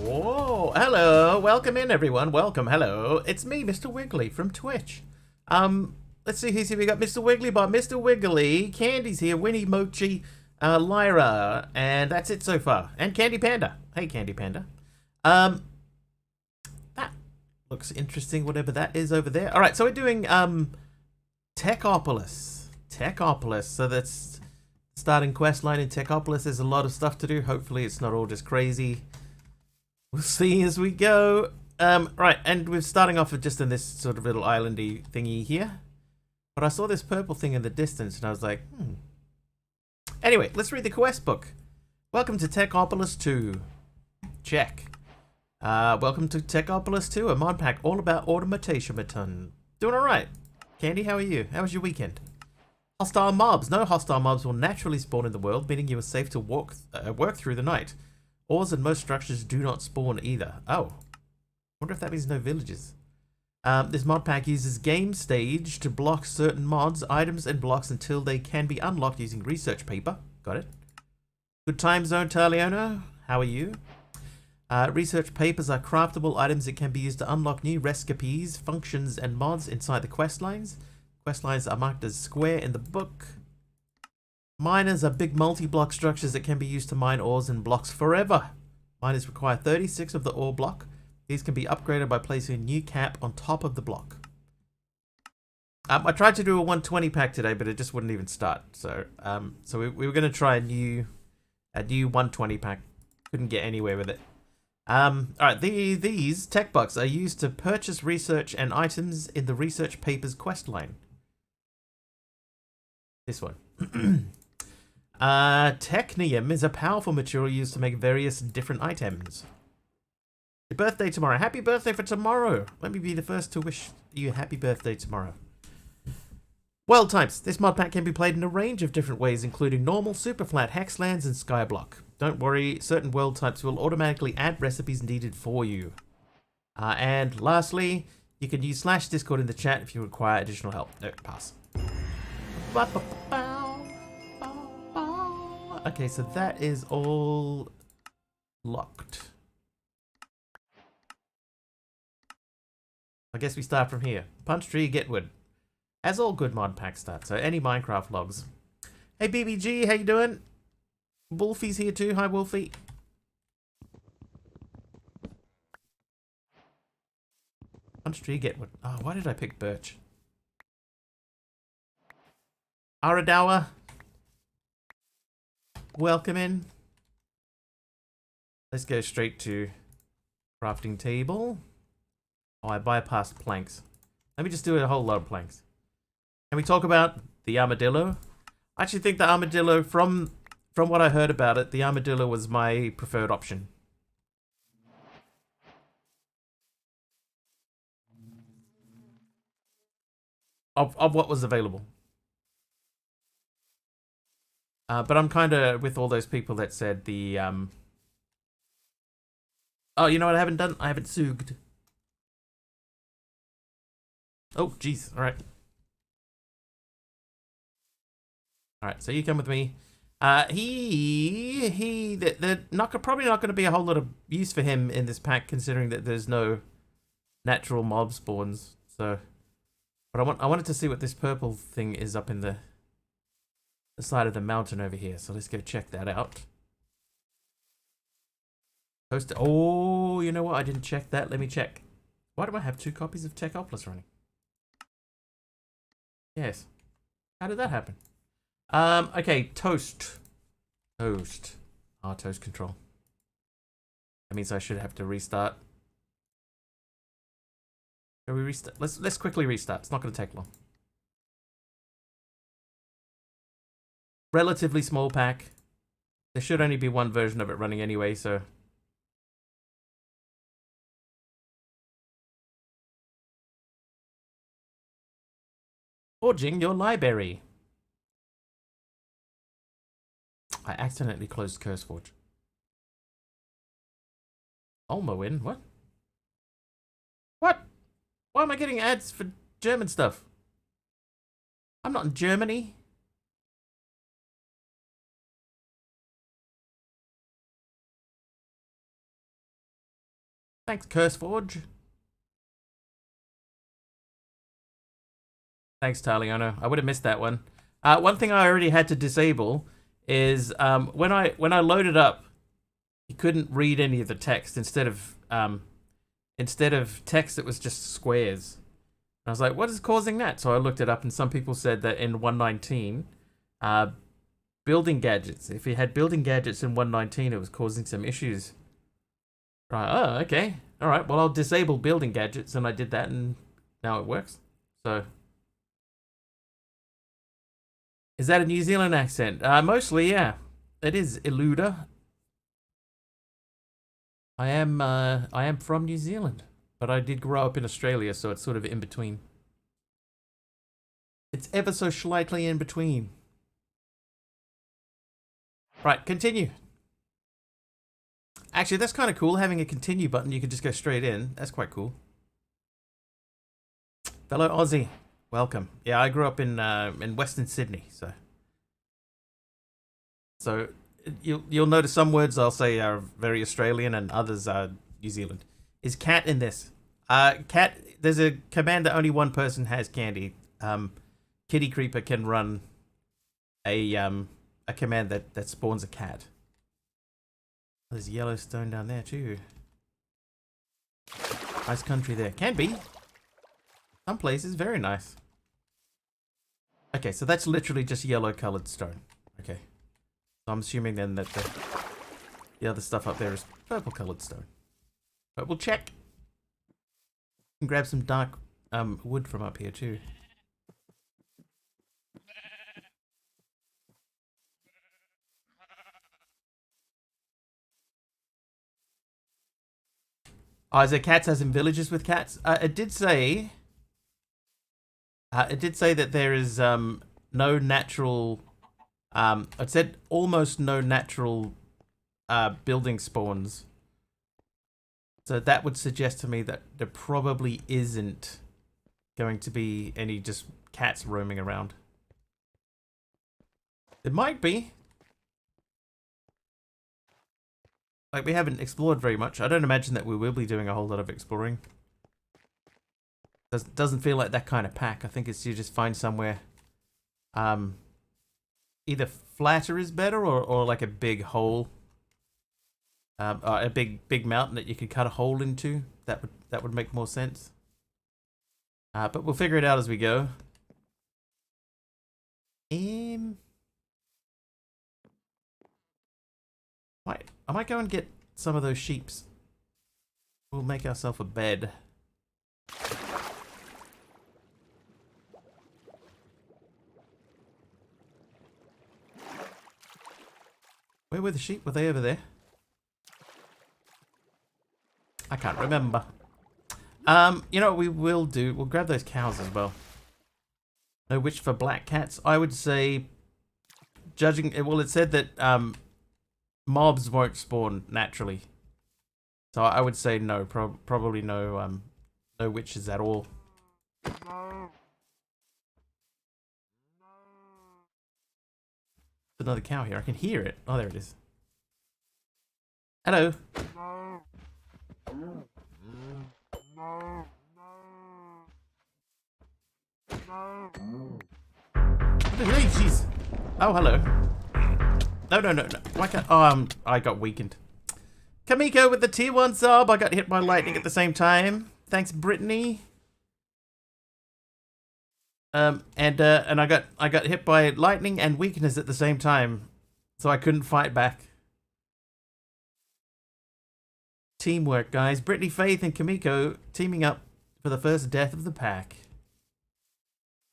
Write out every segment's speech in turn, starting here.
Whoa, hello, welcome in everyone, welcome, hello. It's me, Mr. Wiggly from Twitch. Let's see who's here. We got Mr. Wiggly, but Mr. Wiggly, Candy's here, Winnie, Mochi, Lyra, and that's it so far. And Candy Panda. Hey, Candy Panda. That looks interesting, whatever that is over there. Alright, so we're doing, Techopolis. Techopolis, so that's starting quest line in Techopolis. There's a lot of stuff to do. Hopefully it's not all just crazy. We'll see as we go. Right, and we're starting off with just in this sort of little islandy thingy here. But I saw this purple thing in the distance and I was like, Anyway, let's read the quest book. Welcome to Techopolis 2. Check. Welcome to Techopolis 2, a mod pack all about automation. Doing alright. Candy, how are you? How was your weekend? Hostile mobs. No hostile mobs will naturally spawn in the world, meaning you are safe to work through the night. Ores and most structures do not spawn either. Oh. Wonder if that means no villages. This mod pack uses game stage to block certain mods, items, and blocks until they can be unlocked using research paper. Got it. Good time zone, Taliano. How are you? Research papers are craftable items that can be used to unlock new recipes, functions, and mods inside the quest lines. Quest lines are marked as square in the book. Miners are big multi-block structures that can be used to mine ores and blocks forever. Miners require 36 of the ore block. These can be upgraded by placing a new cap on top of the block. I tried to do a 120 pack today, but it just wouldn't even start. So we were going to try a new 120 pack. Couldn't get anywhere with it. Alright, these tech bucks are used to purchase research and items in the research papers quest line. This one. Technium is a powerful material used to make various different items. Your birthday tomorrow. Happy birthday for tomorrow. Let me be the first to wish you a happy birthday tomorrow. World types. This mod pack can be played in a range of different ways, including normal, super flat, hexlands, and skyblock. Don't worry, certain world types will automatically add recipes needed for you. And lastly, you can use /Discord in the chat if you require additional help. No, pass. Okay, so that is all locked. I guess we start from here. Punch tree, get wood. As all good mod packs start, so any Minecraft logs. Hey BBG, how you doing? Wolfie's here too. Hi Wolfie. Punch tree, get wood. Oh, why did I pick birch? Aradawa. Welcome in. Let's go straight to crafting table. Oh, I bypassed planks. Let me just do a whole lot of planks. Can we talk about the armadillo? I actually think the armadillo, from what I heard about it, the armadillo was my preferred option. Of what was available. But I'm kind of with all those people that said the... Oh, you know what I haven't done? I haven't sooged. Oh, jeez. All right. All right, so you come with me. Probably not going to be a whole lot of use for him in this pack, considering that there's no natural mob spawns. So, but I wanted to see what this purple thing is up in the side of the mountain over here. So let's go check that out. Post. Oh, you know what? I didn't check that. Let me check. Why do I have 2 copies of Techopolis running? Yes. How did that happen? Okay, toast. Toast. Ah, toast control. That means I should have to restart. Shall we restart? Let's quickly restart. It's not going to take long. Relatively small pack. There should only be one version of it running anyway, so... Forging your library. I accidentally closed CurseForge. Olmowin? What? What? Why am I getting ads for German stuff? I'm not in Germany. Thanks, Curseforge. Thanks, Taliano. I would have missed that one. One thing I already had to disable is when I loaded up, you couldn't read any of the text. Instead of text, it was just squares. And I was like, what is causing that? So I looked it up, and some people said that in 119, building gadgets. If you had building gadgets in 119, it was causing some issues. Right. Oh, okay. All right. Well, I'll disable building gadgets, and I did that, and now it works. So. Is that a New Zealand accent? Mostly, yeah. It is Eluda. I am from New Zealand, but I did grow up in Australia, so it's sort of in between. It's ever so slightly in between. Right, continue. Actually, that's kind of cool, having a continue button. You can just go straight in. That's quite cool. Fellow Aussie, welcome. Yeah, I grew up in Western Sydney, so you'll notice some words I'll say are very Australian and others are New Zealand. Is cat in this? Cat. There's a command that only one person has. Candy. Kitty Creeper can run a command that spawns a cat. There's Yellowstone down there too. Nice country there. Can be. Some places very nice. Okay, so that's literally just yellow colored stone. Okay. So I'm assuming then that the other stuff up there is purple colored stone. But we'll check. And grab some dark wood from up here too. Oh, is there cats as in villages with cats? It did say that there is no natural. It said almost no natural building spawns. So that would suggest to me that there probably isn't going to be any just cats roaming around. It might be. Like, we haven't explored very much. I don't imagine that we will be doing a whole lot of exploring. Doesn't feel like that kind of pack. I think it's you just find somewhere either flatter is better or like a big hole. A big mountain that you could cut a hole into. That would make more sense. But we'll figure it out as we go. I might go and get some of those sheeps. We'll make ourselves a bed. Where were the sheep? Were they over there? I can't remember. You know what we will do? We'll grab those cows as well. No witch for black cats. I would say, judging, well, it said that mobs won't spawn naturally, so I would say no. Probably no. No witches at all. Another cow here. I can hear it. Oh, there it is. Hello. Hey, jeez. Oh, hello. No. Why can't... Oh, I got weakened. Kamiko with the tier 1 sub. I got hit by lightning at the same time. Thanks, Brittany. And I got hit by lightning and weakness at the same time, so I couldn't fight back. Teamwork, guys. Brittany, Faith, and Kamiko teaming up for the first death of the pack.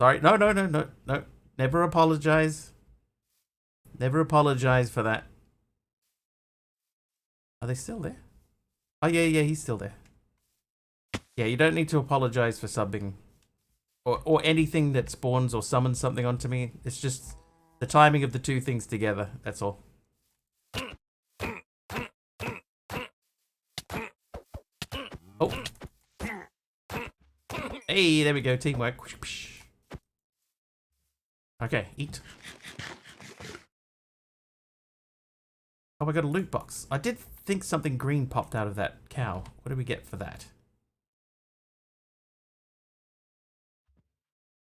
Sorry, no. Never apologize. Never apologize for that. Are they still there? Oh yeah, he's still there. Yeah, you don't need to apologize for subbing. Or anything that spawns or summons something onto me. It's just the timing of the two things together. That's all. Oh. Hey, there we go. Teamwork. Okay, eat. Oh, I got a loot box. I did think something green popped out of that cow. What did we get for that?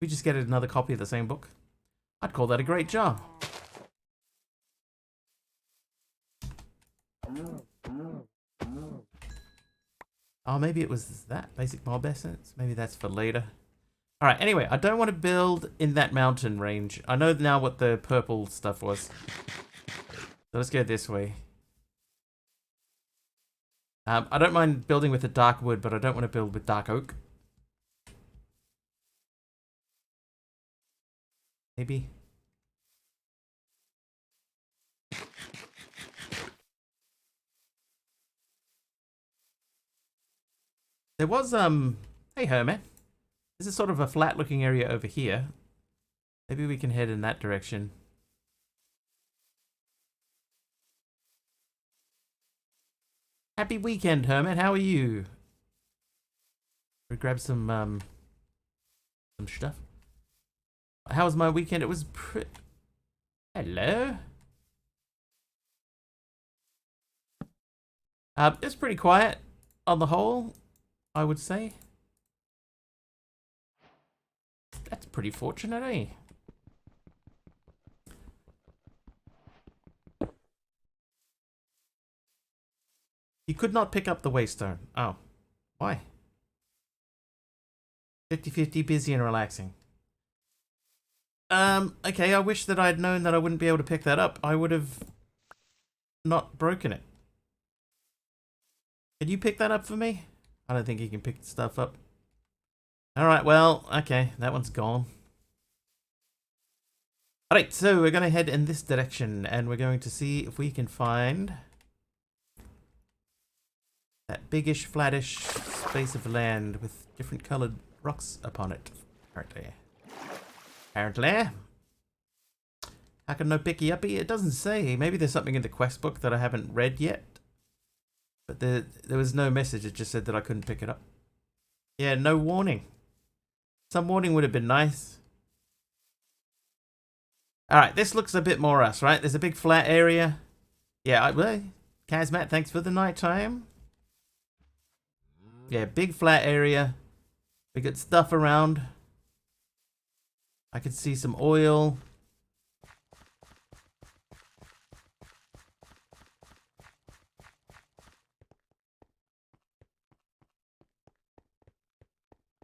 We just get another copy of the same book. I'd call that a great job. Oh, maybe it was that basic mob essence. Maybe that's for later. All right. Anyway, I don't want to build in that mountain range. I know now what the purple stuff was. So let's go this way. I don't mind building with the dark wood, but I don't want to build with dark oak. Maybe. There was, hey Hermit. This is sort of a flat looking area over here. Maybe we can head in that direction. Happy weekend, Hermit. How are you? We grab some stuff. How was my weekend? It was Hello? It's pretty quiet on the whole, I would say. That's pretty fortunate, eh? You could not pick up the waystone. Oh. Why? 50-50, busy and relaxing. Okay, I wish that I'd known that I wouldn't be able to pick that up. I would have not broken it. Can you pick that up for me? I don't think you can pick stuff up. Alright, well, okay, that one's gone. Alright, so we're going to head in this direction, and we're going to see if we can find that biggish, flattish space of land with different coloured rocks upon it, apparently. How can no picky uppy? It doesn't say. Maybe there's something in the quest book that I haven't read yet. But there was no message. It just said that I couldn't pick it up. Yeah, no warning. Some warning would have been nice. Alright, this looks a bit more us, right? There's a big flat area. Yeah, well, Kazmat, thanks for the nighttime. Yeah, big flat area. We got stuff around. I could see some oil.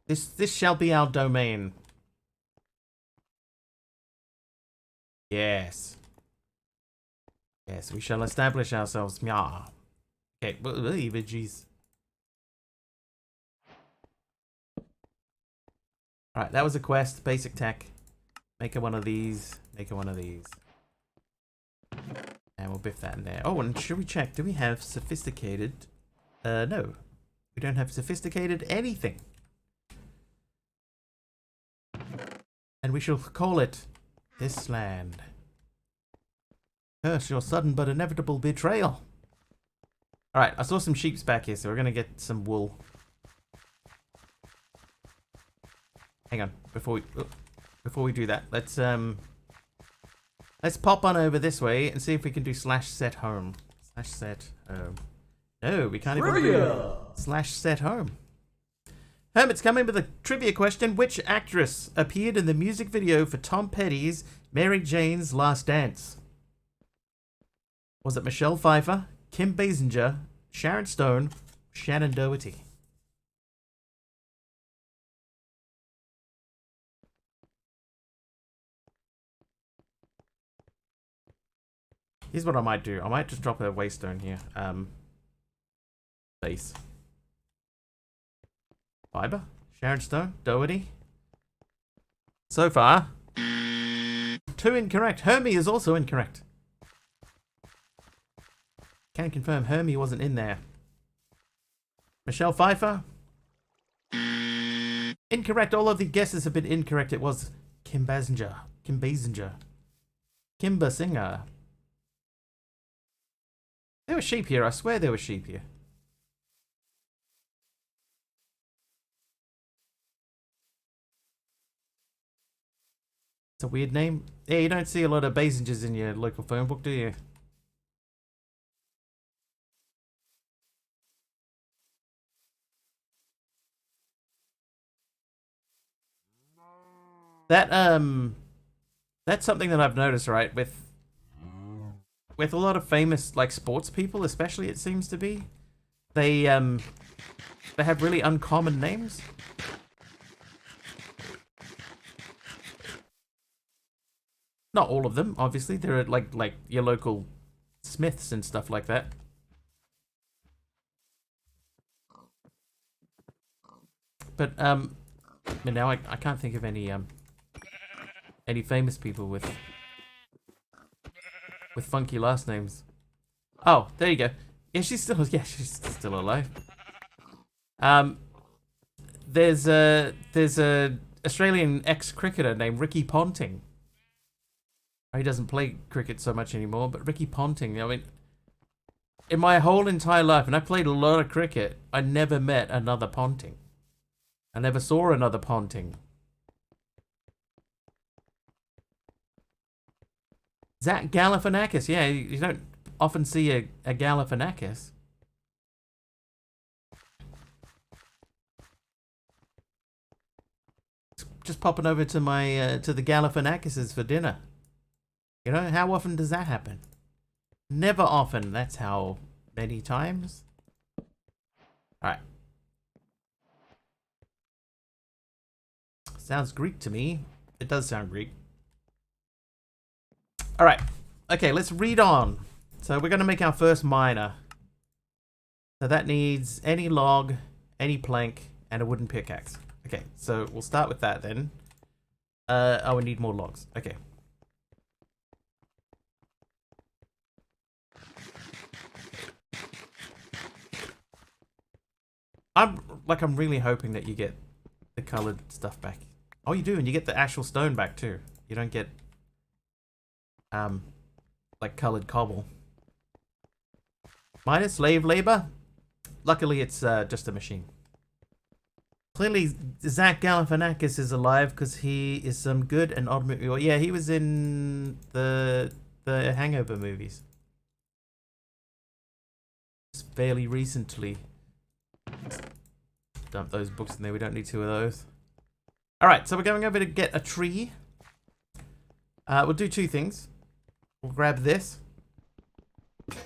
This shall be our domain. Yes. Yes, we shall establish ourselves. Yeah. Okay, but geez. Alright, that was a quest. Basic tech. Make her one of these. Make her one of these. And we'll biff that in there. Oh, and should we check? Do we have sophisticated? No. We don't have sophisticated anything. And we shall call it this land. Curse your sudden but inevitable betrayal. Alright, I saw some sheeps back here, so we're gonna get some wool. Hang on, before we do that, let's pop on over this way and see if we can do /set home. /set home. No, we can't even do /set home. Hermit's coming with a trivia question. Which actress appeared in the music video for Tom Petty's Mary Jane's Last Dance? Was it Michelle Pfeiffer, Kim Basinger, Sharon Stone, Shannon Doherty? Here's what I might do. I might just drop a waystone here. Base. Fiber? Sharon Stone? Doherty? So far, 2 incorrect. Hermie is also incorrect. Can confirm Hermie wasn't in there. Michelle Pfeiffer? Incorrect. All of the guesses have been incorrect. It was Kim Basinger. Kim Basinger. Kim Basinger. There were sheep here. I swear there were sheep here. It's a weird name. Yeah, you don't see a lot of Basingers in your local phone book, do you? That's something that I've noticed, right? With a lot of famous like sports people, especially it seems to be, they have really uncommon names. Not all of them, obviously. There are like your local Smiths and stuff like that. But now I can't think of any famous people with funky last names. Oh, there you go. Yeah, she's still alive. There's a Australian ex-cricketer named Ricky Ponting. He doesn't play cricket so much anymore, but Ricky Ponting, I mean, in my whole entire life, and I played a lot of cricket, I never met another Ponting. I never saw another Ponting. Zach Galifianakis, yeah, you don't often see a Galifianakis. Just popping over to my to the Galifianakises for dinner. You know, how often does that happen? Never often. That's how many times. Alright. Sounds Greek to me. It does sound Greek. Alright. Okay, let's read on. So we're going to make our first miner. So that needs any log, any plank, and a wooden pickaxe. Okay, so we'll start with that then. Oh, we need more logs. Okay. I'm really hoping that you get the colored stuff back. Oh, you do, and you get the actual stone back too. You don't get like colored cobble. Minus slave labor. Luckily, it's just a machine. Clearly, Zach Galifianakis is alive because he is some good and odd movie. Well, yeah, he was in the Hangover movies. Fairly recently. Dump those books in there. We don't need two of those. Alright, so we're going over to get a tree. We'll do two things. We'll grab this. So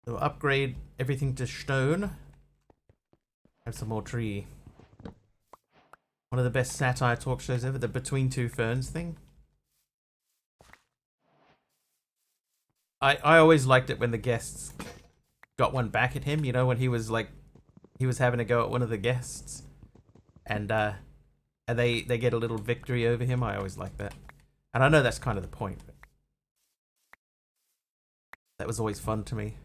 we'll upgrade everything to stone. Have some more tree. One of the best satire talk shows ever, the Between Two Ferns thing. I always liked it when the guests got one back at him, you know, when he was having a go at one of the guests. And they get a little victory over him. I always like that. And I know that's kind of the point. But that was always fun to me.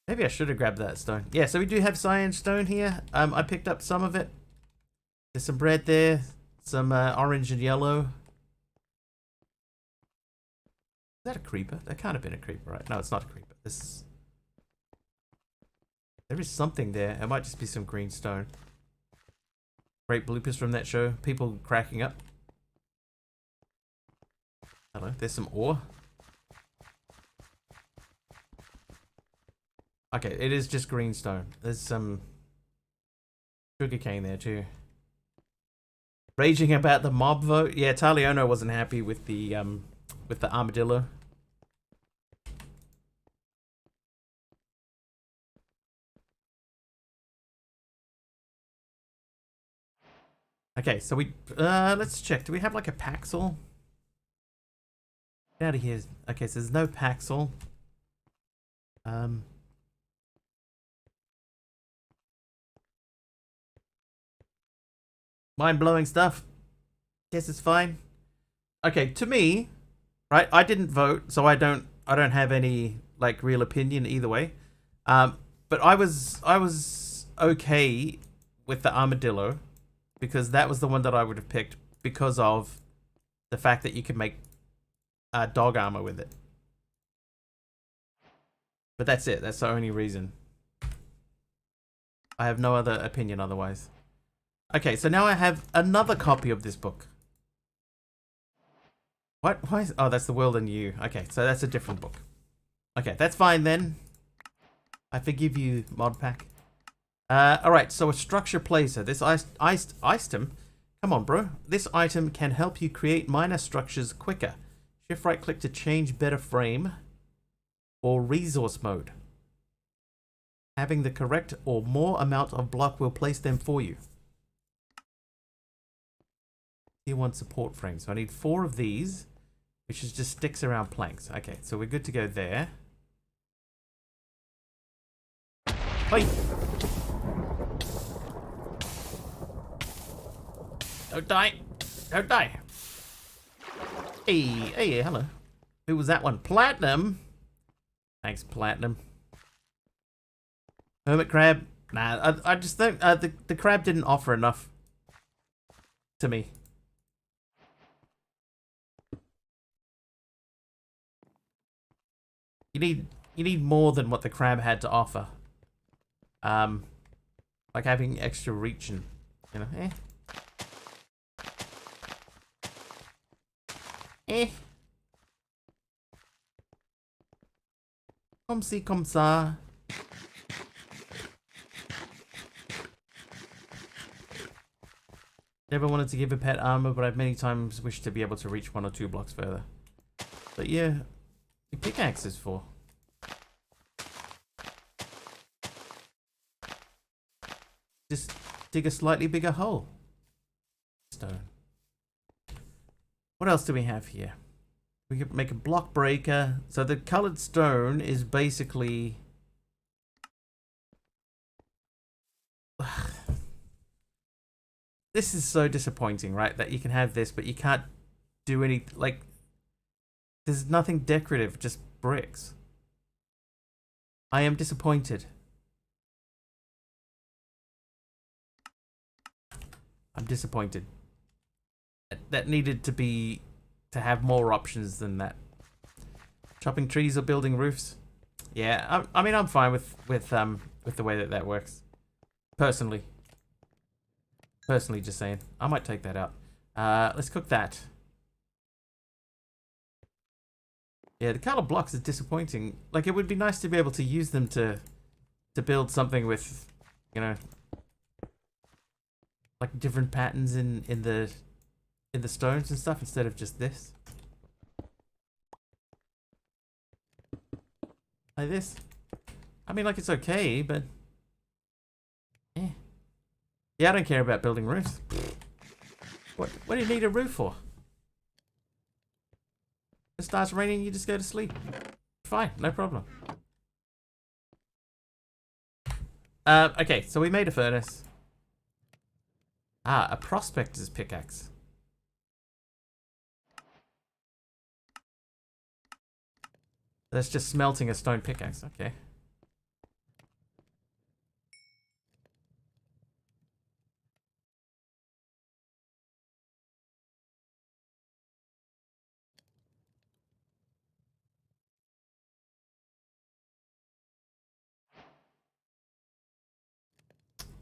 Maybe I should have grabbed that stone. Yeah, so we do have cyan stone here. I picked up some of it. There's some bread there. Some orange and yellow. Is that a creeper? That can't have been a creeper, right? No, it's not a creeper. There is something there. It might just be some green stone. Great bloopers from that show. People cracking up. Hello, there's some ore. Okay, it is just green stone. There's some sugarcane there too. Raging about the mob vote. Yeah, Taliono wasn't happy with the armadillo. Okay, so we let's check. Do we have like a paxel? Get out of here. Okay, so there's no paxel. Mind-blowing stuff. Guess it's fine. Okay, to me, right? I didn't vote, so I don't have any like real opinion either way. But I was okay with the armadillo because that was the one that I would have picked because of the fact that you could make dog armor with it. But that's it. That's the only reason. I have no other opinion otherwise. Okay, so now I have another copy of this book. What? Why is... Oh, that's The World and You. Okay, so that's a different book. Okay, that's fine then. I forgive you, Modpack. Alright, so a structure placer. This item, come on, bro. This item can help you create minor structures quicker. Shift right click to change better frame or resource mode. Having the correct or more amount of block will place them for you. Tier 1 support frame. So I need 4 of these, which is just sticks around planks. Okay, so we're good to go there. Hey! Don't die! Don't die! Hey, hello. Who was that one? Platinum? Thanks, Platinum. Hermit crab? Nah, I just think the crab didn't offer enough to me. You need more than what the crab had to offer. Like having extra reach and, you know, Comme ci, comme ça. Never wanted to give a pet armor, but I've many times wished to be able to reach 1 or 2 blocks further. But yeah, the pickaxe is for. Just dig a slightly bigger hole. Stone. What else do we have here? We could make a block breaker. So the colored stone is basically... This is so disappointing, right? That you can have this, but you can't do any... Like, there's nothing decorative, just bricks. I am disappointed. I'm disappointed. That needed to be... to have more options than that. Chopping trees or building roofs. Yeah, I mean, I'm fine with the way that works. Personally, just saying. I might take that out. Let's cook that. Yeah, the color blocks is disappointing. Like, it would be nice to be able to use them to build something with, you know, like different patterns in the stones and stuff instead of just this. Like this. I mean, like, it's okay, but yeah, I don't care about building roofs. What do you need a roof for? It starts raining, you just go to sleep. Fine, no problem. Okay, so we made a furnace. Ah, a prospector's pickaxe. That's just smelting a stone pickaxe, okay.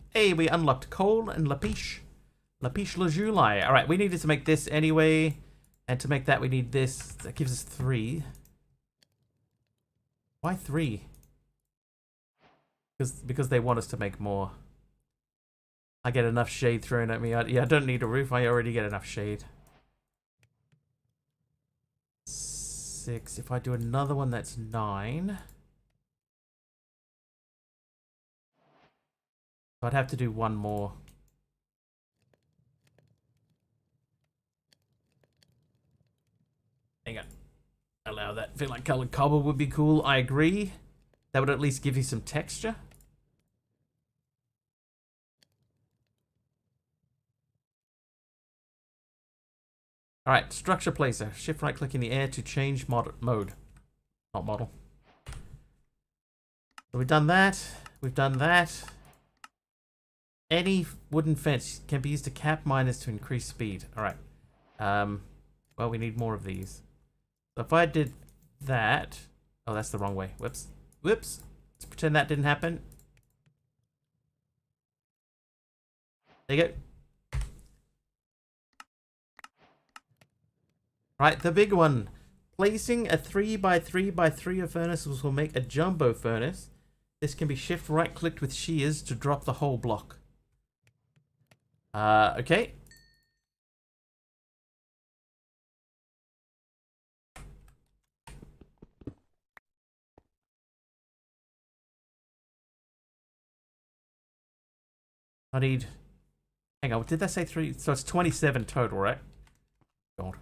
Hey, we unlocked coal and lapiche. Lapiche lazuli. Alright, we needed to make this anyway. And to make that, we need this. That gives us 3. Why 3? Because they want us to make more. I get enough shade thrown at me. Yeah, I don't need a roof. I already get enough shade. 6. If I do another one, that's 9. So I'd have to do 1 more. Hang on. Allow that. I feel like colored cobble would be cool. I agree. That would at least give you some texture. Alright, structure placer. Shift right click in the air to change mode. Not model. So we've done that. We've done that. Any wooden fence can be used to cap miners to increase speed. Alright. Well, we need more of these. So if I did that... Oh, that's the wrong way. Whoops. Whoops. Let's pretend that didn't happen. There you go. Right, the big one. Placing a 3x3x3 of furnaces will make a jumbo furnace. This can be shift right clicked with shears to drop the whole block. Okay. I need... Hang on, did that say 3? So it's 27 total, right? God.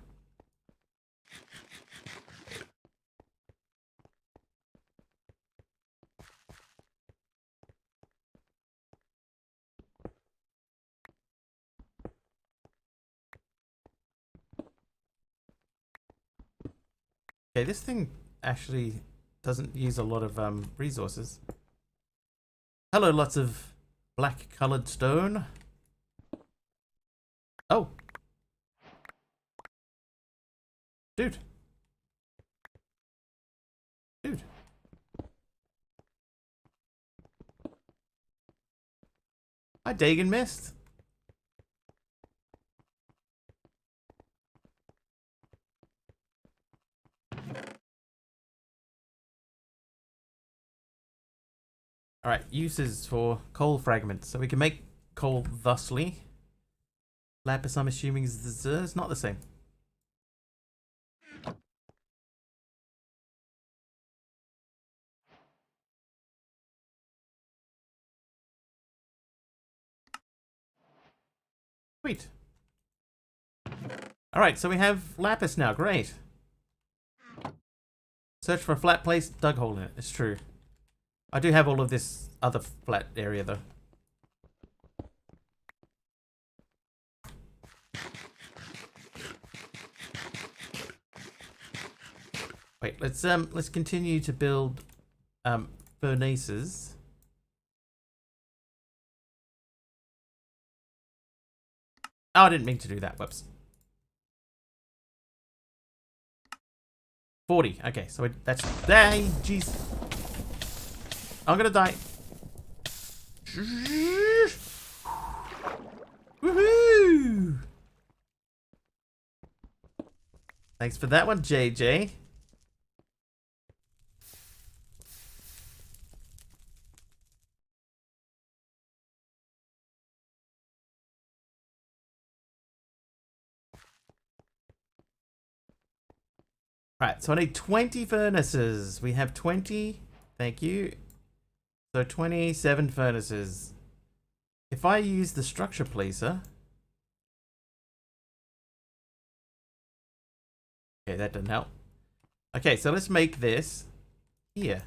Okay, this thing actually doesn't use a lot of resources. Hello, lots of black colored stone. Oh. Dude. Dude. Hi, Dagon Mist. Alright, uses for coal fragments. So we can make coal thusly. Lapis, I'm assuming, is not the same. Sweet. Alright, so we have lapis now. Great. Search for a flat place, dug hole in it. It's true. I do have all of this other flat area, though. Wait, let's continue to build furnaces. Oh, I didn't mean to do that. Whoops. 40. Okay, so that's... Hey, jeez. I'm gonna die. Woohoo! Thanks for that one, JJ. Right, so I need 20 furnaces. We have 20. Thank you. So 27 furnaces. If I use the structure placer... Okay, that didn't help. Okay, so let's make this here.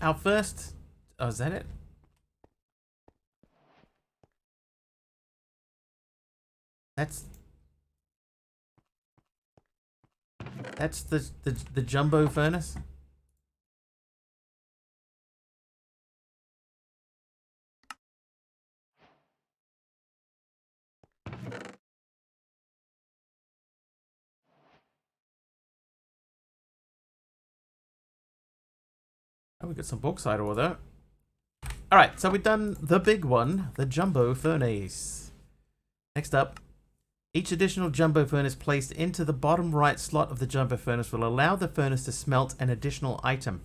Our first... Oh, is that it? That's the jumbo furnace. Oh, we got some bauxite ore though. Alright, so we've done the big one, the jumbo furnace. Next up, each additional jumbo furnace placed into the bottom right slot of the jumbo furnace will allow the furnace to smelt an additional item.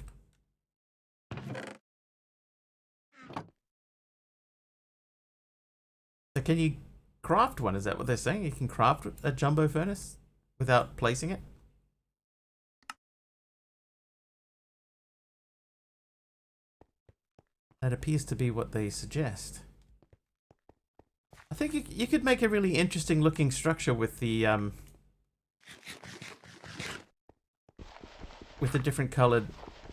So can you craft one? Is that what they're saying? You can craft a jumbo furnace without placing it? That appears to be what they suggest. I think you could make a really interesting looking structure with the different colored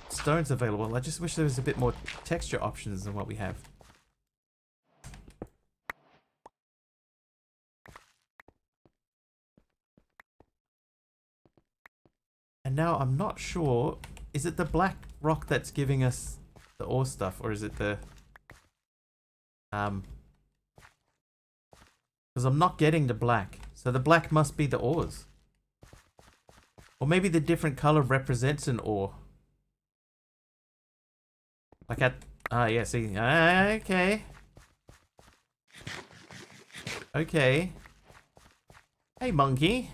stones available. I just wish there was a bit more texture options than what we have. And now I'm not sure, is it the black rock that's giving us the ore stuff, or is it the because I'm not getting the black, so the black must be the ores, or maybe the different color represents an ore. Like Ah, yeah, see. Okay. Okay. Hey, monkey.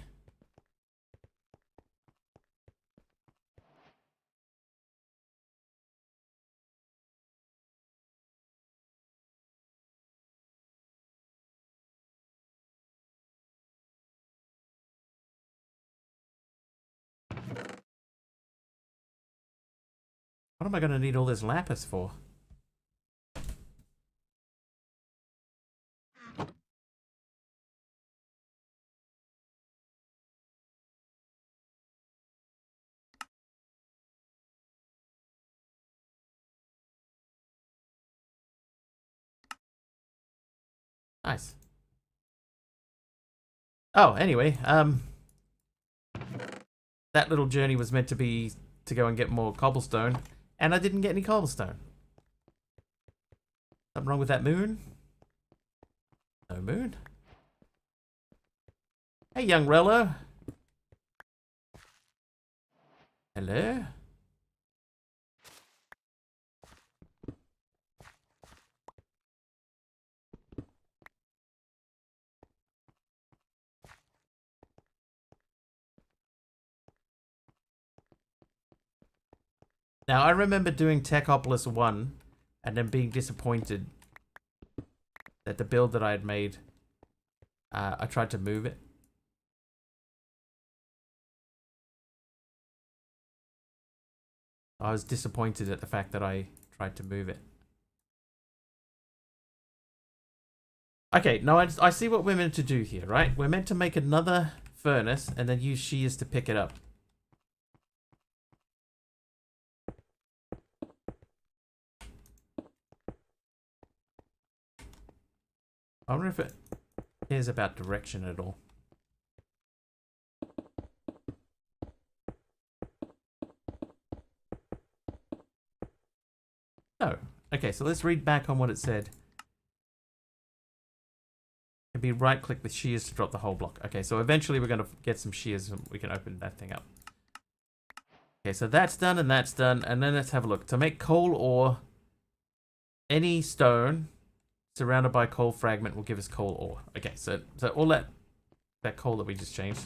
What am I going to need all this lapis for? Nice. Oh, anyway, that little journey was meant to be to go and get more cobblestone, and I didn't get any cobblestone. Something wrong with that moon? No moon. Hey, young Rello. Hello? Now, I remember doing Techopolis 1 and then being disappointed that the build that I had made, I tried to move it. I was disappointed at the fact that I tried to move it. Okay, now I see what we're meant to do here, right? We're meant to make another furnace and then use shears to pick it up. I wonder if it cares about direction at all. No. Okay, so let's read back on what it said. It can be right-click the shears to drop the whole block. Okay, so eventually we're going to get some shears and we can open that thing up. Okay, so that's done and that's done. And then let's have a look. To make coal ore, any stone surrounded by coal fragment will give us coal ore. Okay, so all that coal that we just changed.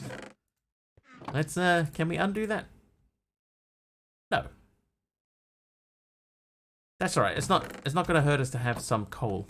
Let's can we undo that? No. That's all right. It's not going to hurt us to have some coal.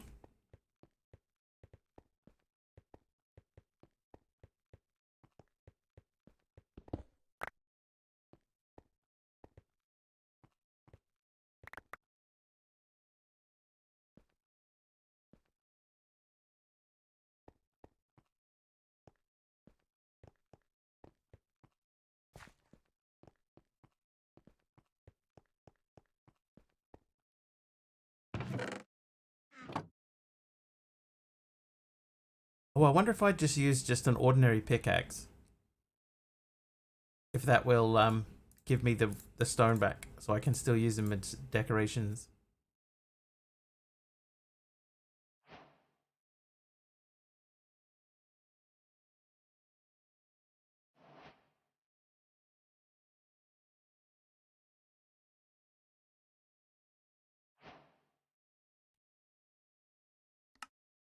Oh, I wonder if I just use just an ordinary pickaxe. If that will give me the stone back, so I can still use them as decorations.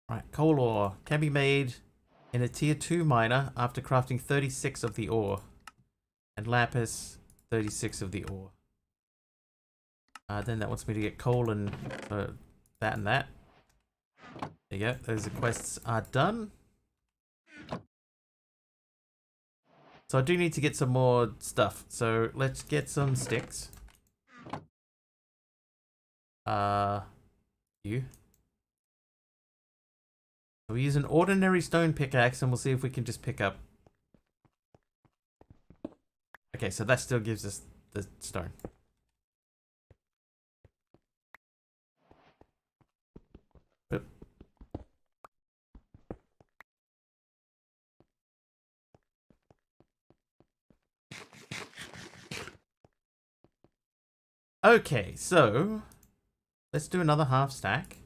Right, coal ore can be made in a tier 2 miner after crafting 36 of the ore. And lapis, 36 of the ore. Then that wants me to get coal and that and that. There you go, those quests are done. So I do need to get some more stuff. So let's get some sticks. You. So we use an ordinary stone pickaxe and we'll see if we can just pick up. Okay, so that still gives us the stone. Oop. Okay, so let's do another half stack.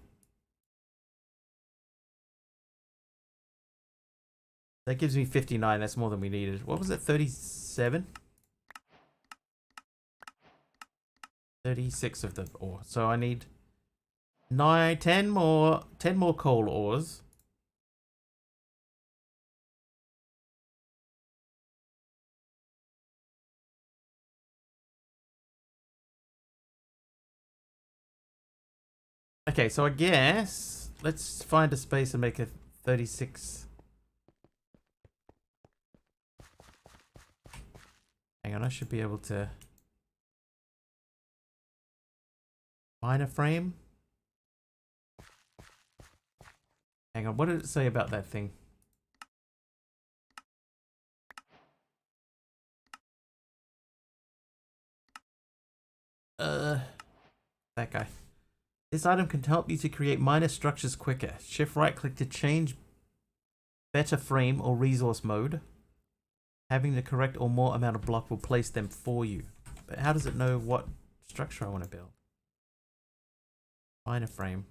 That gives me 59. That's more than we needed. What was it? 37? 36 of the ore. So I need 10 more coal ores. Okay, so I guess let's find a space and make a 36. Hang on, I should be able to mine a frame. Hang on, what did it say about that thing? That guy. This item can help you to create minor structures quicker. Shift right click to change better frame or resource mode. Having the correct or more amount of block will place them for you. But how does it know what structure I want to build? Minor frame.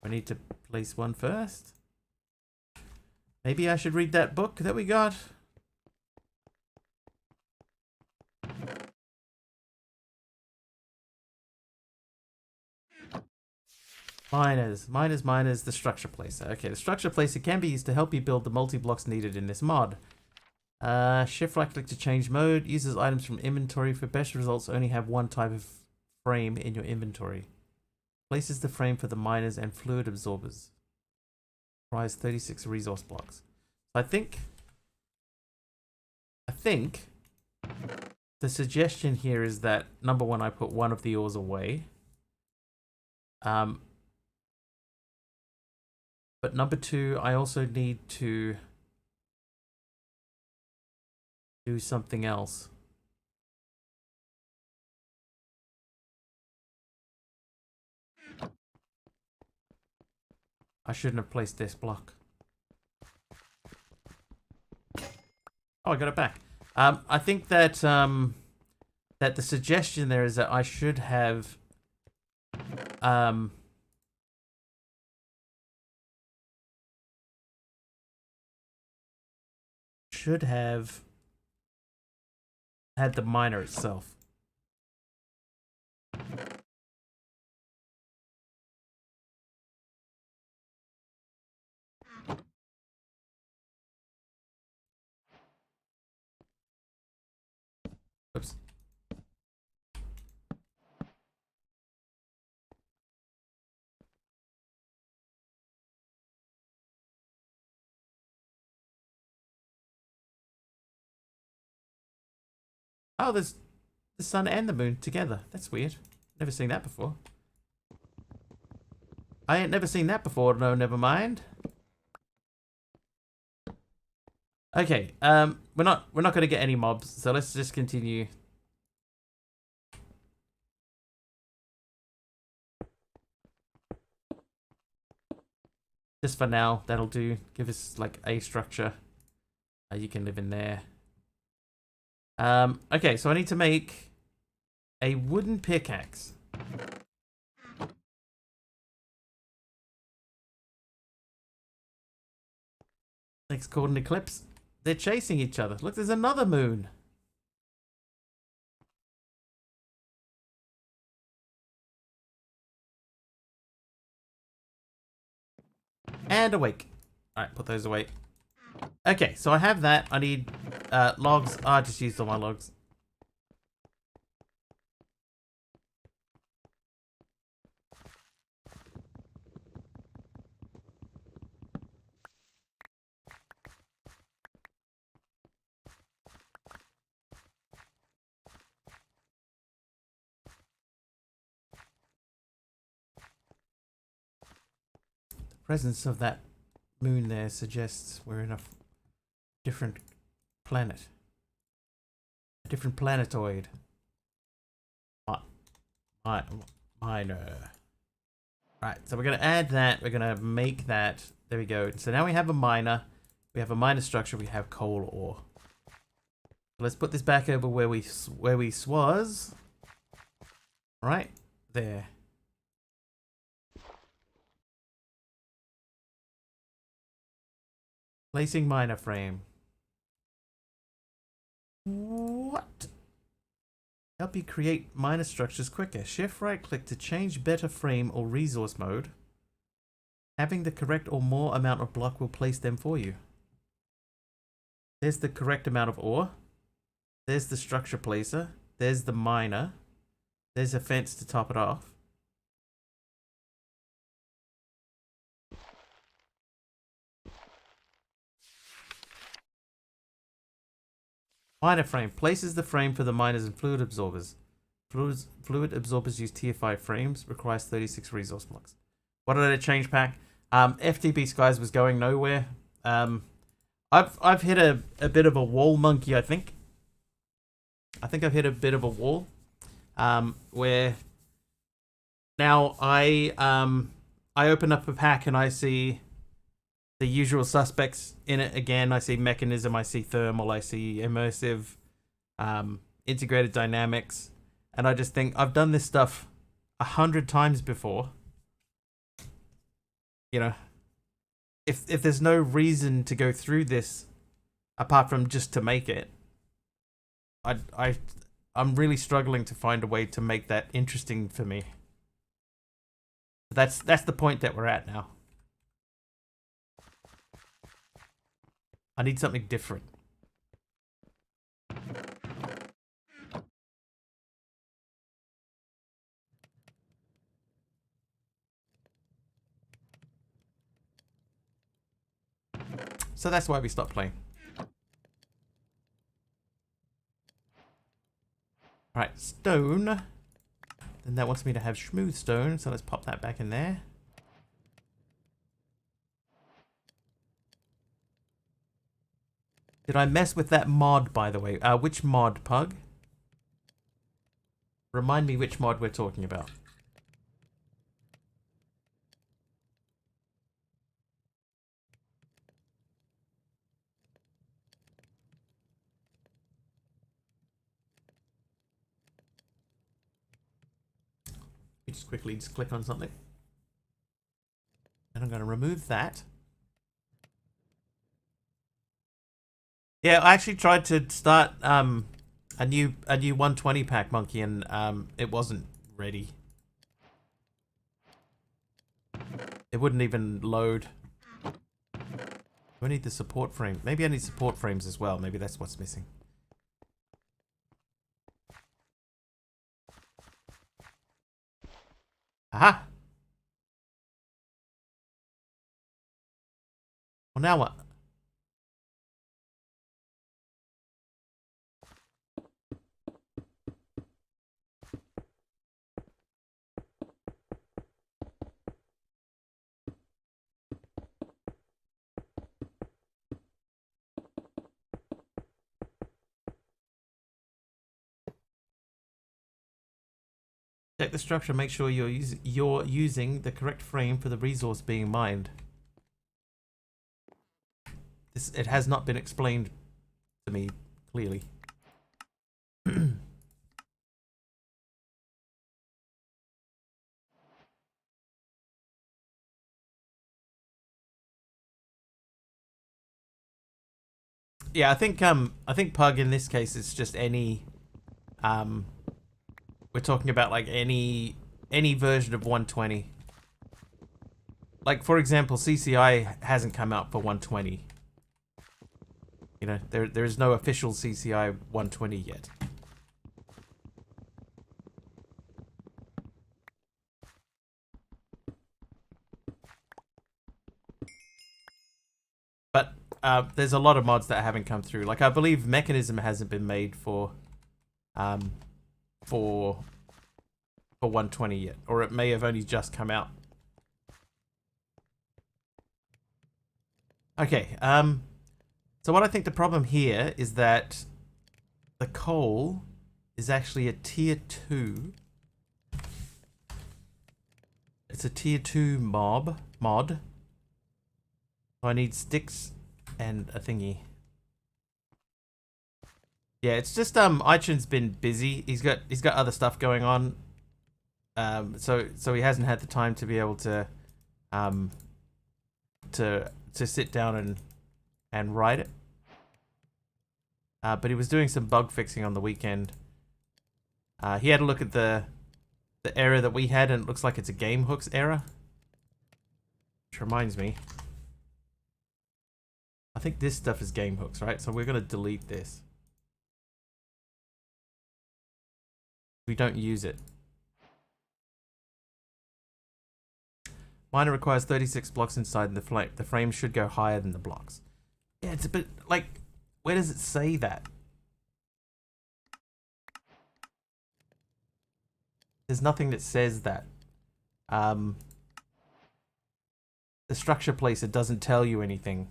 I need to place one first. Maybe I should read that book that we got. Miners, the structure placer. Okay, the structure placer can be used to help you build the multi-blocks needed in this mod. Shift right click to change mode. Uses items from inventory. For best results, only have one type of frame in your inventory. Places the frame for the miners and fluid absorbers. Requires 36 resource blocks. I think the suggestion here is that number one, I put one of the ores away. But number two, I also need to do something else. I shouldn't have placed this block. Oh, I got it back. I think that that the suggestion there is that I should have had the miner itself. Oops. Oh, there's the sun and the moon together. That's weird. Never seen that before. I ain't never seen that before. No, never mind. Okay, we're not gonna get any mobs, so let's just continue. Just for now, that'll do. Give us like a structure. You can live in there. Okay, so I need to make a wooden pickaxe. Next called an eclipse. They're chasing each other. Look, there's another moon. And awake. Alright, put those away. Okay, so I have that. I need logs. Oh, I just used all my logs. The presence of that moon there suggests we're in a different planet. A different planetoid. Miner. Right, so we're going to add that. We're going to make that. There we go. So now we have a miner. We have a miner structure. We have coal ore. Let's put this back over where we was. Right there. Placing miner frame. What? Help you create miner structures quicker. Shift right click to change better frame or resource mode. Having the correct or more amount of block will place them for you. There's the correct amount of ore. There's the structure placer. There's the miner. There's a fence to top it off. Miner frame. Places the frame for the miners and fluid absorbers. Fluid absorbers use tier 5 frames. Requires 36 resource blocks. What did I change pack? FTP Skies was going nowhere. I've hit a bit of a wall, monkey, I think. I think I've hit a bit of a wall. Where now I open up a pack and I see the usual suspects in it again. I see mechanism, I see thermal, I see immersive, integrated dynamics, and I just think I've done this stuff 100 times before. You know, if there's no reason to go through this apart from just to make it, I'm really struggling to find a way to make that interesting for me. That's the point that we're at now. I need something different. So that's why we stopped playing. Alright, stone. Then that wants me to have smooth stone, so let's pop that back in there. Did I mess with that mod, by the way? Which mod, Pug? Remind me which mod we're talking about. You just quickly click on something. And I'm going to remove that. Yeah, I actually tried to start a new 120 pack, monkey, and it wasn't ready. It wouldn't even load. I need the support frame. Maybe I need support frames as well. Maybe that's what's missing. Aha! Well, now what? Check the structure, make sure you're using the correct frame for the resource being mined. It has not been explained to me clearly. Yeah, I think Pug in this case is just any we're talking about like any version of 120. Like, for example, CCI hasn't come out for 120. You know, there is no official CCI 120 yet. But there's a lot of mods that haven't come through. Like, I believe Mechanism hasn't been made for 120 yet, or it may have only just come out. Okay, so what I think the problem here is that the coal is actually a tier 2. It's a tier 2 mod. So I need sticks and a thingy. Yeah, it's just iTunes been busy. He's got other stuff going on. So he hasn't had the time to be able to sit down and write it. But he was doing some bug fixing on the weekend. He had a look at the error that we had, and it looks like it's a game hooks error. Which reminds me, I think this stuff is game hooks, right? So we're going to delete this. We don't use it. Miner requires 36 blocks inside the frame. The frame should go higher than the blocks. Yeah, it's a bit like, where does it say that? There's nothing that says that. The structure place, it doesn't tell you anything.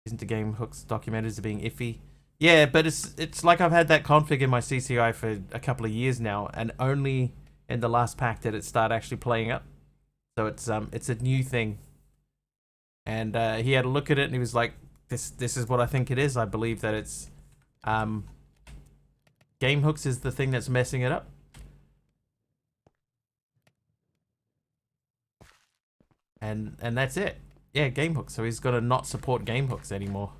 Isn't the game hooks documented as being iffy? Yeah, but it's like I've had that config in my CCI for a couple of years now, and only in the last pack did it start actually playing up. So it's a new thing. And he had a look at it and he was like, this is what I think it is. I believe that it's game hooks is the thing that's messing it up. And that's it. Yeah, game hooks. So he's got to not support game hooks anymore.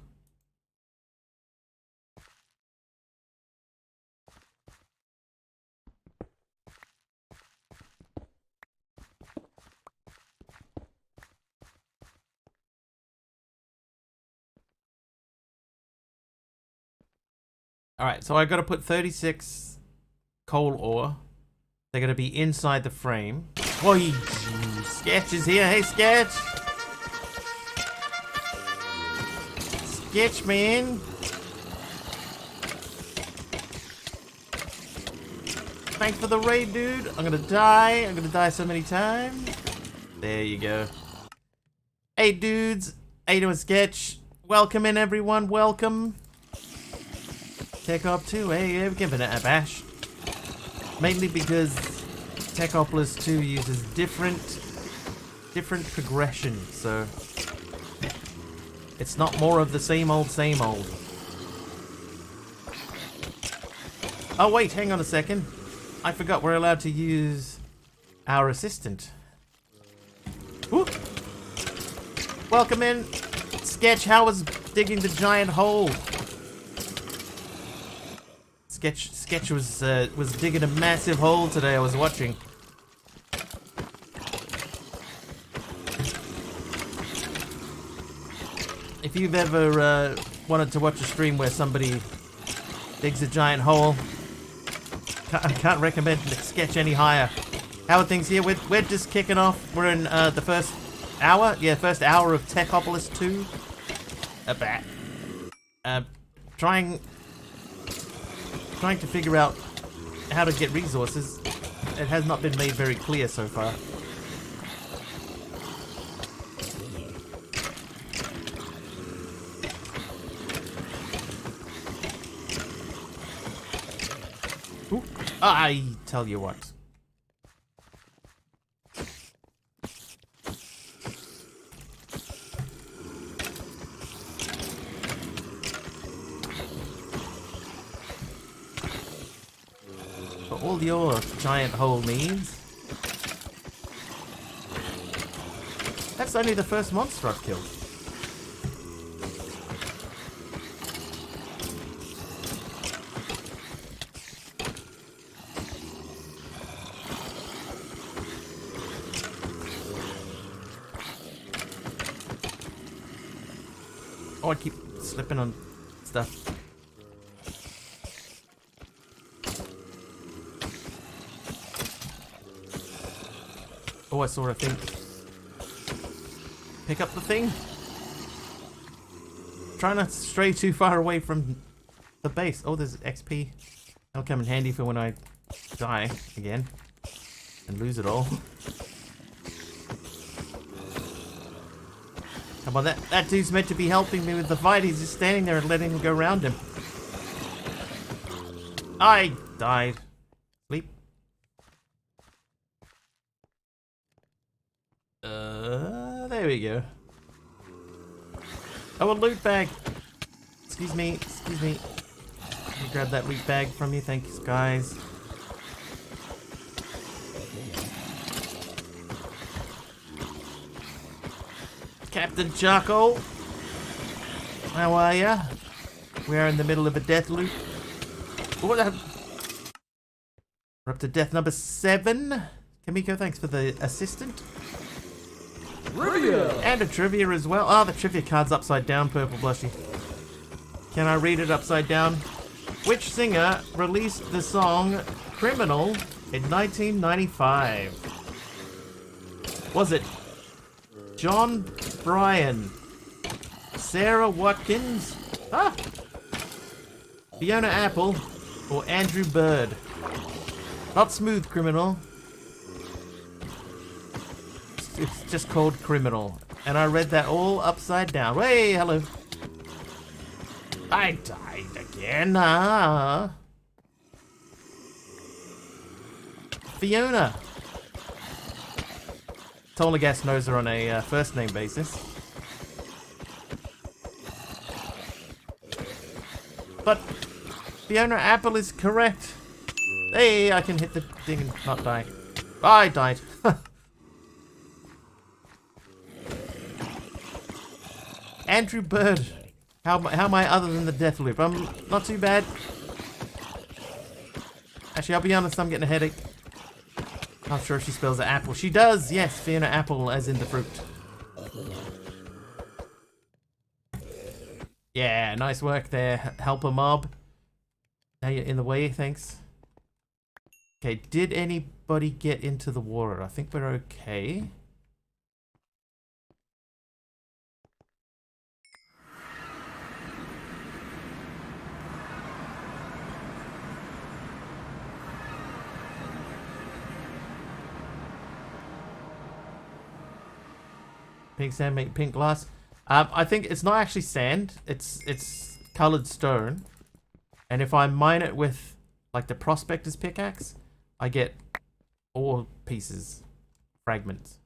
Alright, so I got to put 36 coal ore. They're going to be inside the frame. Oh, Sketch is here. Hey, Sketch! Sketch, man! Thanks for the raid, dude. I'm going to die. I'm going to die so many times. There you go. Hey, dudes. How you doing, Sketch? Welcome in, everyone. Welcome. Techop 2, hey, we're giving it a bash. Mainly because Techopolis 2 uses different progression, so it's not more of the same old, same old. Oh wait, hang on a second. I forgot we're allowed to use our assistant. Woo. Welcome in. Sketch, how was digging the giant hole? Sketch was digging a massive hole today. I was watching. If you've ever wanted to watch a stream where somebody digs a giant hole, I can't recommend Sketch any higher. How are things here? We're just kicking off. We're in the first hour. Yeah, first hour of Techopolis 2. Trying to figure out how to get resources. It has not been made very clear so far. Ooh. I tell you what. All your giant hole needs. That's only the first monster I've killed. Oh, I keep slipping on stuff. Oh, I saw a thing. Pick up the thing. Try not to stray too far away from the base. Oh, there's XP. That'll come in handy for when I die again and lose it all. Come on, that dude's meant to be helping me with the fight. He's just standing there and letting him go around him. I died. Sleep. There we go. Oh, a loot bag. Excuse me. Let me grab that loot bag from you. Thank you, guys. Captain Charcoal. How are ya? We are in the middle of a death loop. What the? We're up to death number 7. Kamiko, thanks for the assistant. Trivia! And a trivia as well. Oh, the trivia card's upside down, Purple Blushy. Can I read it upside down? Which singer released the song Criminal in 1995? Was it John Bryan, Sarah Watkins, Fiona Apple, or Andrew Bird? Not Smooth Criminal. It's just called Criminal. And I read that all upside down. Hey, hello. I died again. Fiona. Tolagast knows her on a first name basis. But Fiona Apple is correct. Hey, I can hit the thing and not die. I died. Andrew Bird. How am I other than the death loop? I'm not too bad. Actually, I'll be honest, I'm getting a headache. Not sure if she spells it apple. She does, yes, Fiona Apple as in the fruit. Yeah, nice work there, helper mob. Now you're in the way, thanks. Okay, did anybody get into the water? I think we're okay. Pink sand make pink glass. I think it's not actually sand. It's colored stone. And if I mine it with like the prospector's pickaxe, I get ore pieces, fragments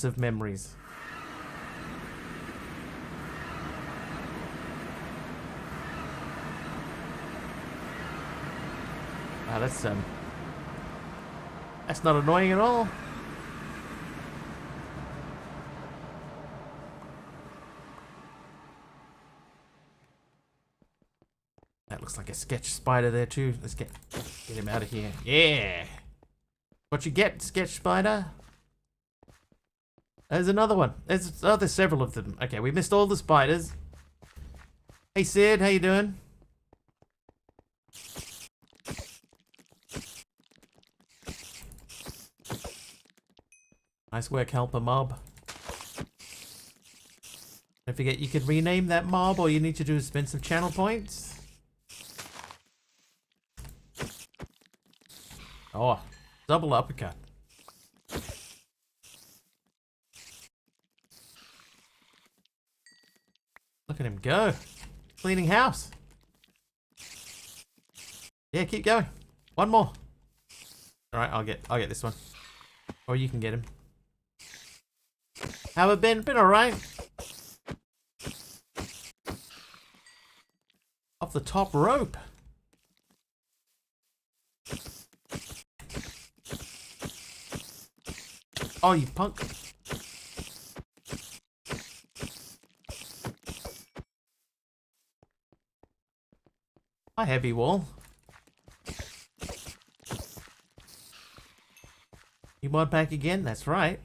of memories. That's not annoying at all. That looks like a sketch spider there too. Let's get him out of here. Yeah. What you get, sketch spider? There's another one. There's several of them. Okay, we missed all the spiders. Hey Sid, how you doing? Nice work, helper mob. Don't forget you can rename that mob. All you need to do is spend some channel points. Oh, double uppercut. Look at him go. Cleaning house. Yeah, keep going. One more. Alright, I'll get this one. Or you can get him. How it been? Been alright. Off the top rope. Oh, you punk. Hi, heavy wall. You mod pack again? That's right.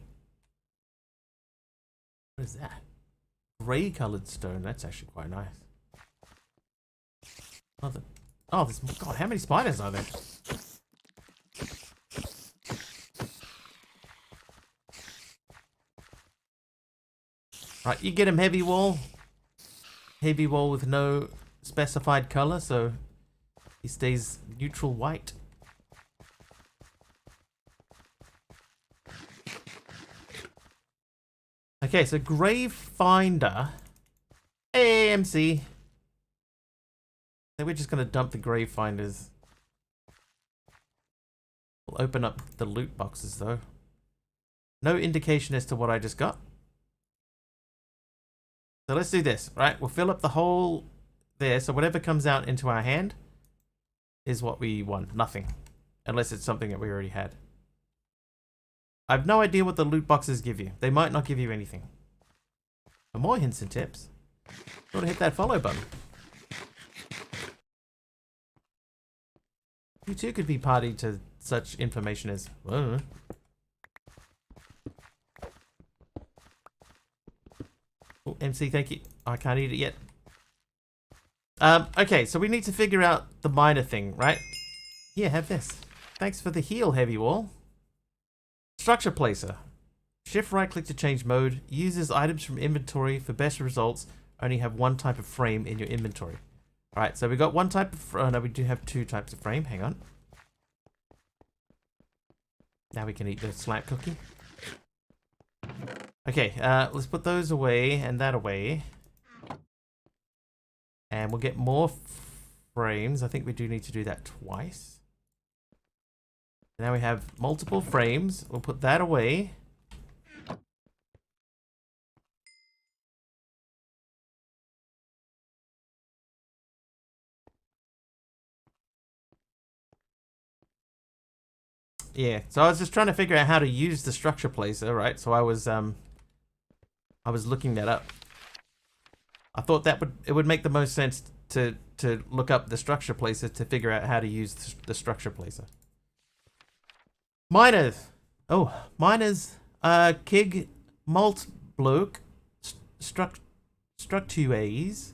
What is that? Grey coloured stone. That's actually quite nice. Oh, there's... God, how many spiders are there? Right, you get him, heavy wall. Heavy wall with no specified color, so he stays neutral white. Okay, so grave finder. AMC. So we're just gonna dump the grave finders. We'll open up the loot boxes though. No indication as to what I just got. So let's do this, right? We'll fill up the hole there, so whatever comes out into our hand is what we want. Nothing. Unless it's something that we already had. I have no idea what the loot boxes give you. They might not give you anything. For more hints and tips, go to hit that follow button. You too could be party to such information as... Oh, MC, thank you. I can't eat it yet. Okay, so we need to figure out the miner thing, right? Here, have this. Thanks for the heal, Heavy Wall. Structure Placer. Shift right click to change mode. Uses items from inventory for best results. Only have one type of frame in your inventory. Alright, so we got one type of... Oh, no, we do have two types of frame. Hang on. Now we can eat the slap cookie. Okay, let's put those away and that away. And we'll get more frames. I think we do need to do that twice. Now we have multiple frames. We'll put that away. Yeah, so I was just trying to figure out how to use the structure placer, right? So I was looking that up. I thought that it would make the most sense to look up the structure placer to figure out how to use the structure placer. Miners. Oh, miners. Kig malt bloke structuaes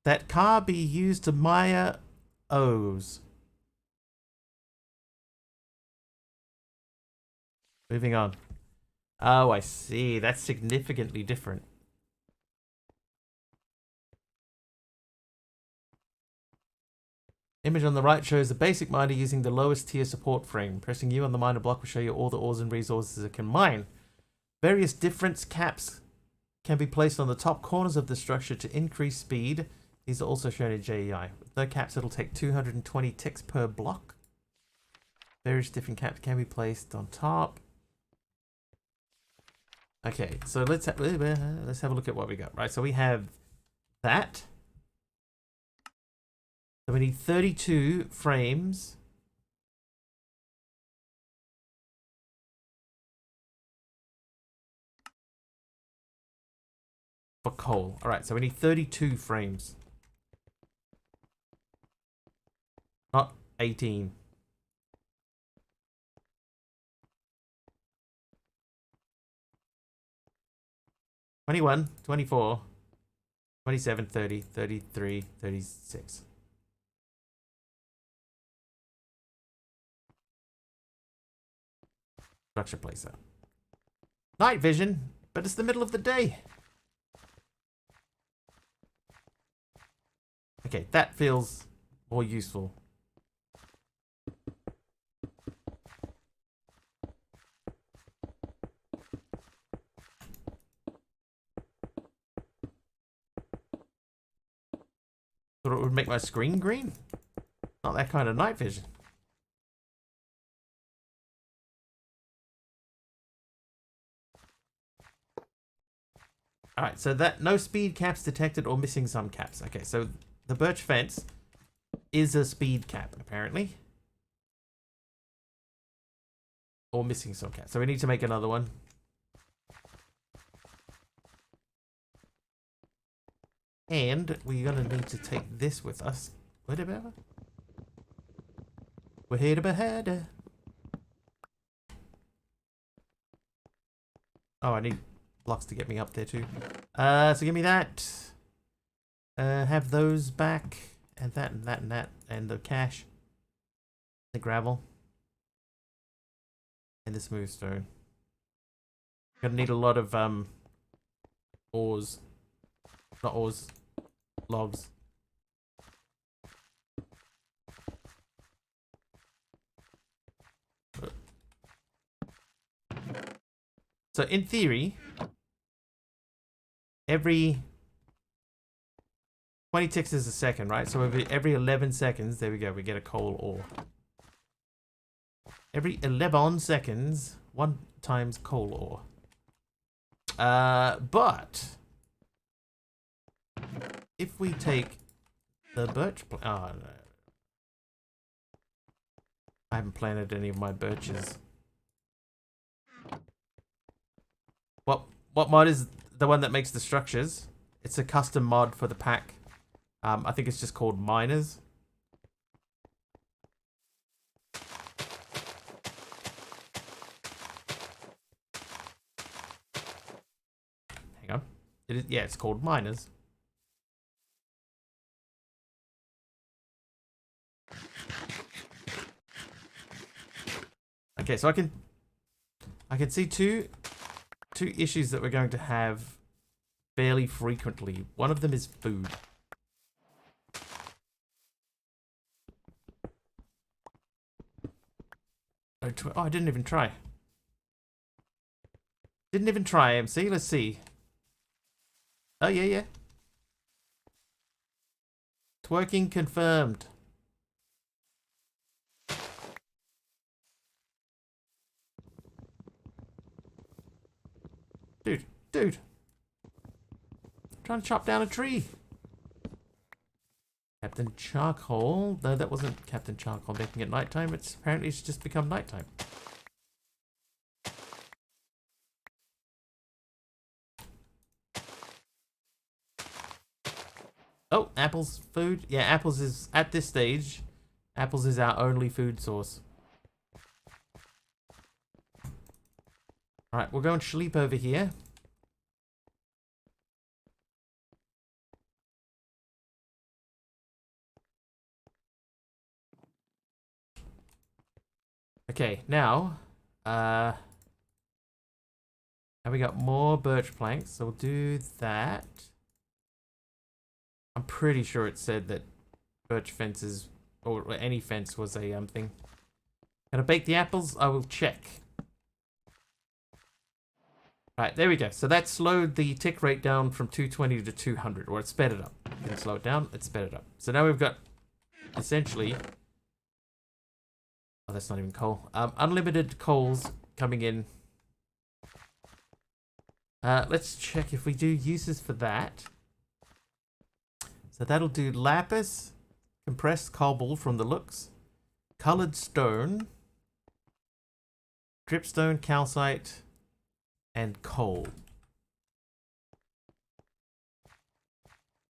that car be used to mire O's. Moving on. Oh, I see. That's significantly different. Image on the right shows the basic miner using the lowest tier support frame. Pressing U on the miner block will show you all the ores and resources it can mine. Various difference caps can be placed on the top corners of the structure to increase speed. These are also shown in JEI. With no caps, it'll take 220 ticks per block. Various different caps can be placed on top. Okay, so let's have a look at what we got. Right, so we have that. So we need 32 frames. For coal. Alright, so we need 32 frames. Not 18. 21, 24, 27, 30, 33, 36. Structure placer. Night vision, but it's the middle of the day. Okay, that feels more useful. Thought it would make my screen green? Not that kind of night vision. Alright, so that no speed caps detected or missing some caps. Okay, so the birch fence is a speed cap, apparently. Or missing some caps. So we need to make another one. And we're going to need to take this with us. Whatever. We're here to behead. Oh, I need blocks to get me up there too. So give me that. Have those back. And that and that and that. And the cash. The gravel. And the smooth stone. Gonna need a lot of ores. Not ores. Logs. So in theory, every 20 ticks is a second, right? So every 11 seconds, there we go, we get a coal ore. Every 11 seconds, 1 times coal ore. But if we take the birch... Oh, no. I haven't planted any of my birches. What mod is the one that makes the structures? It's a custom mod for the pack. I think it's just called Miners. Hang on. It is, yeah, it's called miners. Okay, so I can see two issues that we're going to have fairly frequently. One of them is food. Oh, I didn't even try. Didn't even try, MC. Let's see. Oh, yeah, yeah. Twerking confirmed. Dude. I'm trying to chop down a tree. Captain Charcoal. No, that wasn't Captain Charcoal making it nighttime. Apparently it's just become nighttime. Oh, apples, food. Yeah, apples is, at this stage, apples is our only food source. Alright, we'll go and sleep over here. Okay, now, have we got more birch planks? So we'll do that. I'm pretty sure it said that birch fences, or any fence, was a thing. Can I bake the apples? I will check. Right, there we go. So that slowed the tick rate down from 220 to 200, or it sped it up. Didn't slow it down, it sped it up. So now we've got, essentially... Oh, that's not even coal. Unlimited coals coming in. Let's check if we do uses for that. So that'll do lapis, compressed cobble from the looks, colored stone, dripstone, calcite, and coal.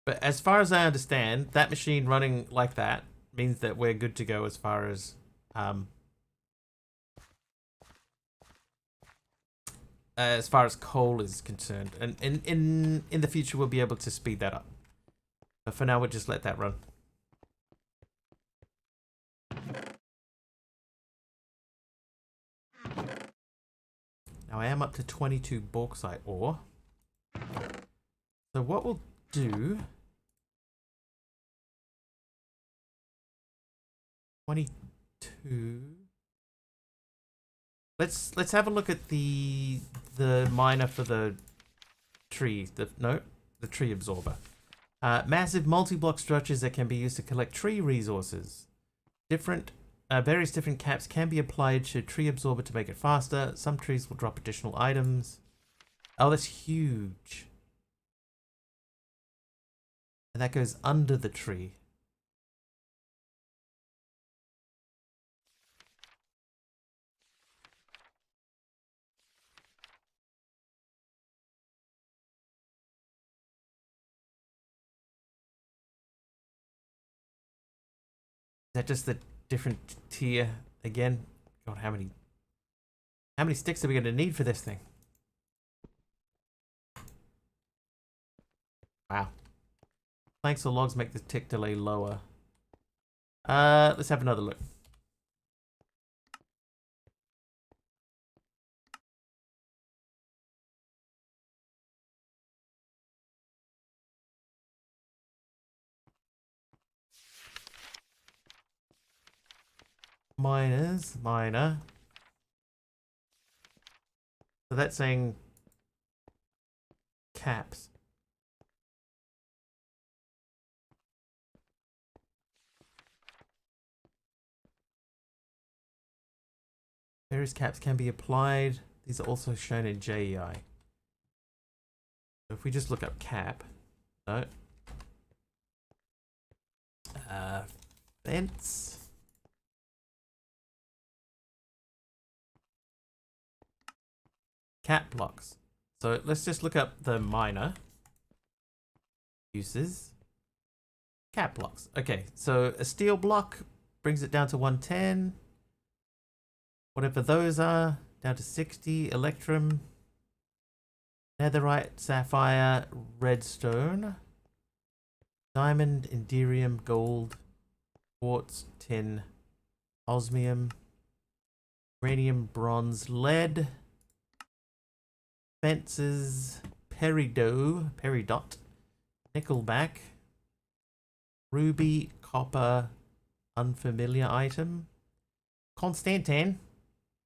But as far as I understand, that machine running like that means that we're good to go as far as coal is concerned. And in the future we'll be able to speed that up. But for now we'll just let that run. Now I am up to 22 bauxite ore. So what we'll do... 22... Let's have a look at the miner for the tree. The tree absorber. Massive multi-block structures that can be used to collect tree resources. Various different caps can be applied to tree absorber to make it faster. Some trees will drop additional items. Oh, that's huge. And that goes under the tree. Is that just the different tier again? God, how many sticks are we going to need for this thing? Wow. Planks or logs make the tick delay lower. Let's have another look. Miner. So that's saying caps. Various caps can be applied. These are also shown in JEI. So if we just look up cap, no. Fence. Cap blocks. So let's just look up the miner uses. Cap blocks. Okay, so a steel block brings it down to 110. Whatever those are, down to 60. Electrum. netherite, sapphire, redstone, diamond, inderium, gold, quartz, tin, osmium, uranium, bronze, lead, fences, peridot, nickelback, ruby, copper, unfamiliar item, Constantan,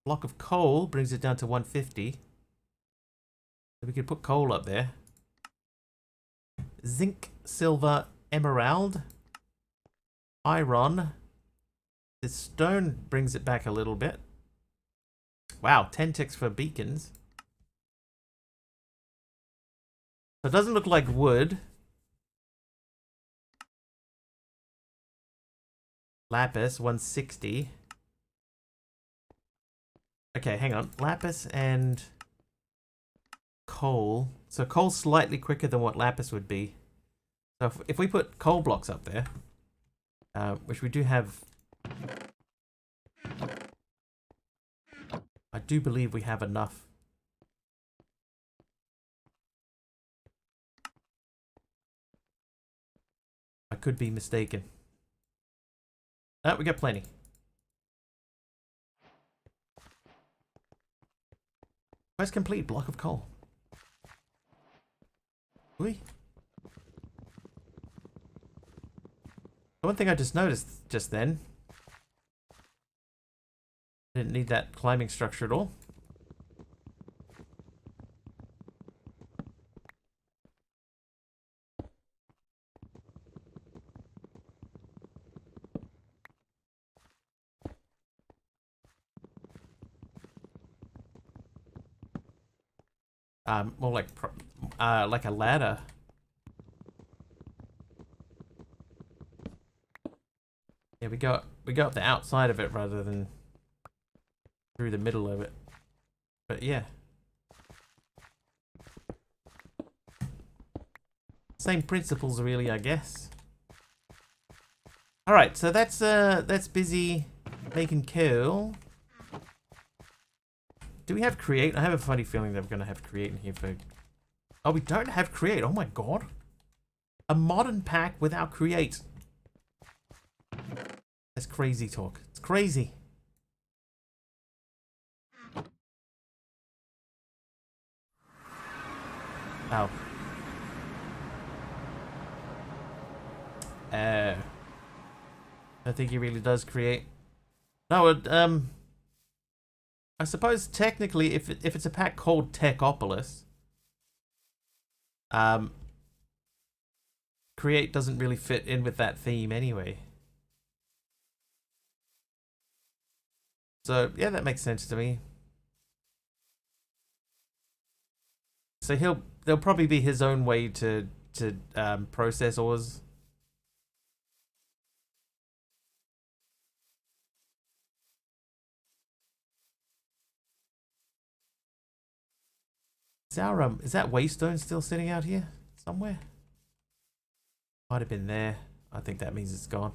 block of coal, brings it down to 150. So we could put coal up there. Zinc, silver, emerald, iron. This stone brings it back a little bit. Wow, 10 ticks for beacons. So it doesn't look like wood. Lapis, 160. Okay, hang on. Lapis and coal. So coal's slightly quicker than what lapis would be. So if we put coal blocks up there, which we do have... I do believe we have enough. I could be mistaken. Oh, we got plenty. Quest complete, block of coal. Ooh. One thing I just noticed just then. Didn't need that climbing structure at all. More like a ladder. Yeah, we go up the outside of it rather than through the middle of it. But yeah. Same principles really, I guess. Alright, so that's busy making coal. Do we have create? I have a funny feeling that we're gonna have create in here for... Oh, we don't have create. Oh my god. A modern pack without create. That's crazy talk. It's crazy. Oh. I think he really does create. No, I suppose technically, if it's a pack called Techopolis, create doesn't really fit in with that theme anyway. So yeah, that makes sense to me. So there'll probably be his own way to process ores. Is that waystone still sitting out here somewhere? Might have been there. I think that means it's gone.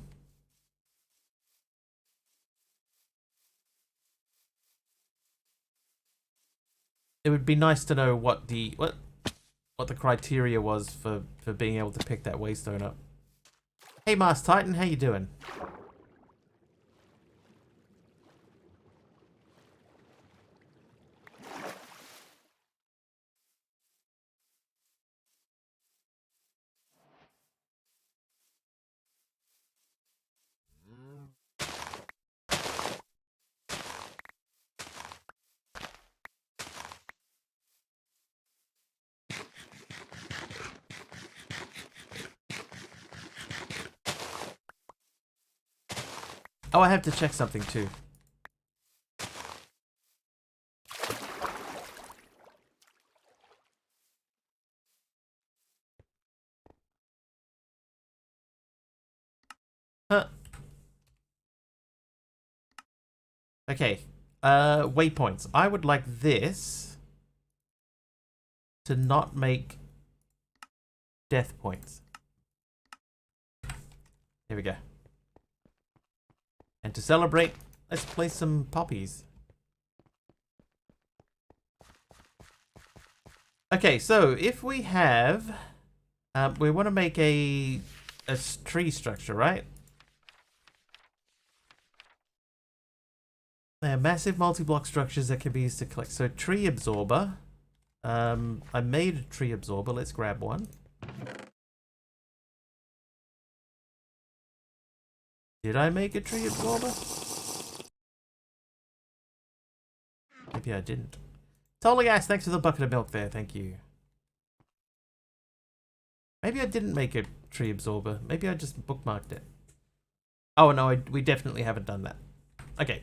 It would be nice to know what the criteria was for being able to pick that waystone up. Hey Mars Titan, how you doing? Oh, I have to check something too. Huh. Okay. Waypoints. I would like this to not make death points. Here we go. And to celebrate, let's place some poppies. Okay, so if we have, we want to make a tree structure, right? They are massive multi-block structures that can be used to collect. So tree absorber. I made a tree absorber. Let's grab one. Did I make a tree absorber? Maybe I didn't. Totally ass, thanks for the bucket of milk there. Thank you. Maybe I didn't make a tree absorber. Maybe I just bookmarked it. Oh no, we definitely haven't done that. Okay,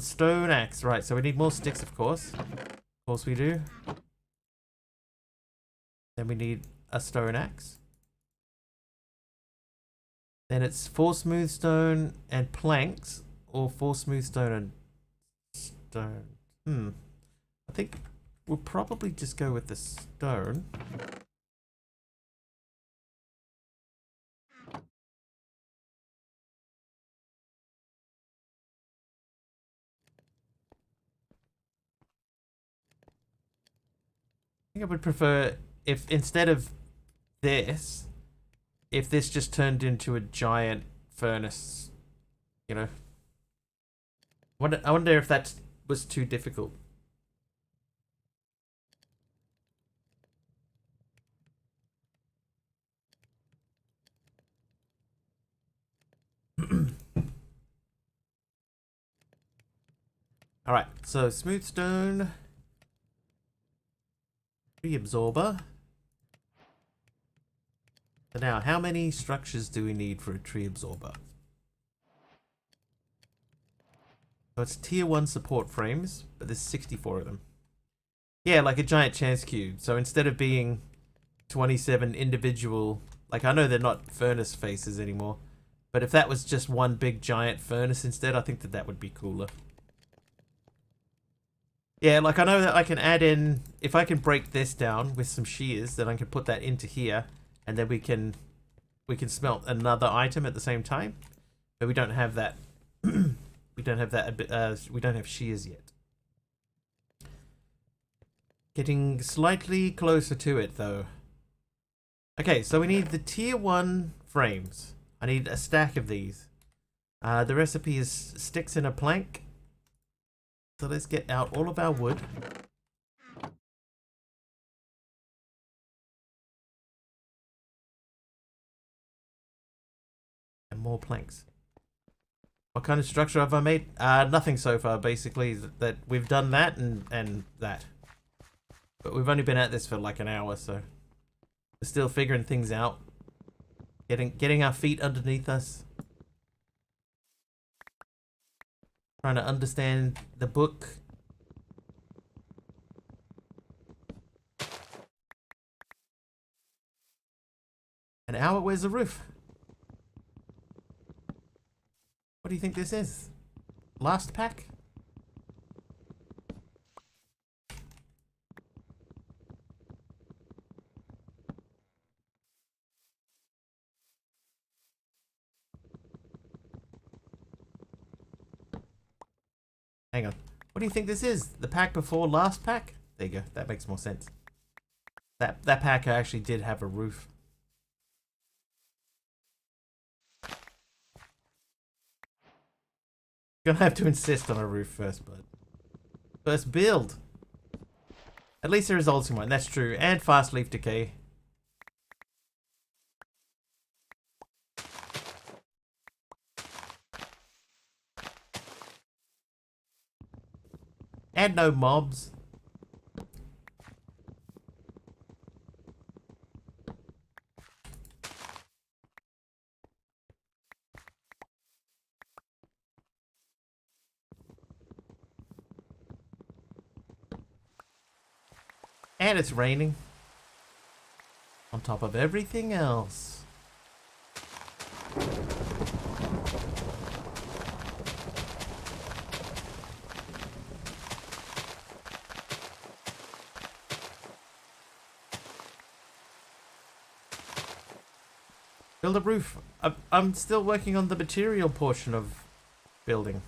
stone axe. Right, so we need more sticks, of course. Of course we do. Then we need a stone axe. Then it's 4 smooth stone and planks, or 4 smooth stone and stone. I think we'll probably just go with the stone. I think I would prefer if instead of this, if this just turned into a giant furnace, you know. I wonder if that was too difficult. Alright, so smooth stone, tree absorber. So now, how many structures do we need for a tree absorber? So it's tier 1 support frames, but there's 64 of them. Yeah, like a giant chance cube. So instead of being 27 individual, like I know they're not furnace faces anymore, but if that was just one big giant furnace instead, I think that would be cooler. Yeah, like I know that I can add in, if I can break this down with some shears, then I can put that into here, and then we can smelt another item at the same time. But we don't have that. We don't have that. We don't have shears yet. Getting slightly closer to it though. Okay, so we need the tier 1 frames. I need a stack of these. The recipe is sticks in a plank. So let's get out all of our wood. And more planks. What kind of structure have I made? Nothing so far, basically. That we've done that and that. But we've only been at this for like an hour, so we're still figuring things out. Getting our feet underneath us. Trying to understand the book. An hour? Where's the roof? What do you think this is? Last pack? Hang on. What do you think this is? The pack before last pack? There you go. That makes more sense. That pack actually did have a roof. Gonna have to insist on a roof first, but first build. At least there is ultimate one, that's true, and fast leaf decay. And no mobs. And it's raining. On top of everything else. Build a roof. I'm still working on the material portion of building.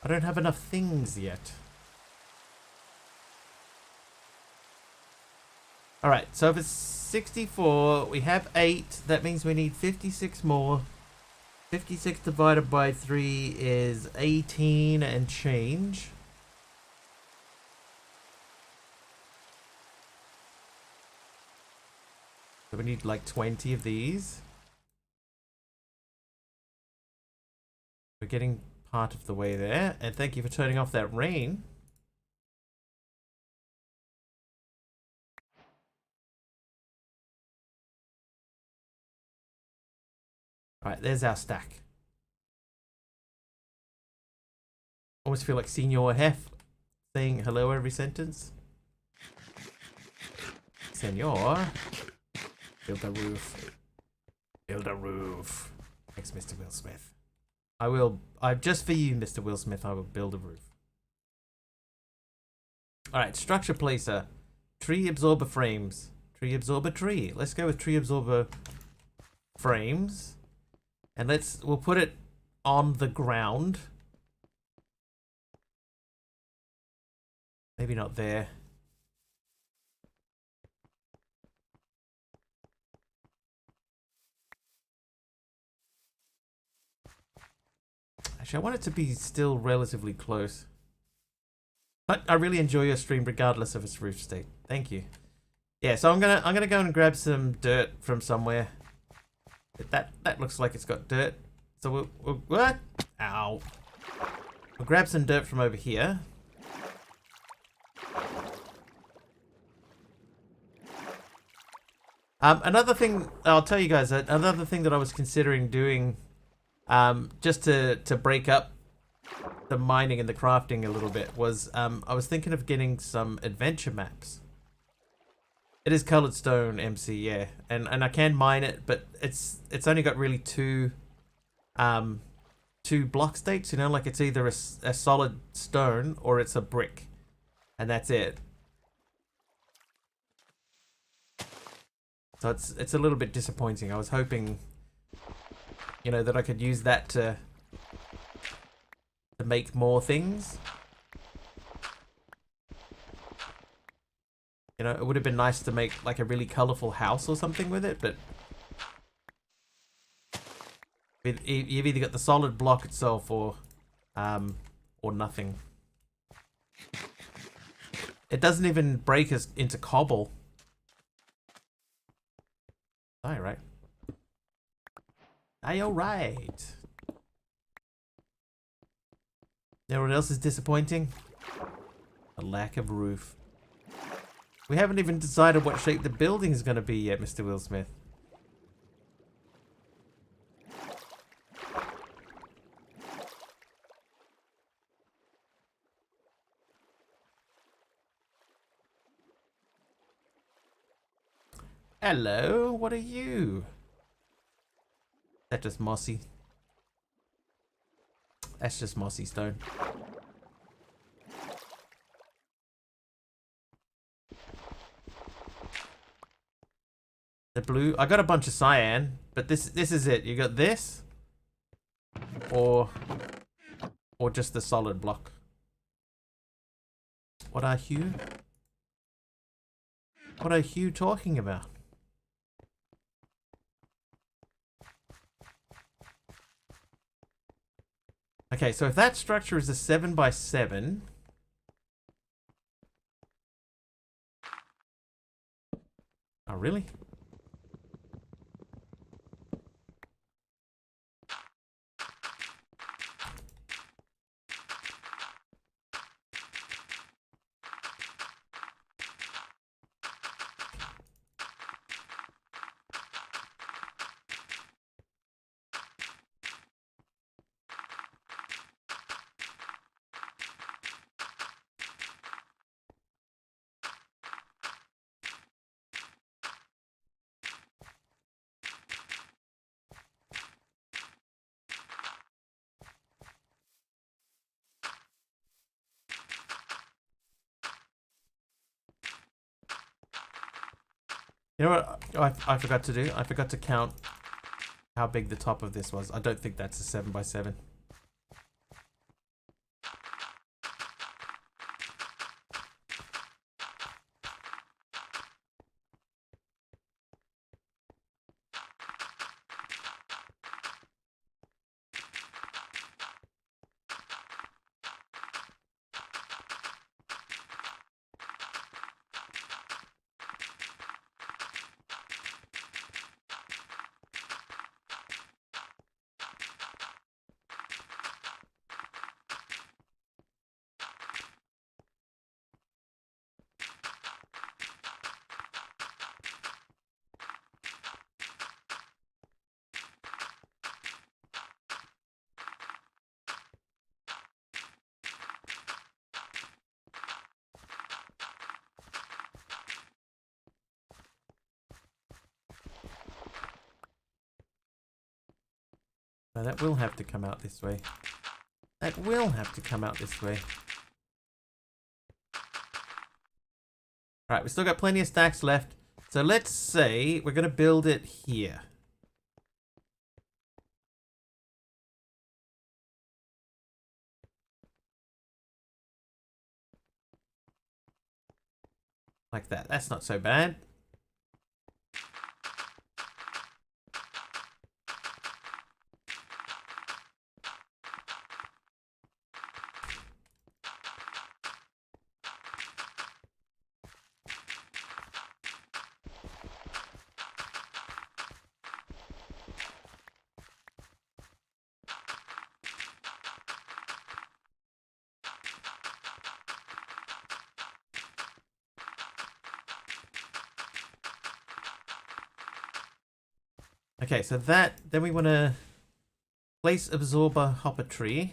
I don't have enough things yet. Alright, so if it's 64, we have 8. That means we need 56 more. 56 divided by 3 is 18 and change. So we need like 20 of these. We're getting part of the way there. And thank you for turning off that rain. Alright, there's our stack. Almost feel like Senor Hef saying hello every sentence. Senor, build a roof. Build a roof. Thanks, Mr. Will Smith. Just for you, Mr. Will Smith, I will build a roof. Alright, structure placer. Tree absorber frames. Tree absorber tree. Let's go with tree absorber frames. And we'll put it on the ground. Maybe not there. Actually, I want it to be still relatively close. But I really enjoy your stream regardless of its roof state. Thank you. Yeah, so I'm gonna go and grab some dirt from somewhere. That looks like it's got dirt. So we'll what? Ow. We'll grab some dirt from over here. Another thing I'll tell you guys, another thing that I was considering doing, just to break up the mining and the crafting a little bit, was I was thinking of getting some adventure maps. It is colored stone, MC, yeah, and I can mine it, but it's only got really two block states, you know, like it's either a solid stone or it's a brick, and that's it. So it's a little bit disappointing. I was hoping, you know, that I could use that to make more things. You know, it would have been nice to make like a really colorful house or something with it, but you've either got the solid block itself or nothing. It doesn't even break us into cobble. All right. Are you right? You know what else is disappointing? A lack of roof. We haven't even decided what shape the building is going to be yet, Mr. Will Smith. Hello, what are you? That's just mossy. That's just mossy stone. The blue. I got a bunch of cyan, but this is it. You got this, or just the solid block. What are you? What are you talking about? Okay, so if that structure is a 7x7. Oh, really? You know what I forgot to do? I forgot to count how big the top of this was. I don't think that's a 7x7. So that will have to come out this way. That will have to come out this way. Alright, we've still got plenty of stacks left. So let's say we're going to build it here. Like that. That's not so bad. Okay, so that, then we want to place absorber hopper tree.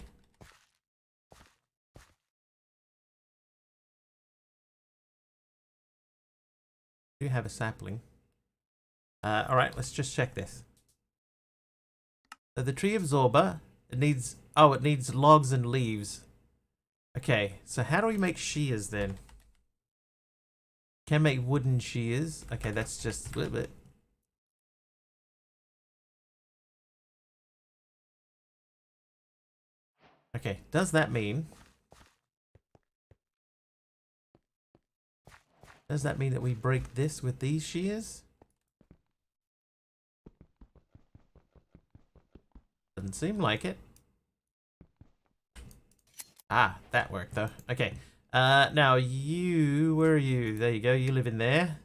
Do you have a sapling? Alright, let's just check this. So the tree absorber, it needs, oh, it needs logs and leaves. Okay, so how do we make shears then? Can make wooden shears. Okay, that's just a little bit. Okay, does that mean that we break this with these shears? Doesn't seem like it. Ah, that worked though. Okay. Now you, where are you? There you go. You live in there.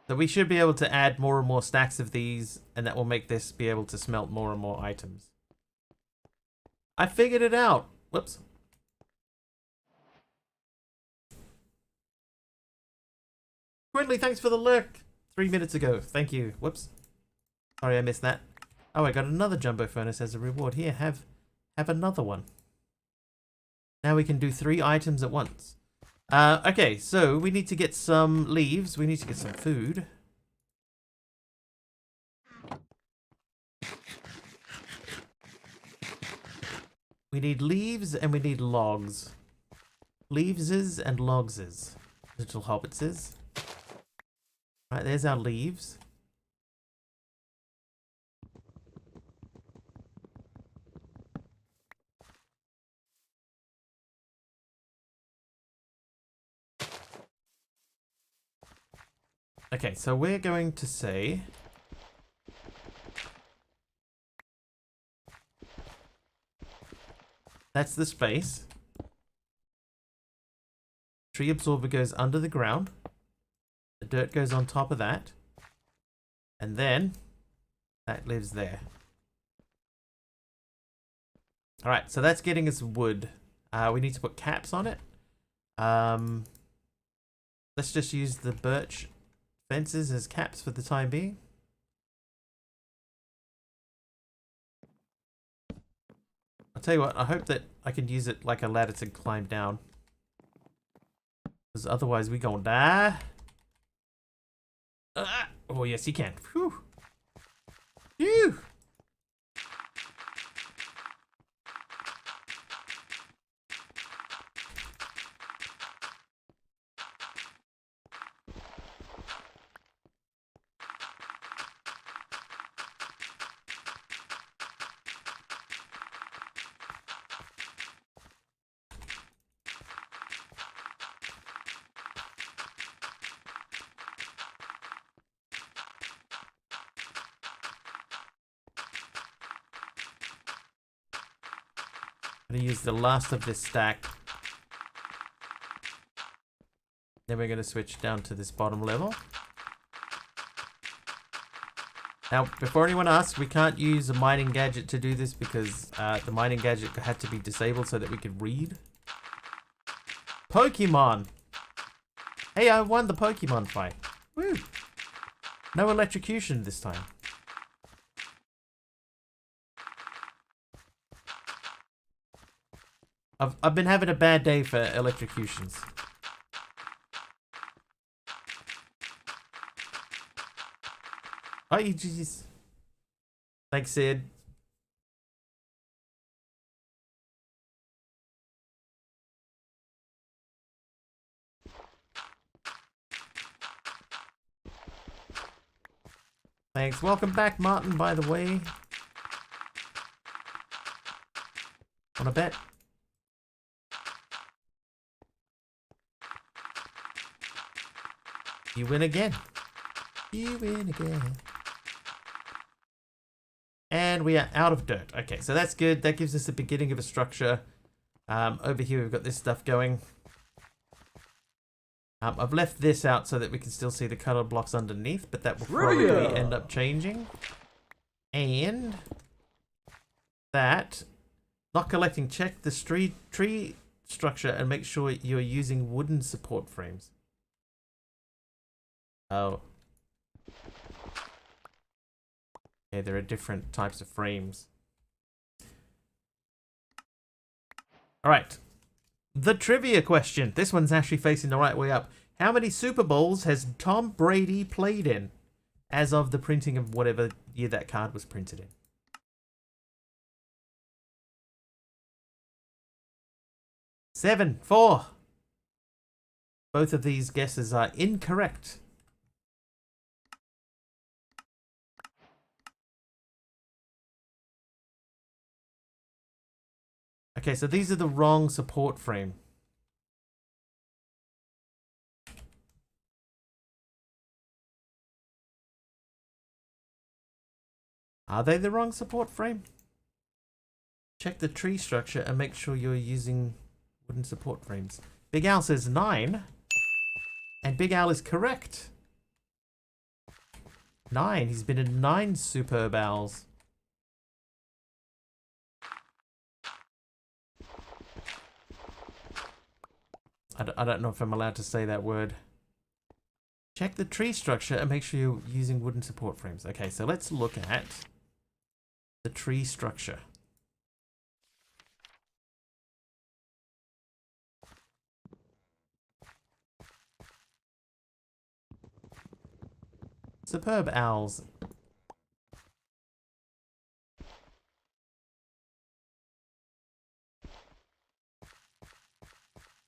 So we should be able to add more and more stacks of these, and that will make this be able to smelt more and more items. I figured it out. Whoops. Quinley, thanks for the lurk 3 minutes ago. Thank you. Whoops. Sorry, I missed that. Oh, I got another jumbo furnace as a reward. Here, have another one. Now we can do 3 items at once. Okay, so we need to get some leaves. We need to get some food. We need leaves and we need logs. Leaveses and logses. Little hobbitses. Right, there's our leaves. Okay, so we're going to say that's the space. Tree absorber goes under the ground. The dirt goes on top of that. And then that lives there. Alright, so that's getting us wood. We need to put caps on it. Let's just use the birch fences as caps for the time being. I'll tell you what, I hope that I can use it like a ladder to climb down. Because otherwise we gonna die. Oh yes, you can. Phew. Phew. I'm going to use the last of this stack. Then we're going to switch down to this bottom level. Now, before anyone asks, we can't use a mining gadget to do this because the mining gadget had to be disabled so that we could read. Pokemon! Hey, I won the Pokemon fight. Woo! No electrocution this time. I've been having a bad day for electrocutions. Oh, jeez. Thanks, Sid. Thanks. Welcome back, Martin, by the way. Wanna bet? You win again. You win again. And we are out of dirt. Okay, so that's good. That gives us the beginning of a structure. Over here we've got this stuff going. I've left this out so that we can still see the colored blocks underneath, but that will probably end up changing. And that, not collecting, check the tree structure and make sure you're using wooden support frames. Oh. Yeah, there are different types of frames. Alright. The trivia question. This one's actually facing the right way up. How many Super Bowls has Tom Brady played in as of the printing of whatever year that card was printed in? 7, 4. Both of these guesses are incorrect. Okay, so these are the wrong support frame. Are they the wrong support frame? Check the tree structure and make sure you're using wooden support frames. Big Al says 9. And Big Al is correct. 9. He's been in 9 Superb Owls. I don't know if I'm allowed to say that word. Check the tree structure and make sure you're using wooden support frames. Okay, so let's look at the tree structure. Superb Owls.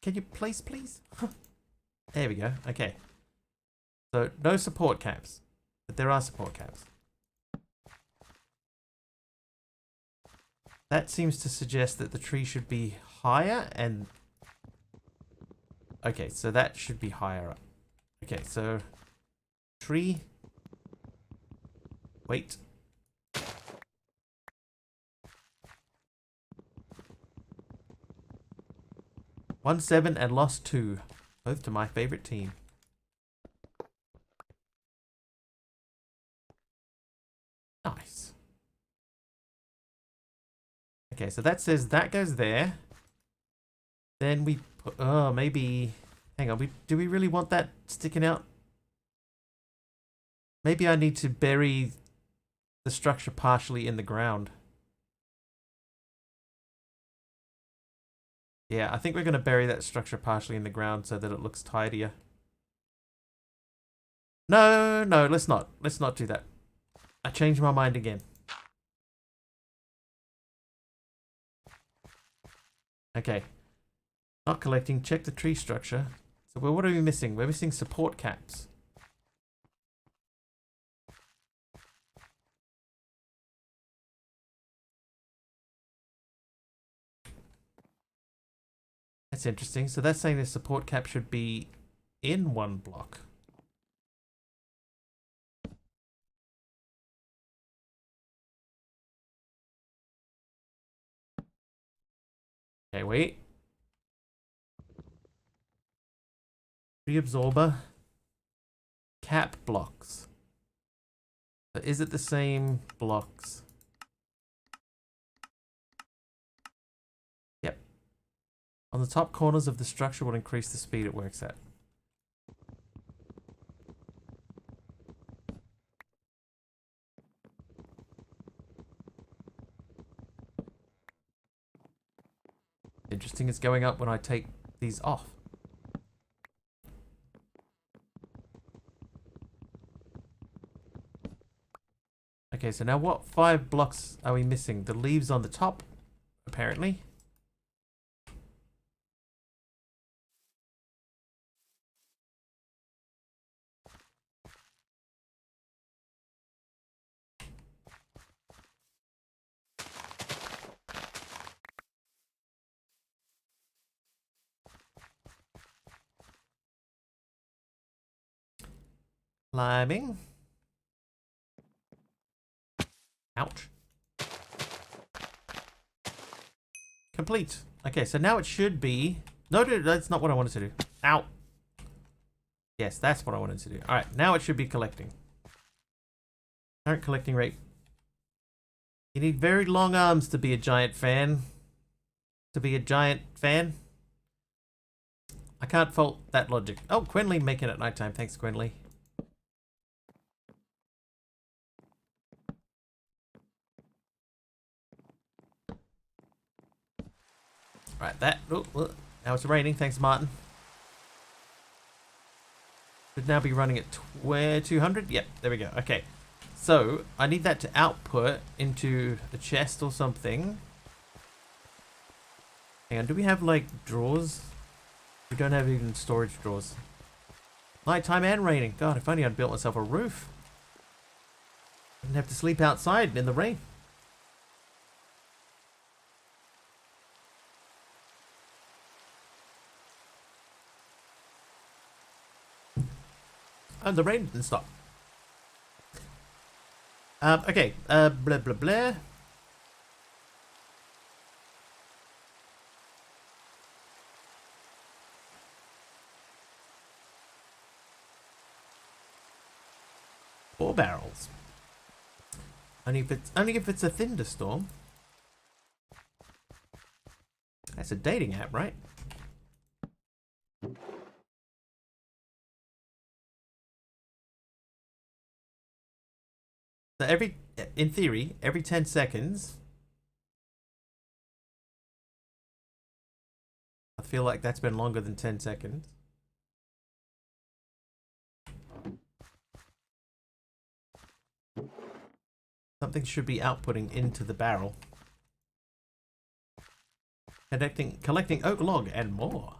Can you place, please? There we go. Okay. So, no support caps. But there are support caps. That seems to suggest that the tree should be higher and... Okay, so that should be higher up. Okay, so... Tree... Wait. 1-7 and lost 2. Both to my favorite team. Nice. Okay, so that says that goes there. Then we put... Oh, maybe... Hang on, do we really want that sticking out? Maybe I need to bury the structure partially in the ground. Yeah, I think we're going to bury that structure partially in the ground so that it looks tidier. No, no, let's not. Let's not do that. I changed my mind again. Okay. Not collecting. Check the tree structure. So what are we missing? We're missing support caps. That's interesting. So that's saying the support cap should be in one block. Okay, wait. Reabsorber. Cap blocks. So is it the same blocks? Yep. On the top corners of the structure will increase the speed it works at. Interesting, it's going up when I take these off. Okay, so now what 5 blocks are we missing? The leaves on the top, apparently. Climbing. Ouch. Complete. Okay, so now it should be... No, dude, that's not what I wanted to do. Ow. Yes, that's what I wanted to do. Alright, now it should be collecting. Current collecting rate. You need very long arms to be a giant fan. To be a giant fan. I can't fault that logic. Oh, Quinley making it nighttime. Thanks, Quinley. Right, that. Oh, now it's raining. Thanks, Martin. Should now be running at 200. Yep, there we go. Okay, so I need that to output into a chest or something. Hang on, do we have like drawers? We don't have even storage drawers. Nighttime and raining. God, if only I'd built myself a roof. I didn't have to sleep outside in the rain. And the rain didn't stop. Okay, blah blah blah. Four barrels. Only if it's a thunderstorm. That's a dating app, right? So in theory, every 10 seconds, I feel like that's been longer than 10 seconds. Something should be outputting into the barrel. Collecting oak log and more.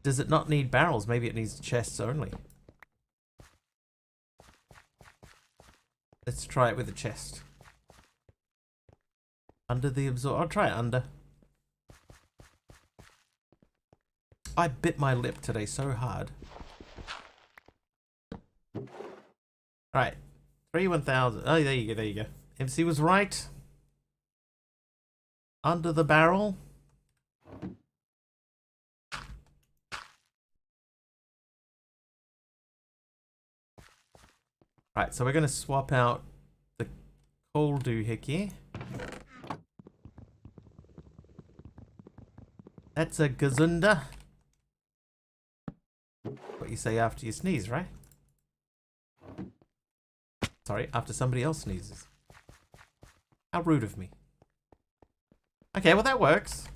Does it not need barrels? Maybe it needs chests only. Let's try it with a chest. Under the absorb. I'll try it under. I bit my lip today so hard. Alright. 1000. Oh, there you go, there you go. MC was right. Under the barrel. Right, so we're going to swap out the coal doohickey. That's a gazunda. What you say after you sneeze, right? Sorry, after somebody else sneezes. How rude of me. Okay, well that works.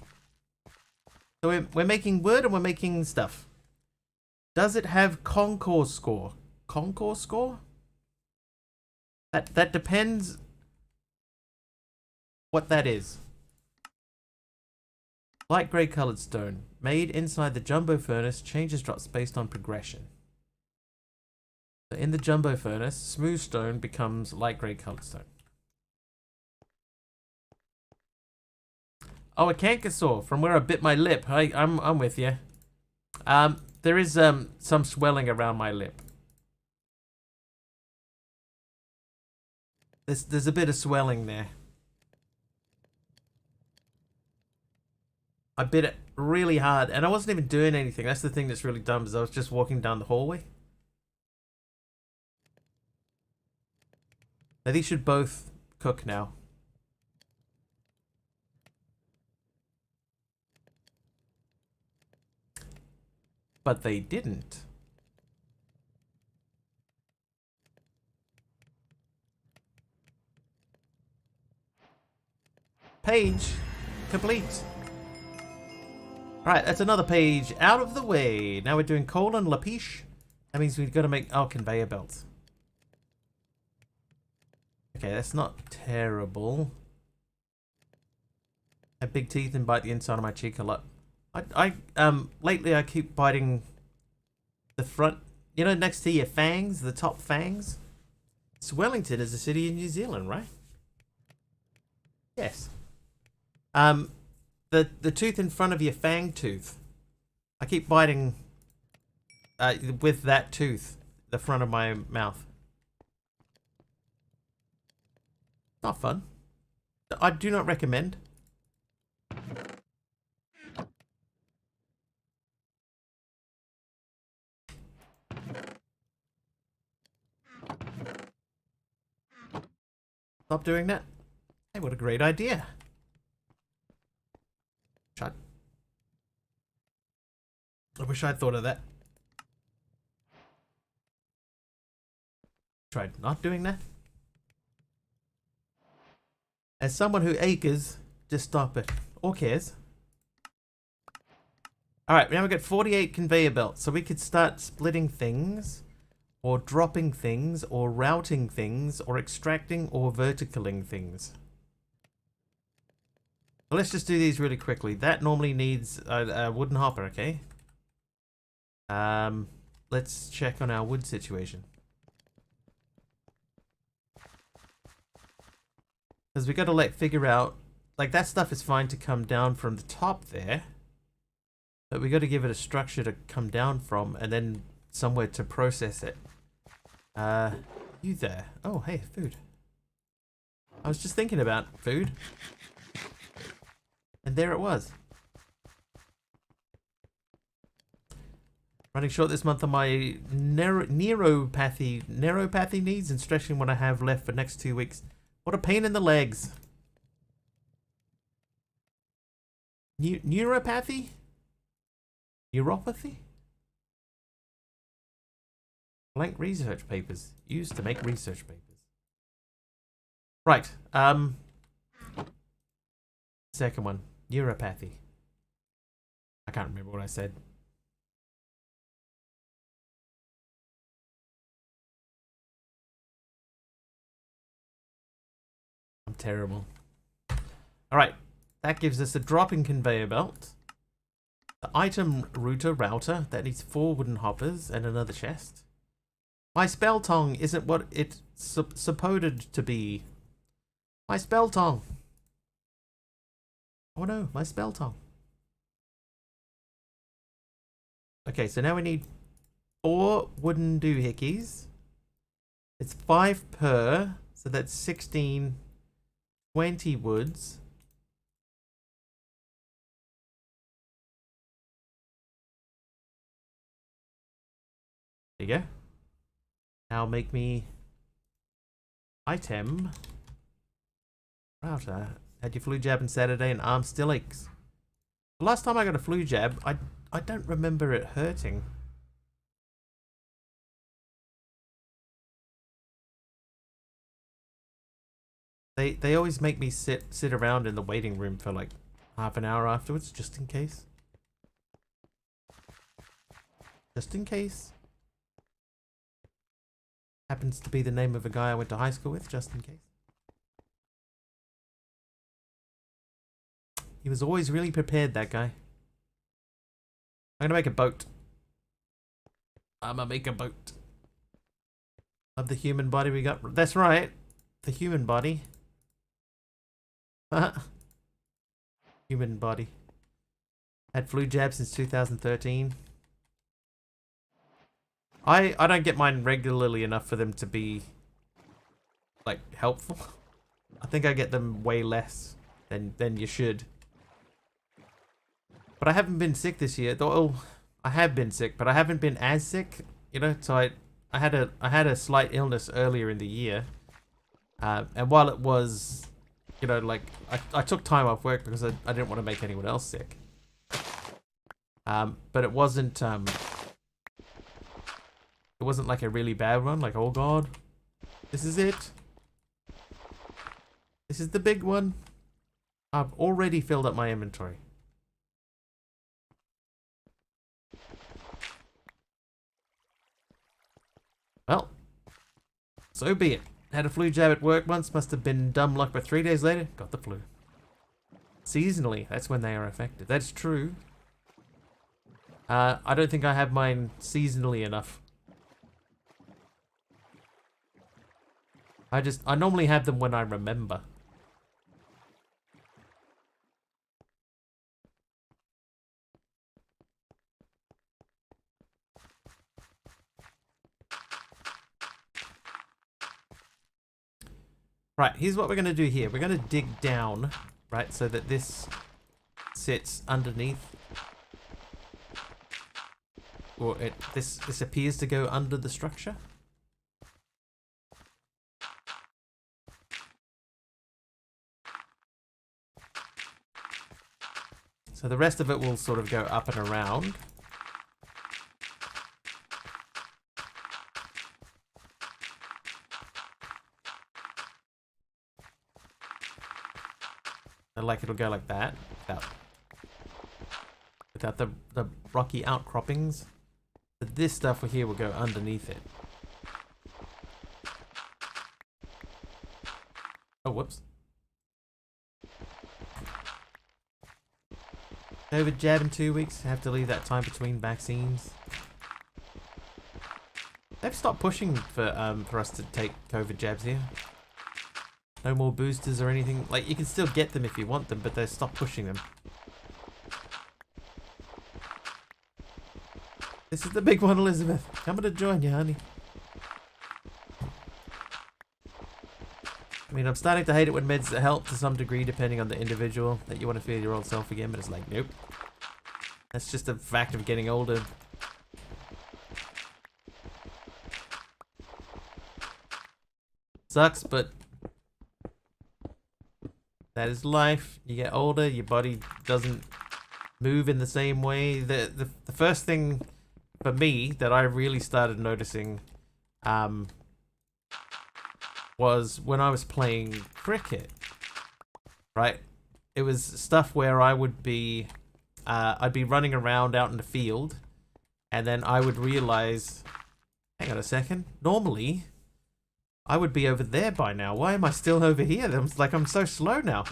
So we're making wood and we're making stuff. Does it have concourse score? Concourse score? That depends what that is. Light grey coloured stone. Made inside the jumbo furnace, changes drops based on progression. So in the jumbo furnace, smooth stone becomes light grey coloured stone. Oh, a canker sore from where I bit my lip. I'm with you. There is some swelling around my lip. There's a bit of swelling there. I bit it really hard, and I wasn't even doing anything. That's the thing that's really dumb, is I was just walking down the hallway. Now these should both cook now. But they didn't. Page complete. Alright, that's another page out of the way. Now we're doing coal and lapiche. That means we've got to make our conveyor belts. Okay, that's not terrible. I have big teeth and bite the inside of my cheek a lot. Lately I keep biting the front, you know, next to your fangs, the top fangs. Wellington is a city in New Zealand, right? Yes. The tooth in front of your fang tooth. I keep biting with that tooth. the front of my mouth. Not fun. I do not recommend. Stop doing that. Hey, what a great idea. I wish I'd thought of that. Tried not doing that. As someone who acres, just stop it. Or cares. Alright, now we've got 48 conveyor belts. So we could start splitting things, or dropping things, or routing things, or extracting, or verticaling things. So let's just do these really quickly. That normally needs a wooden hopper, okay? Let's check on our wood situation. Because we got to figure out, like, that stuff is fine to come down from the top there, but we got to give it a structure to come down from, and then somewhere to process it. You there? Oh, hey, food. I was just thinking about food, and there it was. Running short this month on my neuropathy needs and stretching what I have left for next 2 weeks. What a pain in the legs. Neuropathy? Neuropathy? Blank research papers. Used to make research papers. Right. Second one. Neuropathy. I can't remember what I said. I'm terrible. Alright. That gives us a dropping conveyor belt. The item router that needs 4 wooden hoppers and another chest. My spell tongue isn't what it's supposed to be. My spell tongue. Oh no, my spell tongue. Okay, so now we need 4 wooden doohickeys. It's 5 per, so that's 16, 20 woods. There you go. Now make me item router. Had your flu jab on Saturday and arm still aches. The last time I got a flu jab, I don't remember it hurting. They always make me sit around in the waiting room for like half an hour afterwards, just in case. Just in case. Happens to be the name of a guy I went to high school with, just in case. He was always really prepared, that guy. I'm gonna make a boat. I'm gonna make a boat. Of the human body we got. That's right. The human body. Human body. Had flu jab since 2013. I don't get mine regularly enough for them to be, like, helpful. I think I get them way less than you should. But I haven't been sick this year. Though I have been sick, but I haven't been as sick. You know, so I had a slight illness earlier in the year. And while it was, you know, like, I took time off work because I didn't want to make anyone else sick. But it wasn't like a really bad one, like, oh god, this is it. This is the big one. I've already filled up my inventory. Well, so be it. Had a flu jab at work once, must have been dumb luck, but 3 days later, got the flu. Seasonally, that's when they are effective. That's true. I don't think I have mine seasonally enough. I normally have them when I remember. Right, here's what we're going to do here. We're going to dig down, right, so that this sits underneath. Or this appears to go under the structure. So the rest of it will sort of go up and around. And like it'll go like that, without the rocky outcroppings. But this stuff here will go underneath it. Oh, whoops. COVID jab in 2 weeks. Have to leave that time between vaccines. They've stopped pushing for us to take COVID jabs here. No more boosters or anything. Like, you can still get them if you want them, but they stopped pushing them. This is the big one, Elizabeth. Coming to join you, honey. I mean, I'm starting to hate it when meds help to some degree, depending on the individual, that you want to feel your old self again, but it's like, nope. That's just a fact of getting older. Sucks, but that is life. You get older, your body doesn't move in the same way. The first thing for me that I really started noticing was when I was playing cricket, right? It was stuff where I would be, I'd be running around out in the field, and then I would realize, hang on a second, normally I would be over there by now. Why am I still over here? I'm so slow now.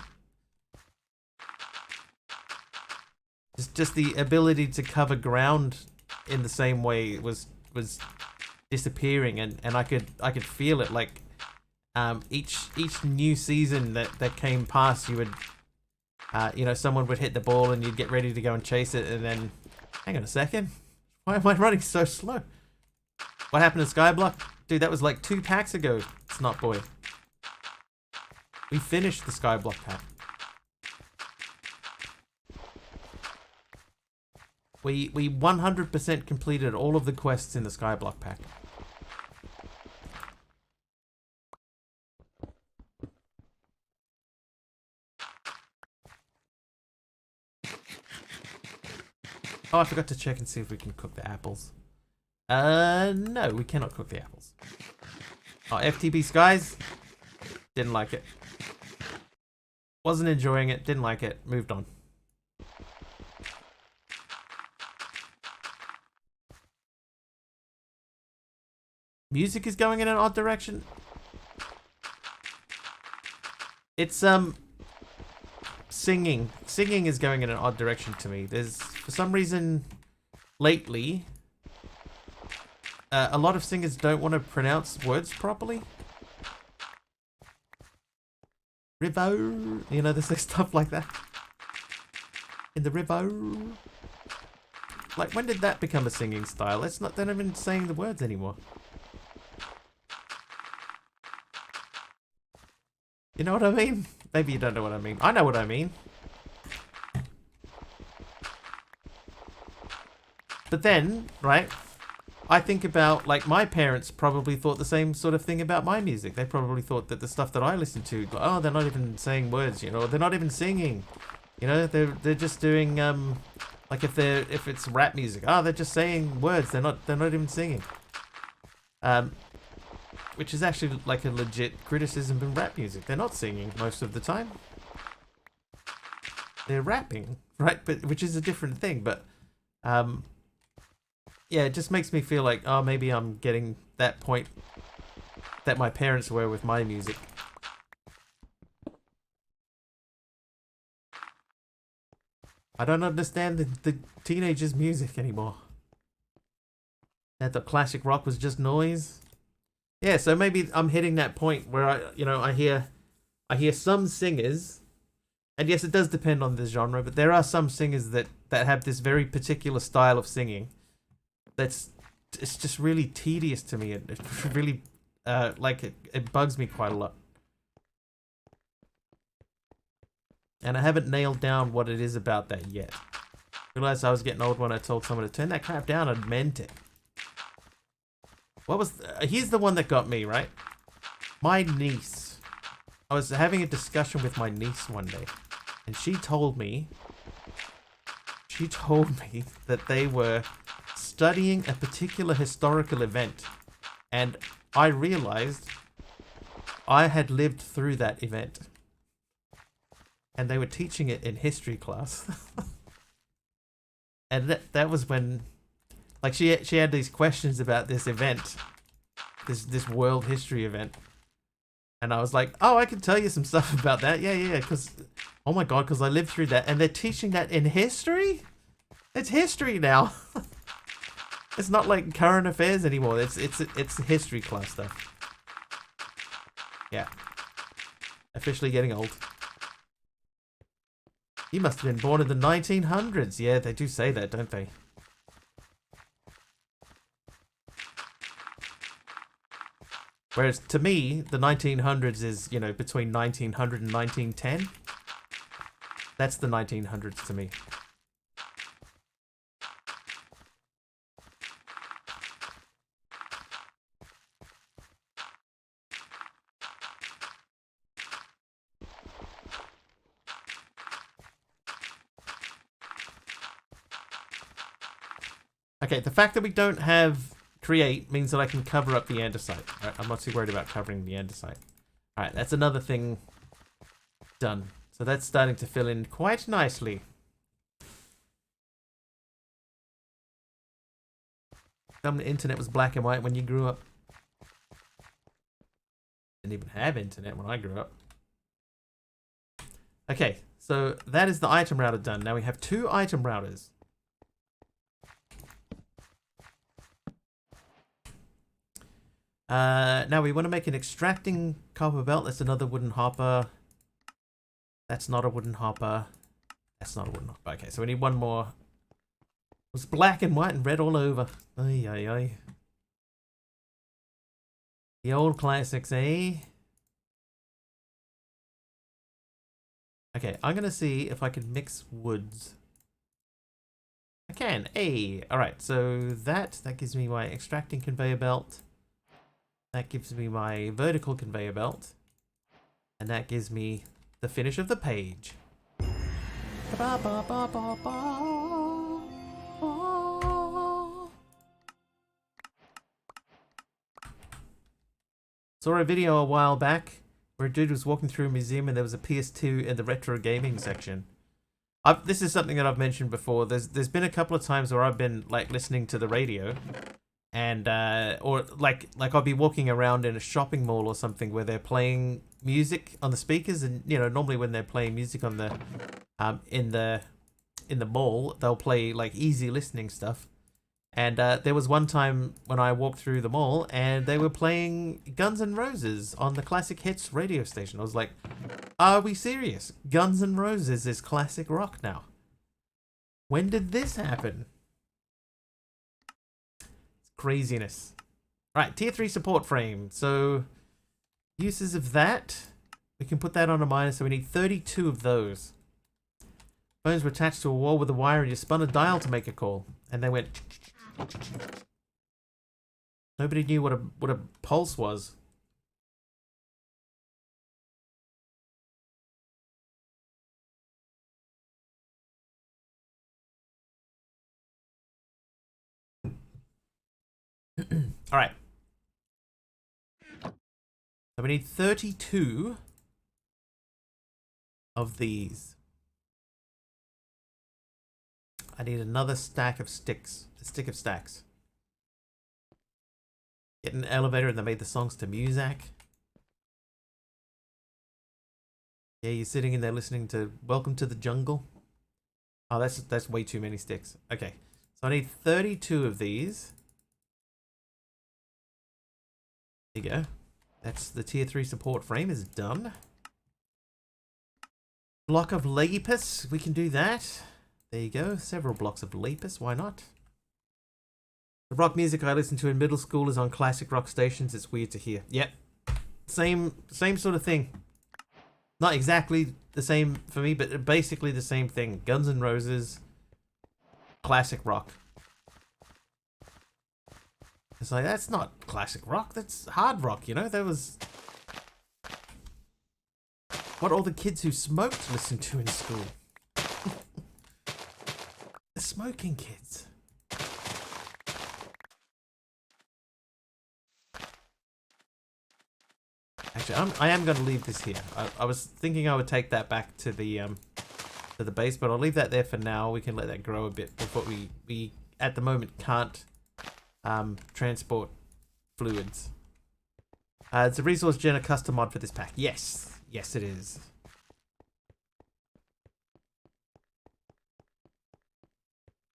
It's just the ability to cover ground in the same way was disappearing, and I could feel it. Like each new season that came past, you would you know, someone would hit the ball and you'd get ready to go and chase it, and then hang on a second, why am I running so slow? What happened to Skyblock? Dude, that was like 2 packs ago, Snot Boy. We finished the Skyblock pack. We 100% completed all of the quests in the Skyblock pack. Oh, I forgot to check and see if we can cook the apples. No, we cannot cook the apples. Oh, FTB Skies? Didn't like it. Wasn't enjoying it, didn't like it, moved on. Music is going in an odd direction. It's singing. Singing is going in an odd direction to me. There's, for some reason, lately, a lot of singers don't want to pronounce words properly. River, you know, there's stuff like that. In the river. Like, when did that become a singing style? It's not, they're not even saying the words anymore. You know what I mean? Maybe you don't know what I mean. I know what I mean. But then, right, I think about, like, my parents probably thought the same sort of thing about my music. They probably thought that the stuff that I listened to, like, oh, they're not even saying words, you know, they're not even singing. You know, they're just doing, like, if it's rap music, oh, they're just saying words, they're not even singing. Which is actually like a legit criticism in rap music. They're not singing most of the time. They're rapping, right? But which is a different thing. But yeah, it just makes me feel like, oh, maybe I'm getting that point that my parents were with my music. I don't understand the teenagers' music anymore. That the classic rock was just noise. Yeah, so maybe I'm hitting that point where I hear some singers, and yes, it does depend on the genre, but there are some singers that have this very particular style of singing. It's just really tedious to me. It really, like, it bugs me quite a lot. And I haven't nailed down what it is about that yet. Realized I was getting old when I told someone to turn that crap down. I meant it. What was... here's the one that got me, right? My niece. I was having a discussion with my niece one day. And she told me that they were studying a particular historical event. And I realized I had lived through that event. And they were teaching it in history class. And that was when, like, she had these questions about this event, this world history event, and I was like, oh, I can tell you some stuff about that, yeah, because, oh my god, because I lived through that, and they're teaching that in history. It's history now. It's not like current affairs anymore. It's history class stuff. Yeah, officially getting old. You must have been born in the 1900s. Yeah, they do say that, don't they? Whereas to me, the 1900s is, you know, between 1900 and 1910. That's the 1900s to me. Okay, the fact that we don't have create means that I can cover up the andesite. Right, I'm not too worried about covering the andesite. Alright, that's another thing done. So that's starting to fill in quite nicely. The internet was black and white when you grew up. Didn't even have internet when I grew up. Okay, so that is the item router done. Now we have 2 item routers. Now we want to make an extracting copper belt. That's another wooden hopper. That's not a wooden hopper. That's not a wooden hopper. Okay, so we need one more. It was black and white and red all over. Ay, ay, ay. The old classics, eh? Okay, I'm gonna see if I can mix woods. I can. Hey, all right. So that gives me my extracting conveyor belt. That gives me my vertical conveyor belt. And that gives me the finish of the page. Saw a video a while back where a dude was walking through a museum and there was a PS2 in the retro gaming section. This is something that I've mentioned before. There's been a couple of times where I've been like listening to the radio. And or like I'll be walking around in a shopping mall or something where they're playing music on the speakers, and you know, normally when they're playing music on the in the mall, they'll play like easy listening stuff. And there was one time when I walked through the mall and they were playing Guns N' Roses on the Classic Hits radio station. I was like, are we serious? Guns N' Roses is classic rock now. When did this happen? Craziness. Right, tier 3 support frame. So uses of that, we can put that on a minus, so we need 32 of those. Phones were attached to a wall with a wire and you spun a dial to make a call. And they went... Nobody knew what a pulse was. All right. So we need 32 of these. I need another stack of sticks. A stick of stacks. Get an elevator and they made the songs to Muzak. Yeah, you're sitting in there listening to Welcome to the Jungle. Oh, that's way too many sticks. Okay. So I need 32 of these. There you go. That's the tier 3 support frame is done. Block of lapis. We can do that. There you go. Several blocks of lapis. Why not? The rock music I listened to in middle school is on classic rock stations. It's weird to hear. Yep. Same sort of thing. Not exactly the same for me, but basically the same thing. Guns N' Roses, classic rock. It's like, that's not classic rock, that's hard rock, you know? That was what all the kids who smoked listened to in school. The smoking kids. Actually, I am going to leave this here. I was thinking I would take that back to the base, but I'll leave that there for now. We can let that grow a bit before we at the moment can't transport fluids. It's a resource gen custom mod for this pack. Yes, yes it is.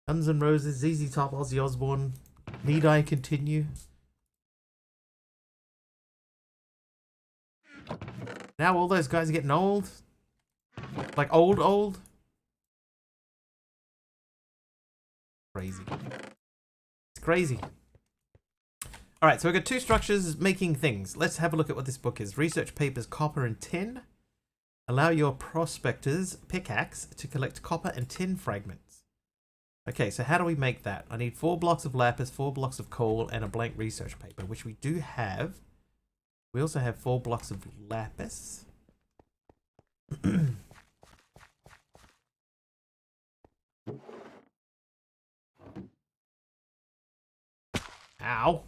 Guns N' Roses, ZZ Top, Ozzy Osbourne. Need I continue? Now all those guys are getting old. Like old. Crazy. It's crazy. Alright, so we've got two structures making things. Let's have a look at what this book is. Research papers, copper and tin. Allow your prospector's pickaxe to collect copper and tin fragments. Okay, so how do we make that? I need 4 blocks of lapis, 4 blocks of coal, and a blank research paper, which we do have. We also have 4 blocks of lapis. Ow.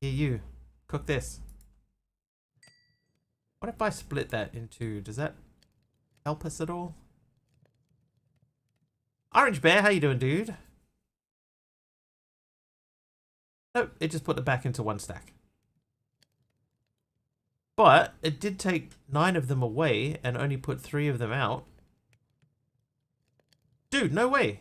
Here, you. Cook this. What if I split that into... Does that help us at all? Orange Bear, how you doing, dude? Nope, it just put it back into 1 stack. But it did take 9 of them away and only put 3 of them out. Dude, no way.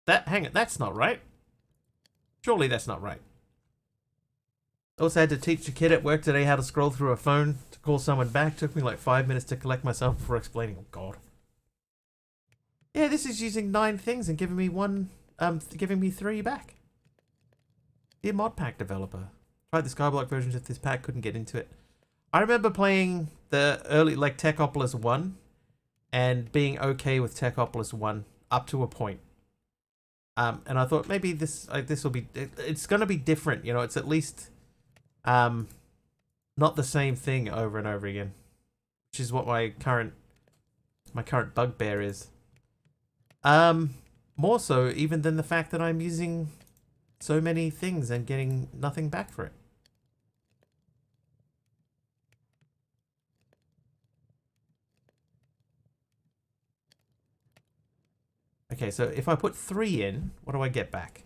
Hang on, that's not right. Surely that's not right. Also had to teach a kid at work today how to scroll through a phone to call someone back. Took me like 5 minutes to collect myself before explaining. Oh god. Yeah, this is using 9 things and giving me 3 back. Dear mod pack developer. Tried the Skyblock versions of this pack, couldn't get into it. I remember playing the early, like, Techopolis 1 and being okay with Techopolis 1 up to a point. And I thought maybe this will be, it's going to be different, you know, it's at least not the same thing over and over again, which is what my current bugbear is. More so even than the fact that I'm using so many things and getting nothing back for it. Okay, so if I put 3 in, what do I get back?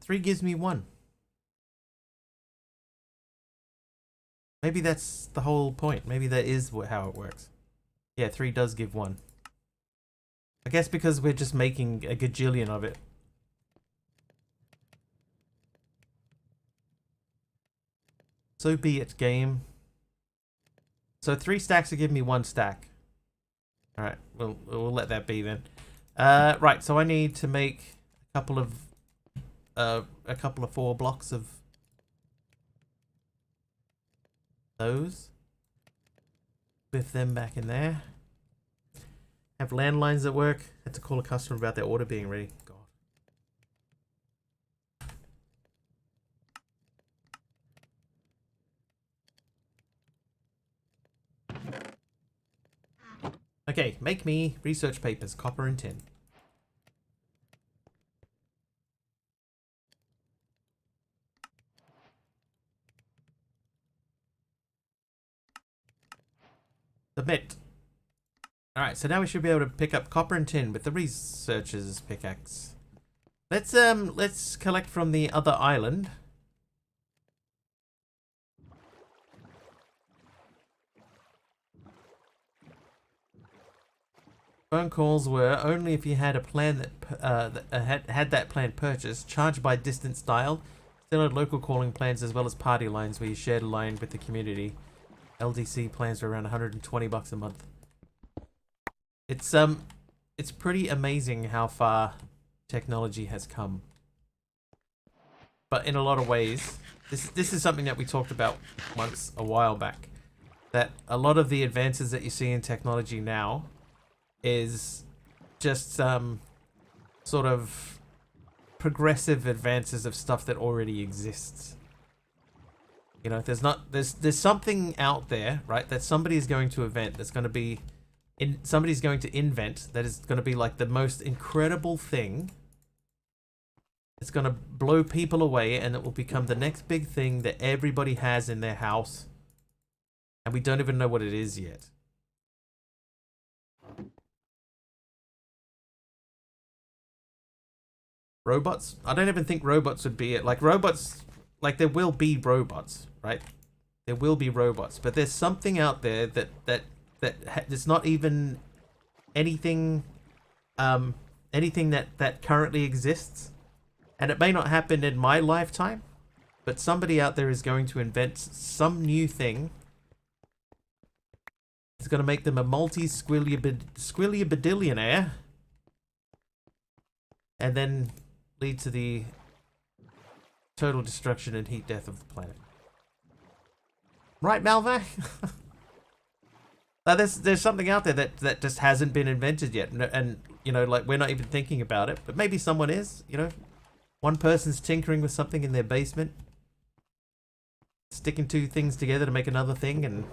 Three gives me 1. Maybe that's the whole point. Maybe that is how it works. Yeah, 3 does give 1. I guess because we're just making a gajillion of it. So be it, game. So 3 stacks will give me 1 stack. Alright, we'll let that be then. Right, so I need to make a couple of 4 blocks of those. With them back in there. Have landlines at work. Had to call a customer about their order being ready. God. Okay, make me research papers, copper and tin. Submit. Alright, so now we should be able to pick up copper and tin with the researcher's pickaxe. Let's collect from the other island. Phone calls were only if you had a plan that had that plan purchased, charged by distance dialed, Still had local calling plans as well as party lines where you shared a line with the community. LDC plans are around 120 bucks a month. It's pretty amazing how far technology has come. But in a lot of ways, this is something that we talked about once a while back. That a lot of the advances that you see in technology now is just sort of progressive advances of stuff that already exists. You know, there's something out there, right, that somebody is going to invent that's going to be somebody's going to invent that is going to be like the most incredible thing. It's going to blow people away, and it will become the next big thing that everybody has in their house. And we don't even know what it is yet. Robots? I don't even think robots would be it. Like, robots, like, there will be robots, right? There will be robots. But there's something out there that's not even anything, anything that currently exists. And it may not happen in my lifetime, but somebody out there is going to invent some new thing. It's going to make them a multi-squilliabadillionaire. And then lead to the total destruction and heat death of the planet. Right, Malva? There's something out there that just hasn't been invented yet. And, you know, like, we're not even thinking about it. But maybe someone is, you know. One person's tinkering with something in their basement. Sticking two things together to make another thing, and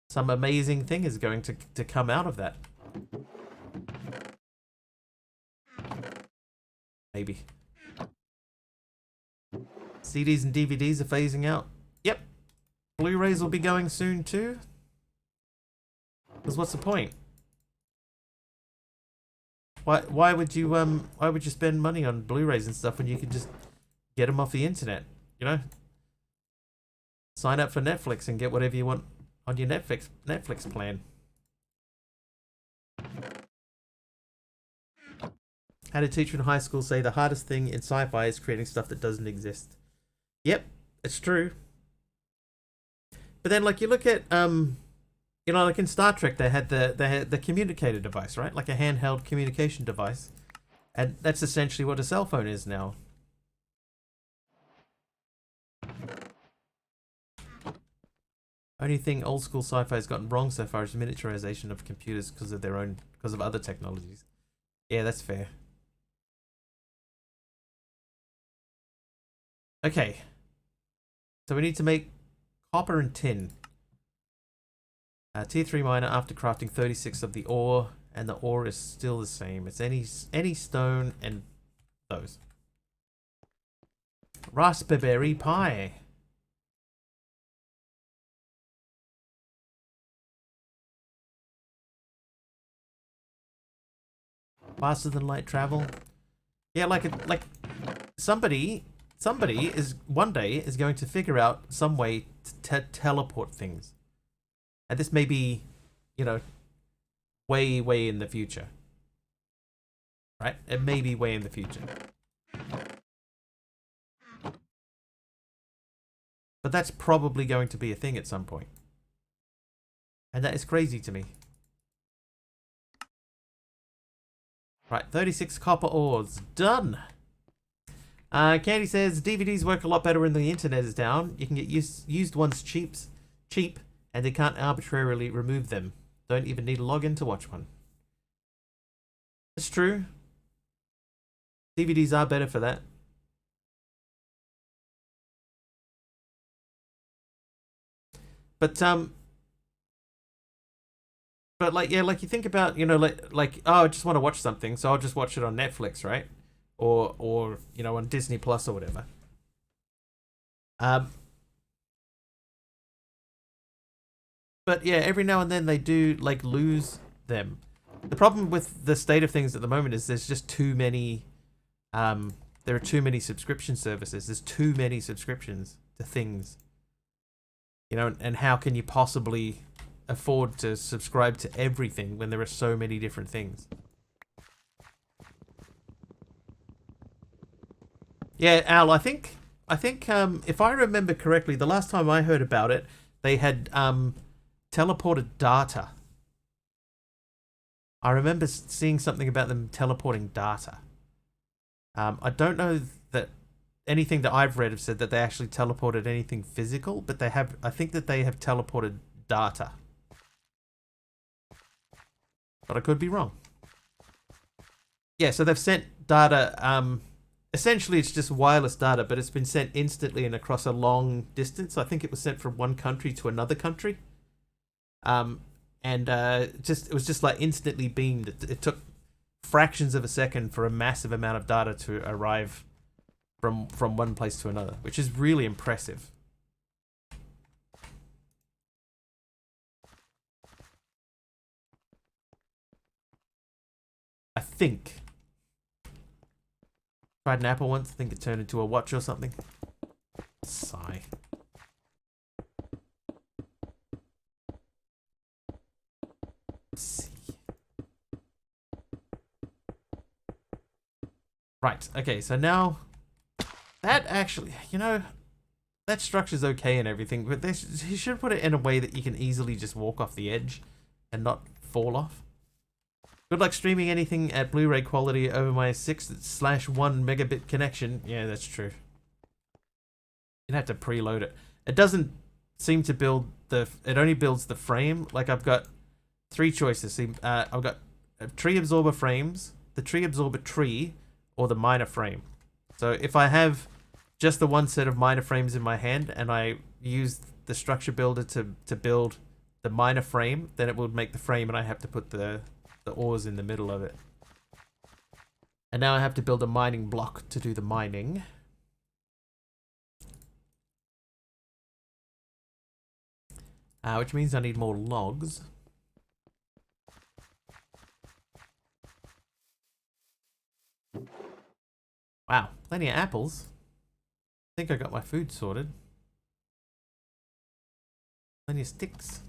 some amazing thing is going to come out of that. Maybe. CDs and DVDs are phasing out. Yep. Blu-rays will be going soon too. Because what's the point? Why would you spend money on Blu-rays and stuff when you can just get them off the internet? You know, sign up for Netflix and get whatever you want on your Netflix plan. Had a teacher in high school say the hardest thing in sci-fi is creating stuff that doesn't exist. Yep, it's true. But then, like, you look at you know, like in Star Trek, they had the communicator device, right? Like a handheld communication device, and that's essentially what a cell phone is now. Only thing old school sci-fi has gotten wrong so far is miniaturization of computers because of other technologies. Yeah, that's fair. Okay, so we need to make copper and tin. Tier 3 miner after crafting 36 of the ore, and the ore is still the same. It's any stone and those. Raspberry Pi. Faster than light travel. Yeah, like somebody is one day is going to figure out some way to teleport things. And this may be, you know, way in the future. Right? It may be way in the future. But that's probably going to be a thing at some point. And that is crazy to me. Right, 36 copper ores. Done! Candy says, DVDs work a lot better when the internet is down. You can get used ones cheap, and they can't arbitrarily remove them. Don't even need a login to watch one. It's true. DVDs are better for that. But like, yeah, like you think about, you know, like oh, I just want to watch something, so I'll just watch it on Netflix, right? Or you know, on Disney Plus or whatever. But yeah, every now and then they do like lose them. The problem with the state of things at the moment is there's just too many. There are too many subscription services. There's too many subscriptions to things. You know, and how can you possibly afford to subscribe to everything when there are so many different things? Yeah, Al, I think if I remember correctly, the last time I heard about it, they had teleported data. I remember seeing something about them teleporting data. I don't know that anything that I've read have said that they actually teleported anything physical, but they have. I think that they have teleported data, but I could be wrong. Yeah, so they've sent data. Essentially, it's just wireless data, but it's been sent instantly and across a long distance. I think it was sent from one country to another country. Um, and just it was just like instantly beamed. It took fractions of a second for a massive amount of data to arrive from one place to another, which is really impressive. I think. Tried an apple once. I think it turned into a watch or something. Sigh. Let's see. Right. Okay. So now that actually, that structure's okay and everything, but he should put it in a way that you can easily just walk off the edge and not fall off. Good luck streaming anything at Blu-ray quality over my 6/1 megabit connection. Yeah, that's true. You'd have to preload it. It doesn't seem to build it only builds the frame. Like I've got three choices. I've got tree absorber frames, the tree absorber tree, or the miner frame. So if I have just the one set of miner frames in my hand and I use the structure builder to build the miner frame, then it would make the frame and I have to put the ores in the middle of it. And now I have to build a mining block to do the mining. Which means I need more logs. Wow, plenty of apples. I think I got my food sorted. Plenty of sticks.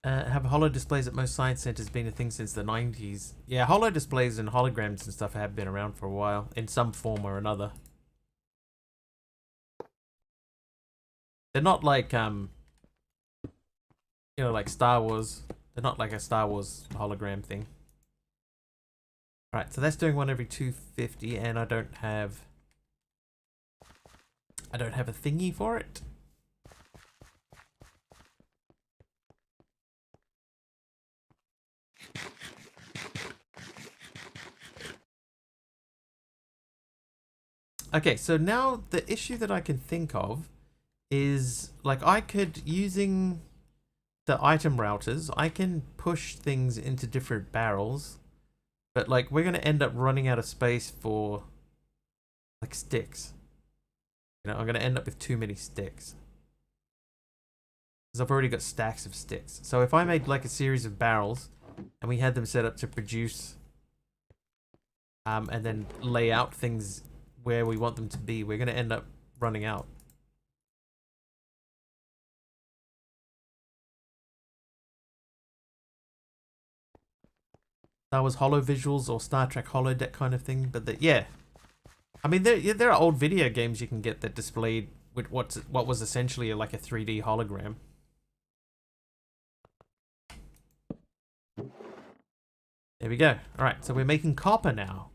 Have holo displays at most science centers been a thing since the 90s? Yeah, holo displays and holograms and stuff have been around for a while, in some form or another. They're not like, like Star Wars. They're not like a Star Wars hologram thing. Alright, so that's doing one every 250, and I don't have a thingy for it. Okay, so now the issue that I can think of is, like, I could, using the item routers, I can push things into different barrels, but, like, we're going to end up running out of space for, like, sticks. I'm going to end up with too many sticks. Because I've already got stacks of sticks. So if I made, like, a series of barrels, and we had them set up to produce, and then lay out things where we want them to be, we're going to end up running out. That was Holo Visuals or Star Trek Holodeck kind of thing, but yeah. I mean, there are old video games you can get that displayed with what was essentially like a 3D hologram. There we go. All right, so we're making copper now.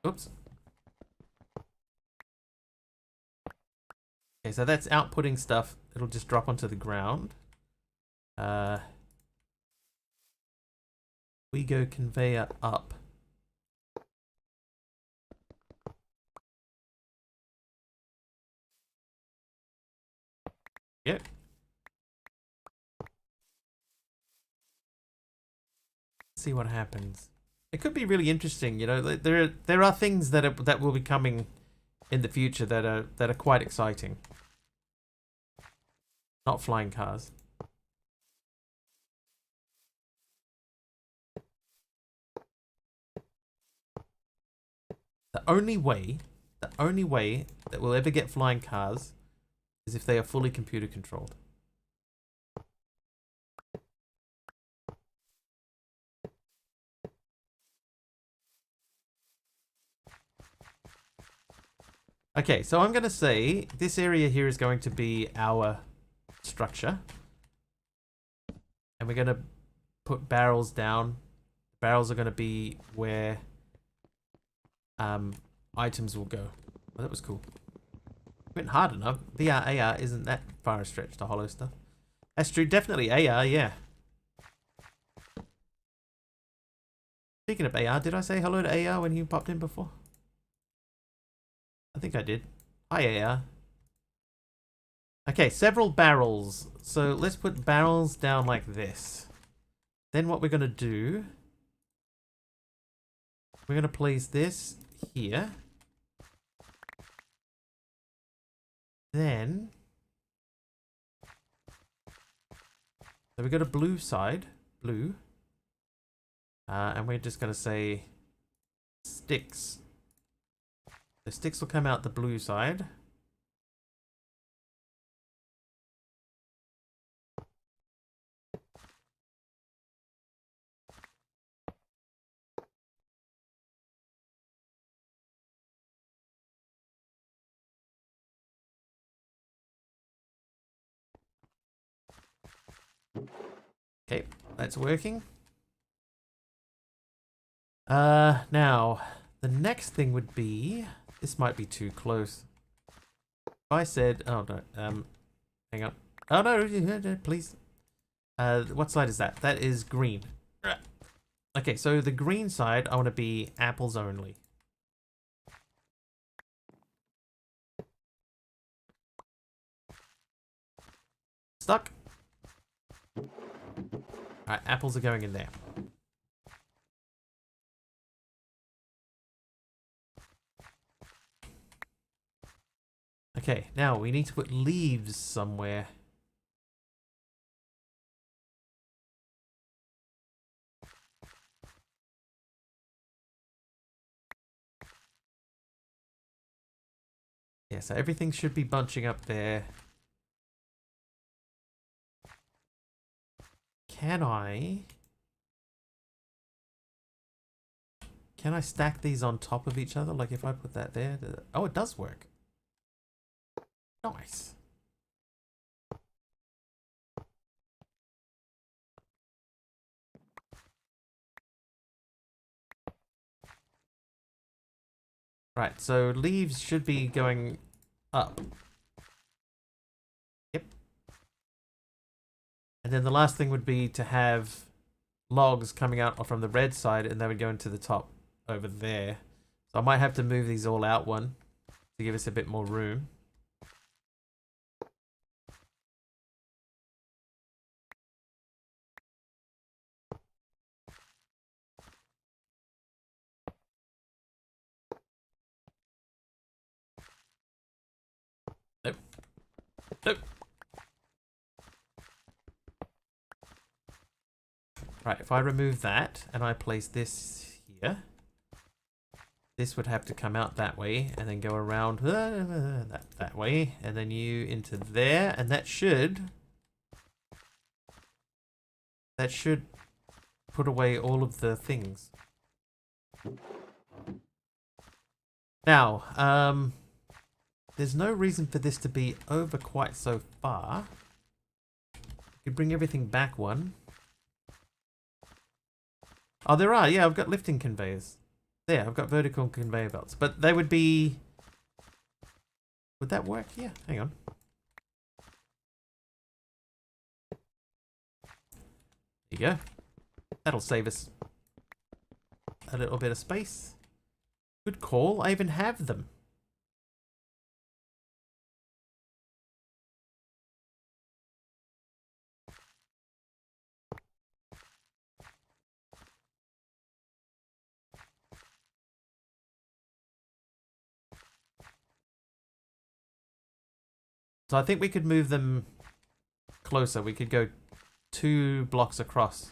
Oops. Okay, so that's outputting stuff. It'll just drop onto the ground. We go conveyor up. see what happens. It could be really interesting, you know. There are things that will be coming in the future that are quite exciting. Not flying cars. The only way that we'll ever get flying cars is if they are fully computer controlled. Okay, so I'm going to say this area here is going to be our structure. And we're going to put barrels down. Barrels are going to be where items will go. Well, that was cool. Went hard enough. VR, AR isn't that far a stretch to hollow stuff. That's true. Definitely AR, yeah. Speaking of AR, did I say hello to AR when he popped in before? I think I did. Hi, AR. Okay, several barrels. So let's put barrels down like this. Then what we're going to do... We're going to place this here. Then... So we got a blue side. Blue. And we're just going to say... Sticks. The sticks will come out the blue side. Okay, that's working. Now, the next thing would be... This might be too close. If I said... Oh, no. Hang on. Oh, no, please. What side is that? That is green. Okay, so the green side, I want to be apples only. Stuck. Alright, apples are going in there. Okay, now we need to put leaves somewhere. Yeah, so everything should be bunching up there. Can I stack these on top of each other? Like if I put that there? Oh, it does work. Nice. Right, so leaves should be going up. Yep. And then the last thing would be to have logs coming out from the red side, and they would go into the top over there. So I might have to move these all out one to give us a bit more room. Nope. Nope. Right, if I remove that and I place this here, this would have to come out that way and then go around that way, and then you into there, and that should put away all of the things. Now, there's no reason for this to be over quite so far. You could bring everything back one. Oh, there are. Yeah, I've got lifting conveyors. There, I've got vertical conveyor belts. But they would be... Would that work? Yeah, hang on. There you go. That'll save us a little bit of space. Good call. I even have them. So I think we could move them closer. We could go 2 blocks across.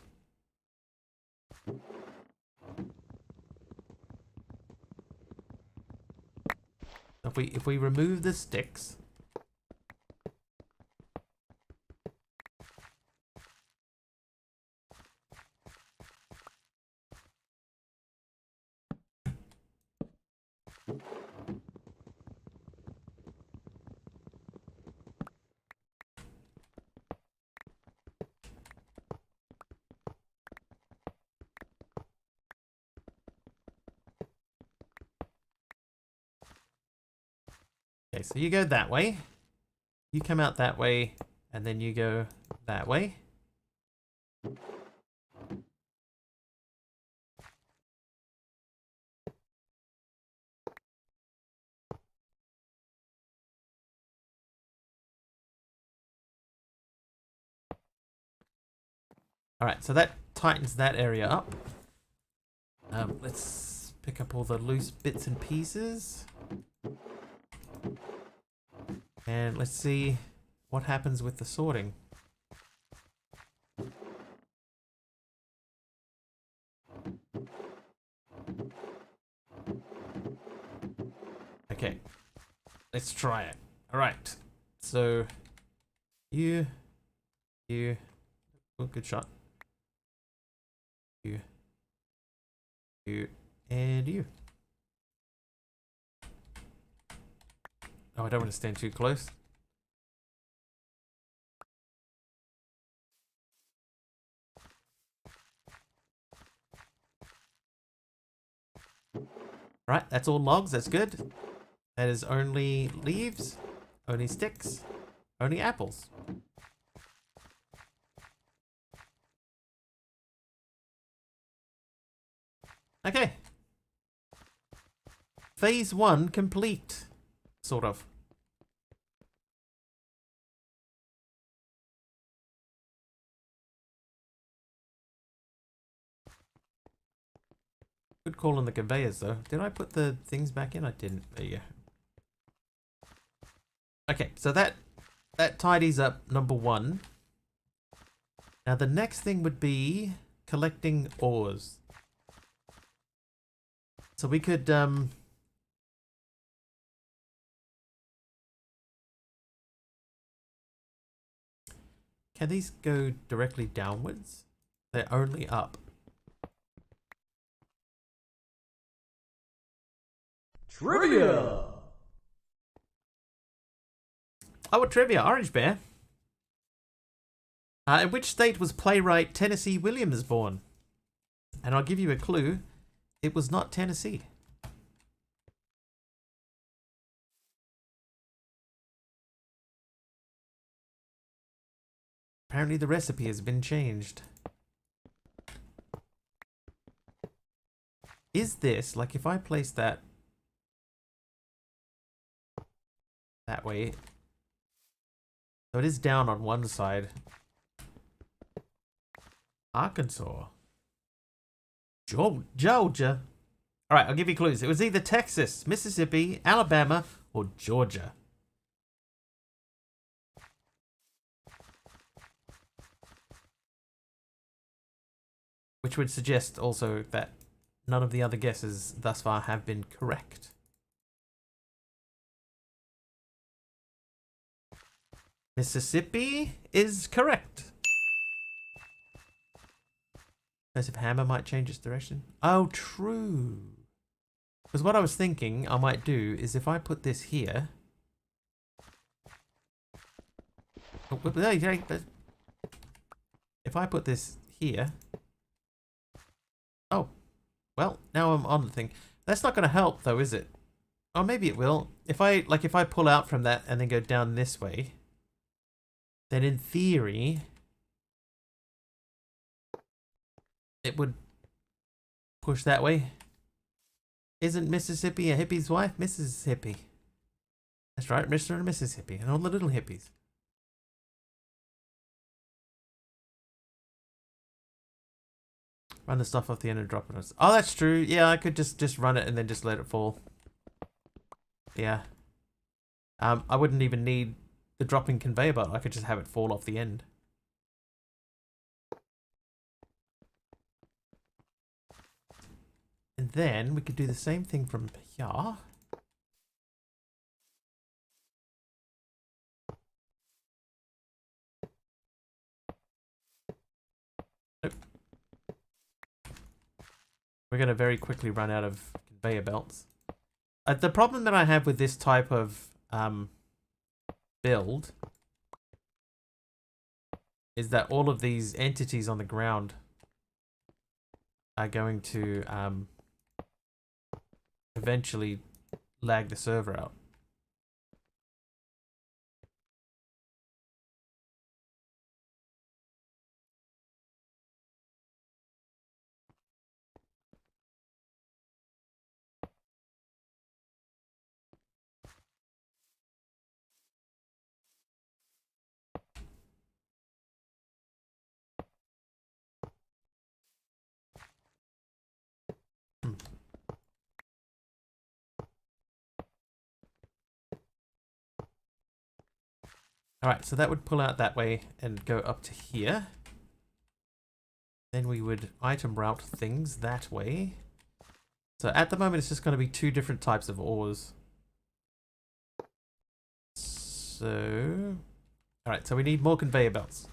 If we remove the sticks. Okay, so you go that way. You come out that way, and then you go that way. Alright, so that tightens that area up. Let's pick up all the loose bits and pieces. And let's see what happens with the sorting. Okay, let's try it. Alright, so you, oh, good shot. You, and you. Oh, I don't want to stand too close. Right, that's all logs, that's good. That is only leaves, only sticks, only apples. Okay. Phase 1 complete. Sort of. Good call on the conveyors though. Did I put the things back in? I didn't. There you go. Okay, so that tidies up number 1. Now the next thing would be collecting ores. So we could can these go directly downwards? They're only up. Trivia! Oh, what trivia? Orange Bear. In which state was playwright Tennessee Williams born? And I'll give you a clue. It was not Tennessee. Apparently the recipe has been changed. Is this, like if I place that way, so it is down on one side. Arkansas. Georgia. Alright, I'll give you clues. It was either Texas, Mississippi, Alabama, or Georgia. Which would suggest also that none of the other guesses thus far have been correct. Mississippi is correct. Massive hammer might change its direction. Oh, true. Because what I was thinking I might do is if I put this here. If I put this here. Oh, well, now I'm on the thing. That's not going to help though, is it? Oh, maybe it will. If I pull out from that and then go down this way, then in theory, it would push that way. Isn't Mississippi a hippie's wife? Mrs. Hippie. That's right, Mr. and Mrs. Hippie, and all the little hippies. Run the stuff off the end and drop it on us. Oh, that's true. Yeah, I could just run it and then just let it fall. Yeah. I wouldn't even need the dropping conveyor belt, I could just have it fall off the end. And then we could do the same thing from here. Nope. We're going to very quickly run out of conveyor belts. The problem that I have with this type of build is that all of these entities on the ground are going to eventually lag the server out. Alright, so that would pull out that way and go up to here. Then we would item route things that way. So at the moment it's just going to be two different types of ores. So... Alright, so we need more conveyor belts.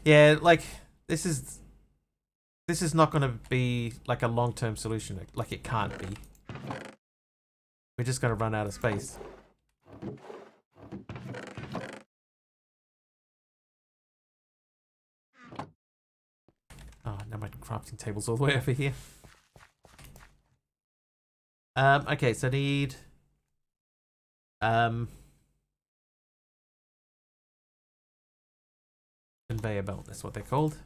Yeah, like, this is not going to be like a long-term solution. Like, it can't be. We're just going to run out of space. Oh, now my crafting table's all the way over here. Okay, so I need... conveyor belt, that's what they're called.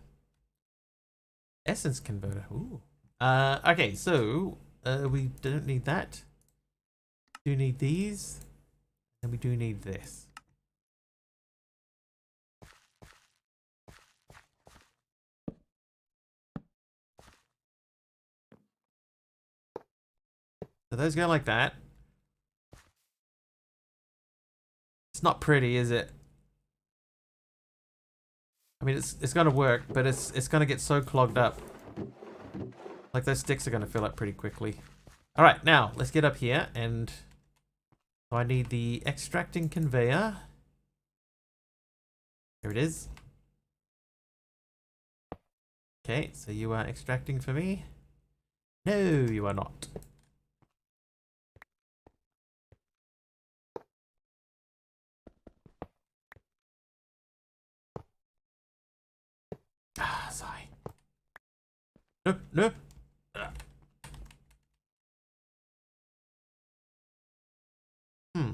Essence converter, ooh. Okay, so, we don't need that. We do need these. And we do need this. So those go like that. It's not pretty, is it? I mean, it's gonna work, but it's gonna get so clogged up. Like, those sticks are gonna fill up pretty quickly. All right, now let's get up here, and so I need the extracting conveyor. Here it is. Okay, so you are extracting for me. No, you are not. Ah, sigh. No, no. Hmm.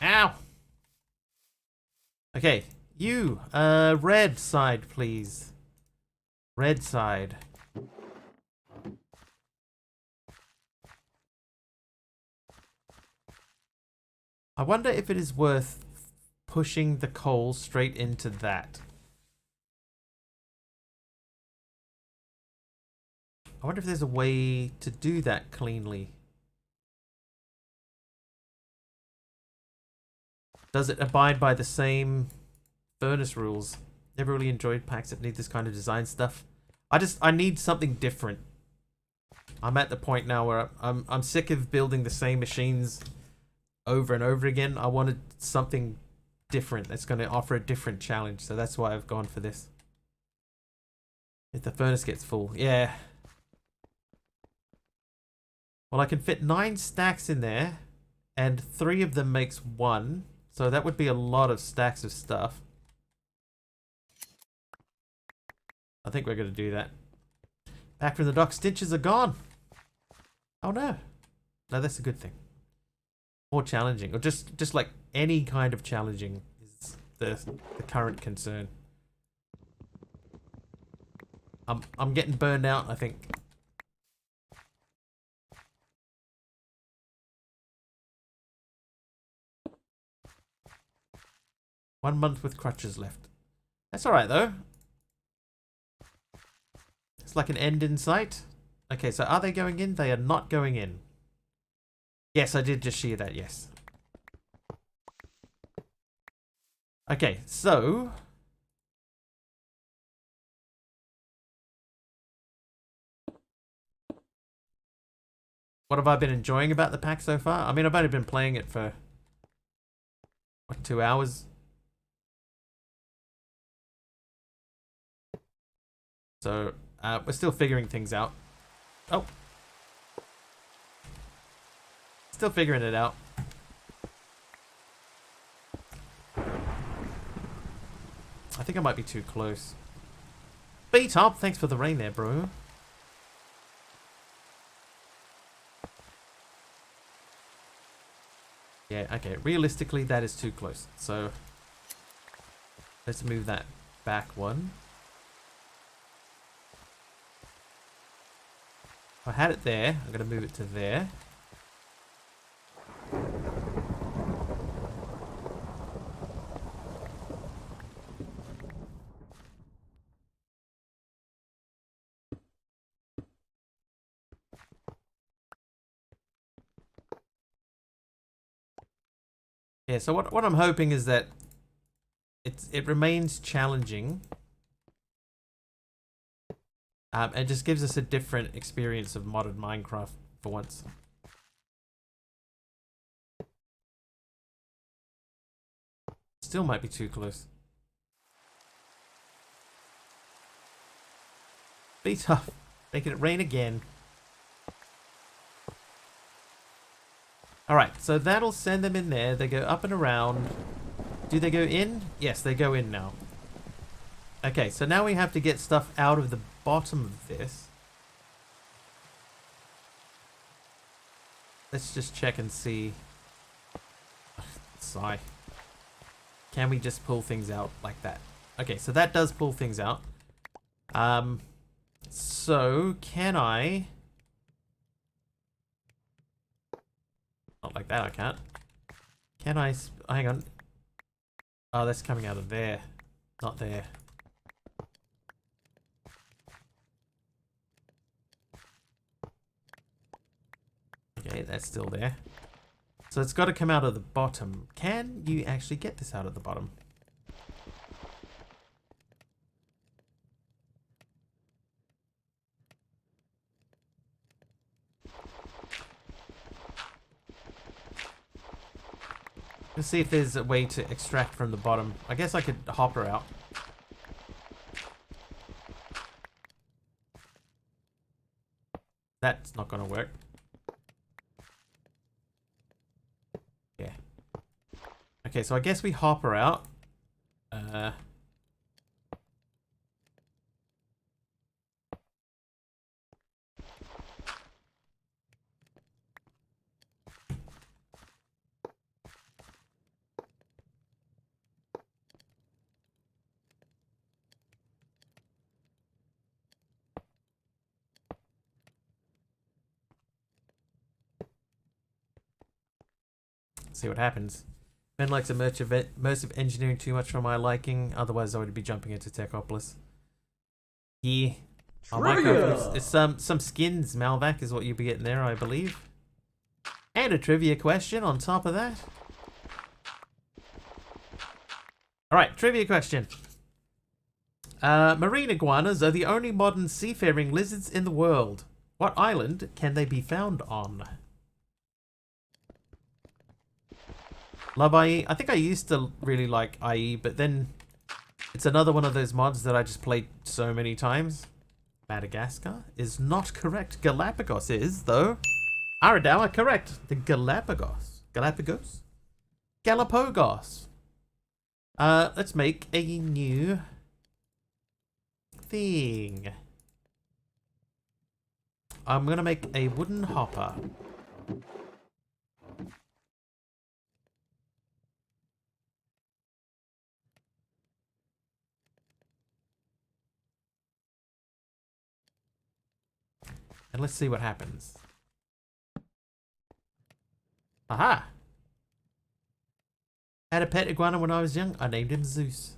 Ow. Okay, you, red side, please. Red side. I wonder if it is worth pushing the coal straight into that. I wonder if there's a way to do that cleanly. Does it abide by the same furnace rules? Never really enjoyed packs that need this kind of design stuff. I need something different. I'm at the point now where I'm sick of building the same machines over and over again. I wanted something different that's going to offer a different challenge. So that's why I've gone for this. If the furnace gets full, yeah. Well, I can fit 9 stacks in there, and 3 of them makes 1. So that would be a lot of stacks of stuff. I think we're going to do that. Back from the dock, stitches are gone. Oh no. No, that's a good thing. More challenging, or just like any kind of challenging is the current concern. I'm getting burned out, I think. 1 month with crutches left. That's alright though. It's like an end in sight. Okay, so are they going in? They are not going in. Yes, I did just shear that, yes. Okay, so... what have I been enjoying about the pack so far? I mean, I've only been playing it for... what, 2 hours? So, we're still figuring things out. Oh. Still figuring it out. I think I might be too close. B-Top, thanks for the rain there, bro. Yeah, okay. Realistically, that is too close. So, let's move that back one. I had it there. I'm going to move it to there. Yeah, so what I'm hoping is that it remains challenging. And just gives us a different experience of modded Minecraft for once. Still might be too close. Be tough. Making it rain again. Alright, so that'll send them in there. They go up and around. Do they go in? Yes, they go in now. Okay, so now we have to get stuff out of the bottom of this. Let's just check and see. Sigh. Can we just pull things out like that? Okay, so that does pull things out. So can I... not like that, I can't. Can I... hang on. Oh, that's coming out of there. Not there. Okay, that's still there. So it's got to come out of the bottom. Can you actually get this out of the bottom? Let's see if there's a way to extract from the bottom. I guess I could hop her out. That's not going to work. Yeah. Okay, so I guess we hop her out. See what happens. Ben likes immersive engineering too much for my liking. Otherwise, I would be jumping into Techopolis. Yeah. Oh, Minecraft is some skins. Malvac is what you'll be getting there, I believe. And a trivia question on top of that. Alright, trivia question. Marine iguanas are the only modern seafaring lizards in the world. What island can they be found on? Love IE. I think I used to really like IE, but then it's another one of those mods that I just played so many times. Madagascar is not correct. Galapagos is, though. Aradawa, correct. The Galapagos. Galapagos? Galapagos. Let's make a new thing. I'm gonna make a wooden hopper. And let's see what happens. Aha! Had a pet iguana when I was young. I named him Zeus.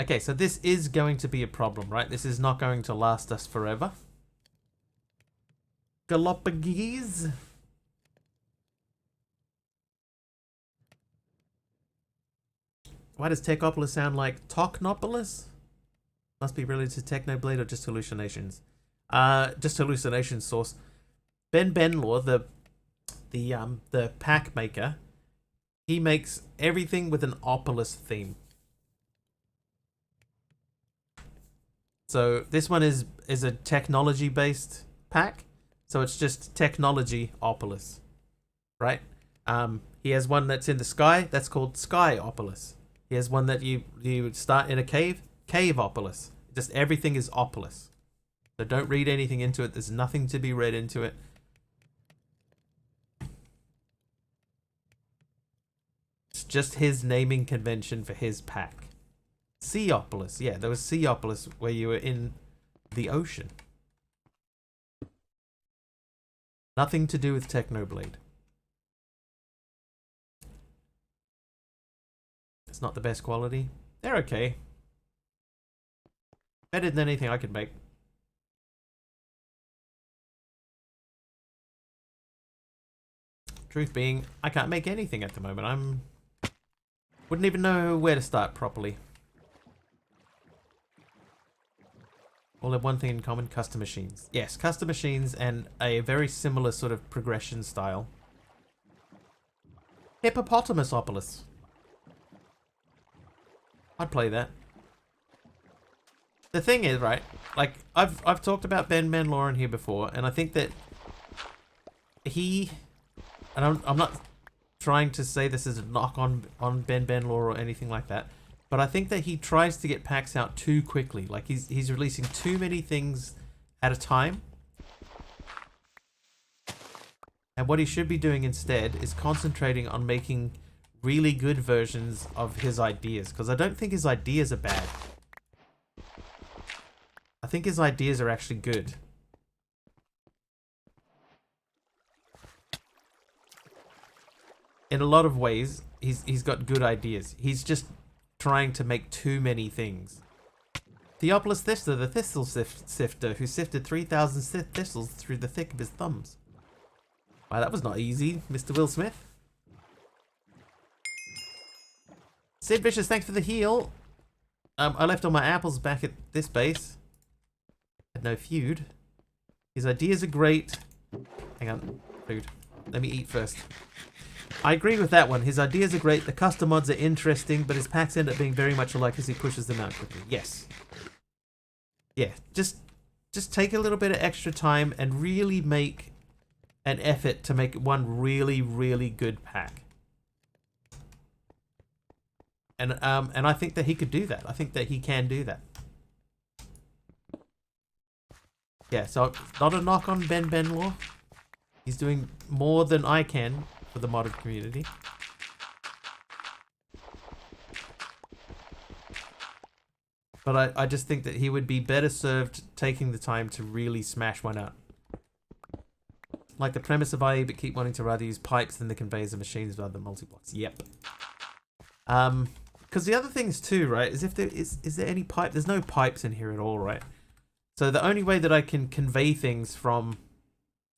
Okay, so this is going to be a problem, right? This is not going to last us forever. Galapagos. Why does Techopolis sound like Technopolis? Must be related to Technoblade or just hallucinations. Just hallucination source. Ben Benlaw, the pack maker, he makes everything with an Opolis theme. So this one is a technology based pack. So it's just technology Opolis, right? He has one that's in the sky. That's called Sky Opolis. He has one that you start in a cave. Caveopolis. Just everything is Opolis. So don't read anything into it. There's nothing to be read into it. It's just his naming convention for his pack. Seaopolis. Yeah, there was Seaopolis where you were in the ocean. Nothing to do with Technoblade. It's not the best quality. They're okay. Better than anything I could make. Truth being, I can't make anything at the moment. Wouldn't even know where to start properly. All have one thing in common, custom machines. Yes, custom machines and a very similar sort of progression style. Hippopotamusopolis. I'd play that. The thing is, right, like, I've talked about Ben Benlaw here before, and I think that he... And I'm not trying to say this is a knock on Ben Benlaw or anything like that, but I think that he tries to get packs out too quickly. Like, he's releasing too many things at a time. And what he should be doing instead is concentrating on making really good versions of his ideas, because I don't think his ideas are bad. I think his ideas are actually good. In a lot of ways, he's got good ideas. He's just trying to make too many things. Theopolis Thista, the thistle sifter, who sifted 3,000 thistles through the thick of his thumbs. Wow, that was not easy, Mr. Will Smith. Sid Vicious, thanks for the heal. I left all my apples back at this base. Had no feud. His ideas are great. Hang on, food. Let me eat first. I agree with that one. His ideas are great. The custom mods are interesting, but his packs end up being very much alike as he pushes them out quickly. Yes. Yeah, just take a little bit of extra time and really make an effort to make one really, really good pack. And I think that he could do that. I think that he can do that. Yeah, so not a knock on Ben Benlaw. He's doing more than I can for the modded community. But I just think that he would be better served taking the time to really smash one out. Like the premise of IE, but keep wanting to rather use pipes than the conveyors of machines rather than multi-blocks. Yep. Because the other things too, right, is if there is there any pipe? There's no pipes in here at all, right? So the only way that I can convey things from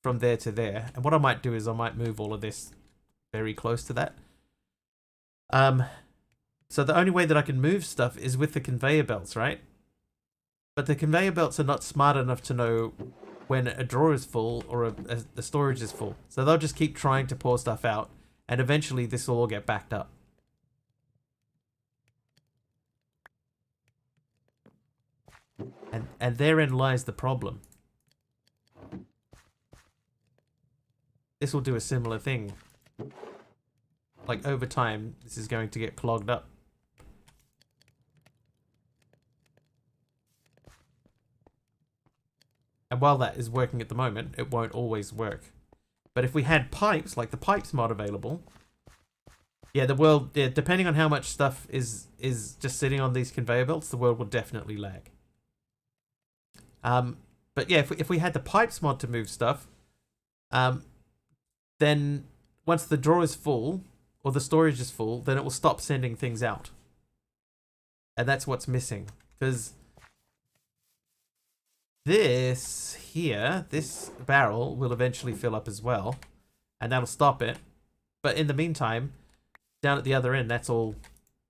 there to there, and what I might do is I might move all of this very close to that. So the only way that I can move stuff is with the conveyor belts, right? But the conveyor belts are not smart enough to know when a drawer is full or the storage is full. So they'll just keep trying to pour stuff out, and eventually this will all get backed up. And therein lies the problem. This will do a similar thing. Like, over time, this is going to get clogged up. And while that is working at the moment, it won't always work. But if we had pipes, like the pipes mod available, yeah, the world, yeah, depending on how much stuff is just sitting on these conveyor belts, the world will definitely lag. But yeah, if we had the pipes mod to move stuff, then once the drawer is full or the storage is full, then it will stop sending things out. And that's what's missing. Because this here, this barrel will eventually fill up as well. And that'll stop it. But in the meantime, down at the other end, that's all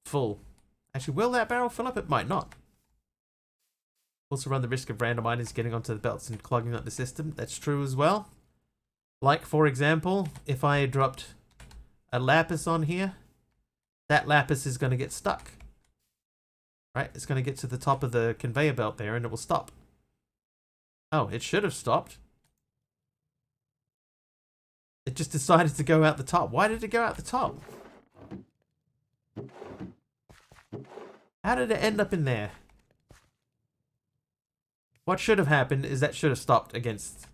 full. Actually, will that barrel fill up? It might not. Also run the risk of random items getting onto the belts and clogging up the system. That's true as well. Like, for example, if I dropped a lapis on here, that lapis is going to get stuck. Right? It's going to get to the top of the conveyor belt there and it will stop. Oh, it should have stopped. It just decided to go out the top. Why did it go out the top? How did it end up in there? What should have happened is that should have stopped against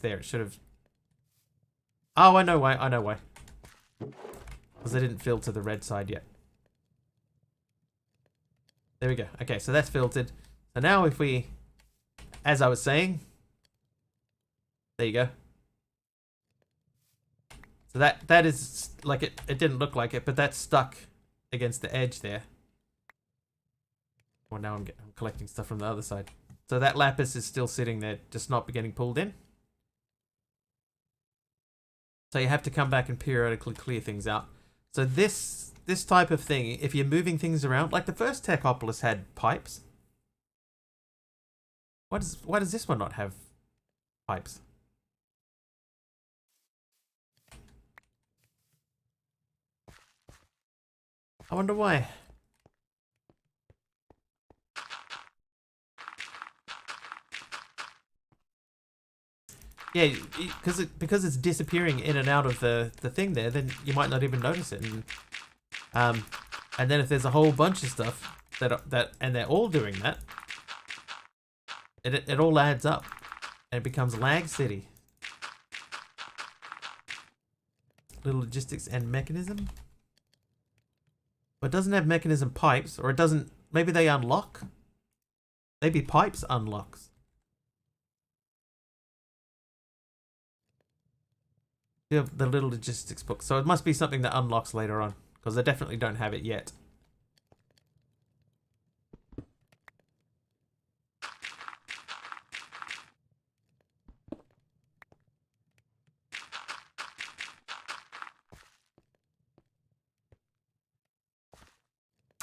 there. It should have... Oh, I know why. I know why. Because I didn't fill to the red side yet. There we go. Okay, so that's filtered. So now if we... As I was saying... There you go. So that is... Like, it didn't look like it, but that's stuck against the edge there. Well, now I'm collecting stuff from the other side. So that lapis is still sitting there, just not getting pulled in. So you have to come back and periodically clear things out. So this type of thing, if you're moving things around, like the first Techopolis had pipes. Why does this one not have pipes? I wonder why. Yeah, because it's disappearing in and out of the thing there, then you might not even notice it. And then if there's a whole bunch of stuff that and they're all doing that, it all adds up and it becomes lag city. Little logistics and mechanism. But it doesn't have mechanism pipes, or it doesn't. Maybe they unlock. Maybe pipes unlocks. You have the little logistics book, so it must be something that unlocks later on, because I definitely don't have it yet.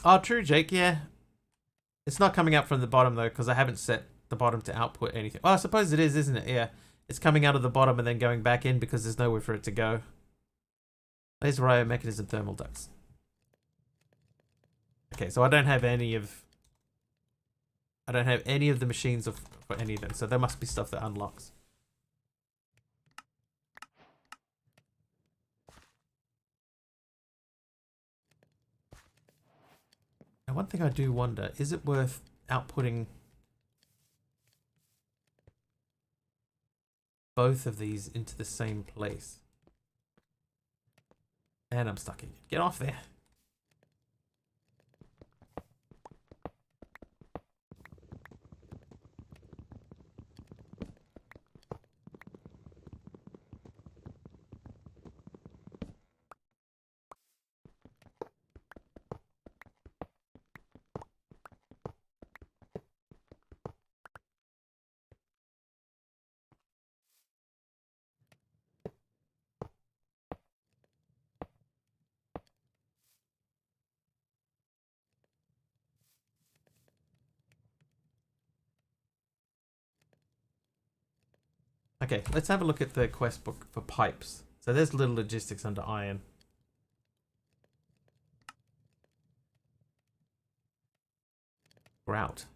Oh, true, Jake. Yeah, it's not coming up from the bottom though, because I haven't set the bottom to output anything. Oh, I suppose it is, isn't it? Yeah. It's coming out of the bottom and then going back in because there's nowhere for it to go. Laser IO mechanism thermal ducts. Okay, so I don't have any of the machines for any of them, so there must be stuff that unlocks. Now, one thing I do wonder, is it worth outputting both of these into the same place? And I'm stuck again. Get off there. Okay, let's have a look at the quest book for pipes. So there's little logistics under iron. Grout.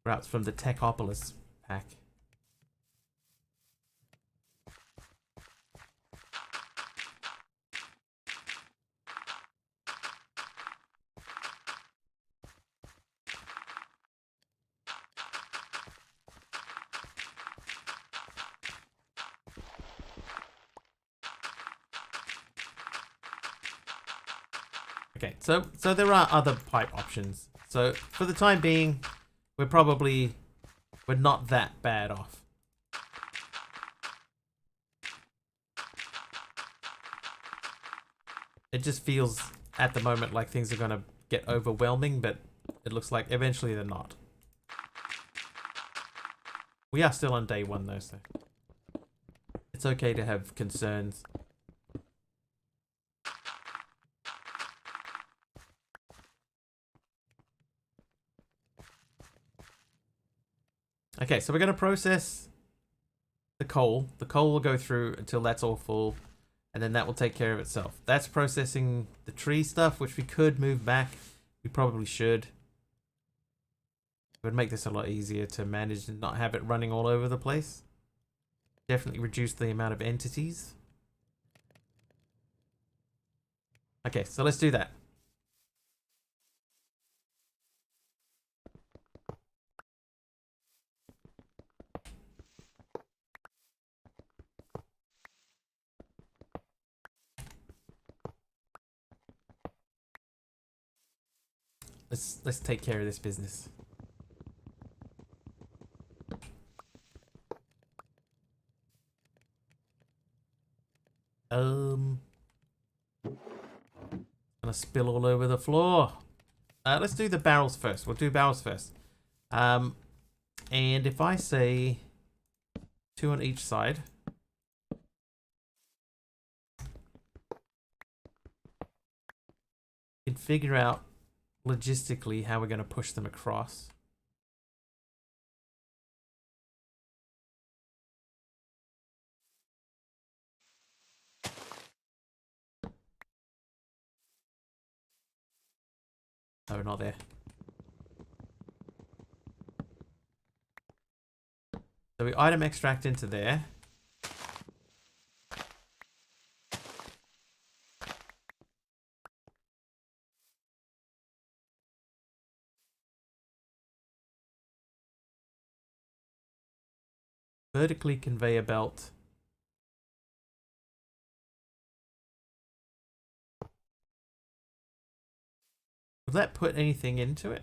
Grout's from the Techopolis pack. Okay, so there are other pipe options. So for the time being, we're probably We're not that bad off. It just feels at the moment like things are going to get overwhelming, but it looks like eventually they're not. We are still on day 1 though, so it's okay to have concerns. Okay, so we're going to process the coal. The coal will go through until that's all full, and then that will take care of itself. That's processing the tree stuff, which we could move back. We probably should. It would make this a lot easier to manage and not have it running all over the place. Definitely reduce the amount of entities. Okay, so let's do that. Let's take care of this business. Gonna spill all over the floor. Let's do the barrels first. We'll do barrels first. And if I say 2 on each side, we can figure out logistically how we're going to push them across. No, not there. So we item extract into there. Vertically conveyor belt. Will that put anything into it?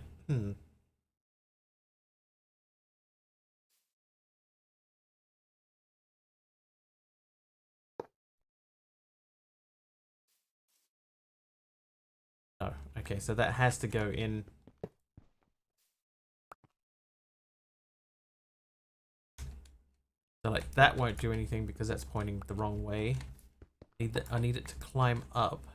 Oh, okay, so that has to go in. So like that won't do anything because that's pointing the wrong way. I need it to climb up.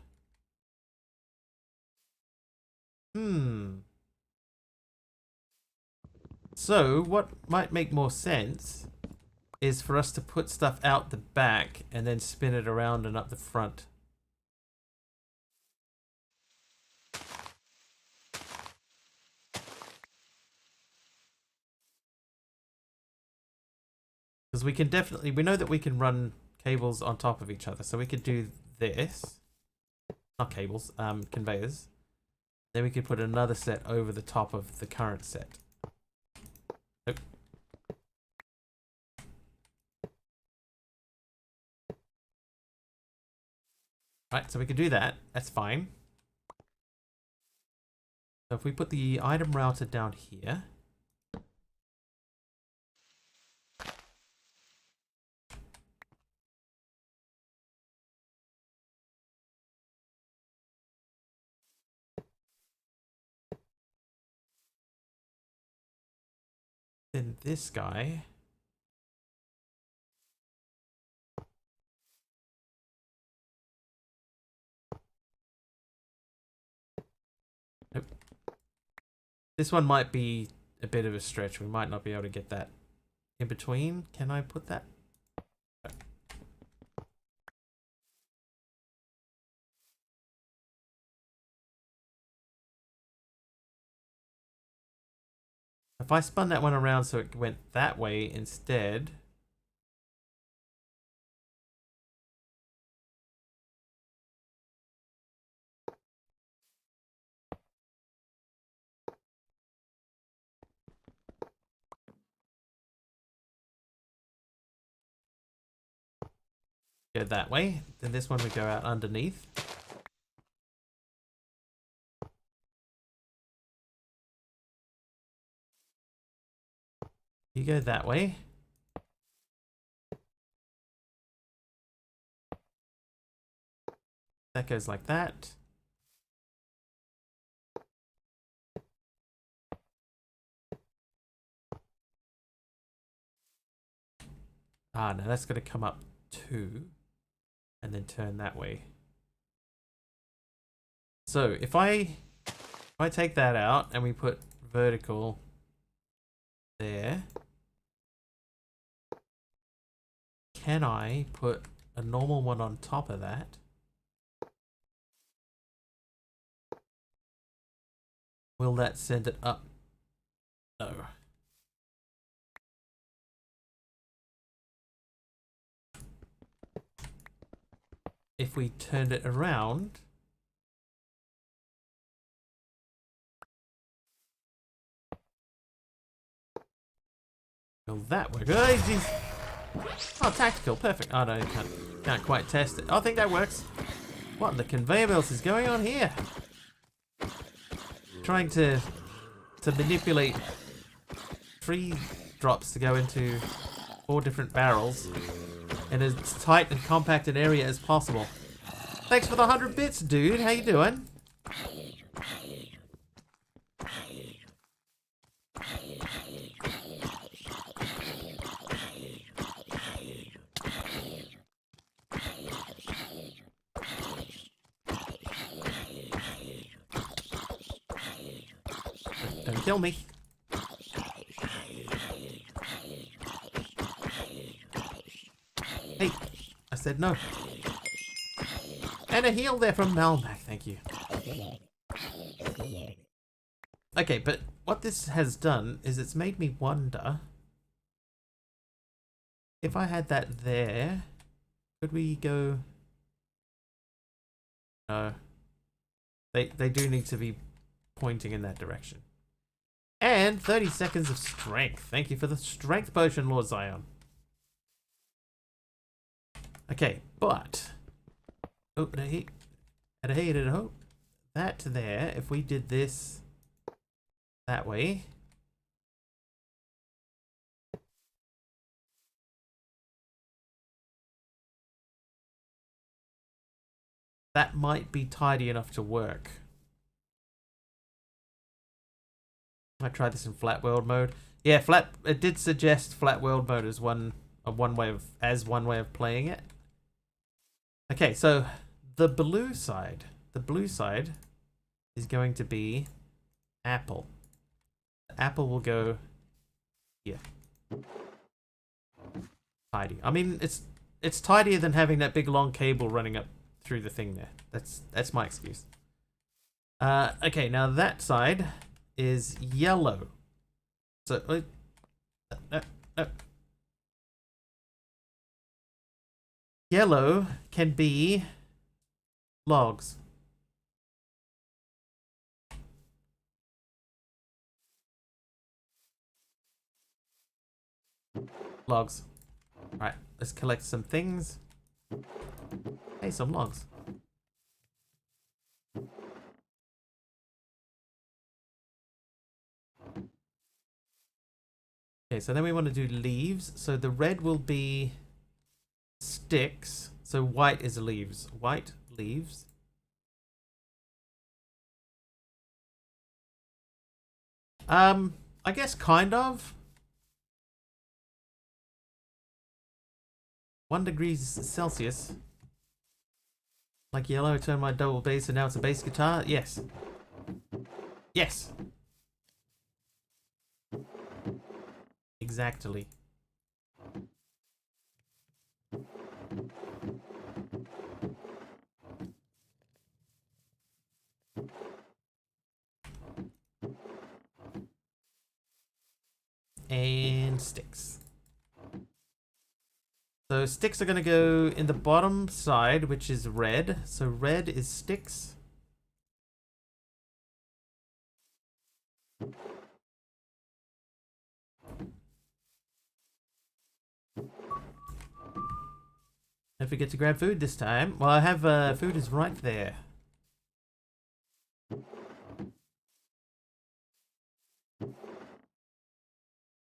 So what might make more sense is for us to put stuff out the back and then spin it around and up the front. Because we can definitely, we know that we can run cables on top of each other. So we could do this. Not cables, conveyors. Then we could put another set over the top of the current set. Nope. Right, so we could do that. That's fine. So if we put the item router down here. Then this guy. Nope. This one might be a bit of a stretch. We might not be able to get that in between. Can I put that? No. If I spun that one around so it went that way instead. Go that way. Then this one would go out underneath. You go that way. That goes like that. Ah, no, that's going to come up 2 and then turn that way. So if I take that out and we put vertical there, can I put a normal one on top of that? Will that send it up? No. If we turned it around, will that work? Oh, geez. Oh, tactical, perfect. Oh no, can't quite test it. Oh, I think that works. What in the conveyor belts is going on here? Trying to manipulate 3 drops to go into 4 different barrels in as tight and compact an area as possible. Thanks for the 100 bits, dude. How you doing? Don't kill me. Hey, I said no. And a heal there from Malmac, thank you. Okay, but what this has done is it's made me wonder if I had that there, could we go? No. They do need to be pointing in that direction. And 30 seconds of strength. Thank you for the strength potion, Lord Zion. Okay, but oh, that there, if we did this that way, that might be tidy enough to work. I tried this in flat world mode. Yeah, it did suggest flat world mode as one way of playing it. Okay, so the blue side is going to be apple. Apple will go here. Tidy. I mean, it's tidier than having that big long cable running up through the thing there. That's my excuse. Okay, now that side is yellow. So no. Yellow can be logs. Logs. Alright, let's collect some things. Hey, some logs. Okay, so then we want to do leaves. So the red will be sticks. So white is leaves. White leaves. I guess kind of. 1 degree Celsius. Like yellow, I turned my double bass and now it's a bass guitar? Yes. Yes. Exactly. And sticks. So sticks are going to go in the bottom side, which is red. So red is sticks. Don't forget to grab food this time. Well, I have food is right there.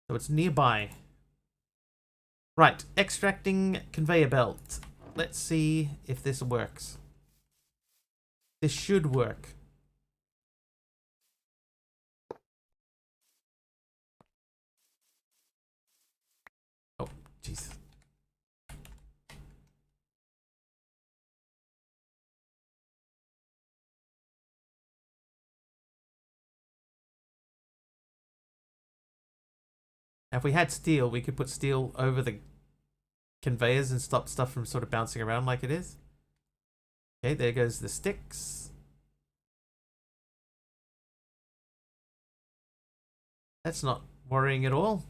So it's nearby. Right, extracting conveyor belt. Let's see if this works. This should work. Oh, jeez. If we had steel, we could put steel over the conveyors and stop stuff from sort of bouncing around like it is. Okay, there goes the sticks. That's not worrying at all.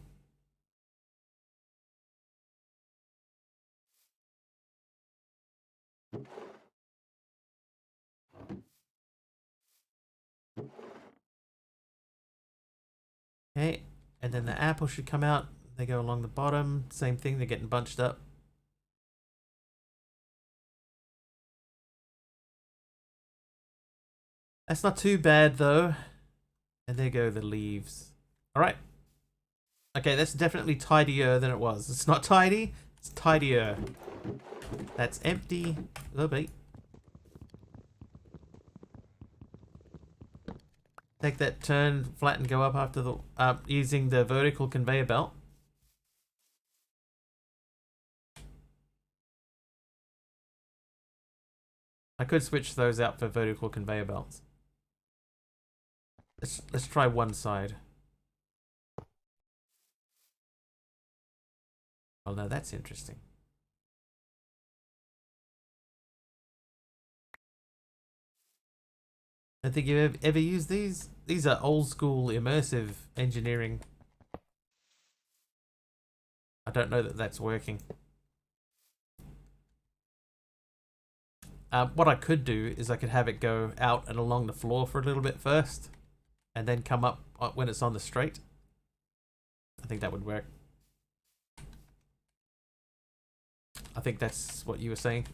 Okay, and then the apple should come out. They go along the bottom. Same thing, they're getting bunched up. That's not too bad though. And there go the leaves. Alright. Okay, that's definitely tidier than it was. It's not tidy, it's tidier. That's empty. Oh, wait. Take that turn, flatten, go up after the using the vertical conveyor belt. I could switch those out for vertical conveyor belts. Let's try one side. Oh no, that's interesting. I don't think you've ever used these. These are old school immersive engineering. I don't know that that's working. What I could do is I could have it go out and along the floor for a little bit first, and then come up when it's on the straight. I think that would work. I think that's what you were saying.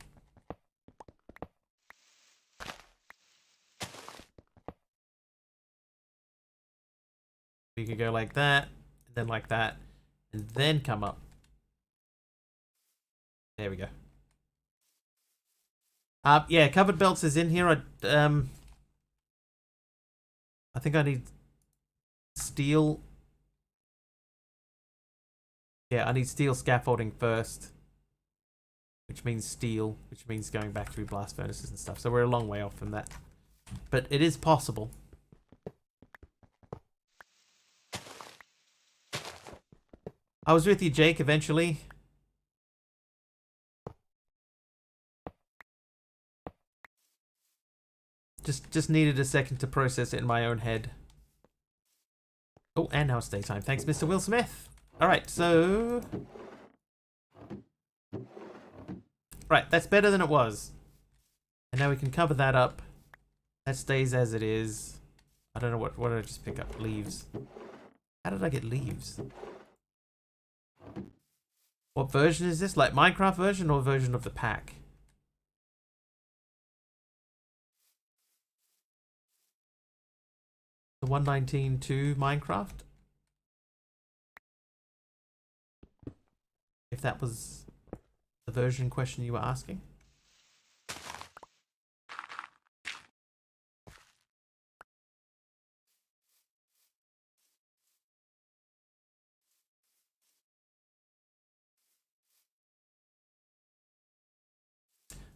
We could go like that, and then like that, and then come up. There we go. Yeah, covered belts is in here. I think I need steel. Yeah, I need steel scaffolding first, which means steel, which means going back through blast furnaces and stuff. So we're a long way off from that, but it is possible. I was with you, Jake, eventually. Just needed a second to process it in my own head. Oh, and now it's daytime. Thanks, Mr. Will Smith. Alright, so... Right, that's better than it was. And now we can cover that up. That stays as it is. I don't know what did I just pick up? Leaves. How did I get leaves? What version is this? Like Minecraft version or version of the pack? The 1.19.2 Minecraft? If that was the version question you were asking.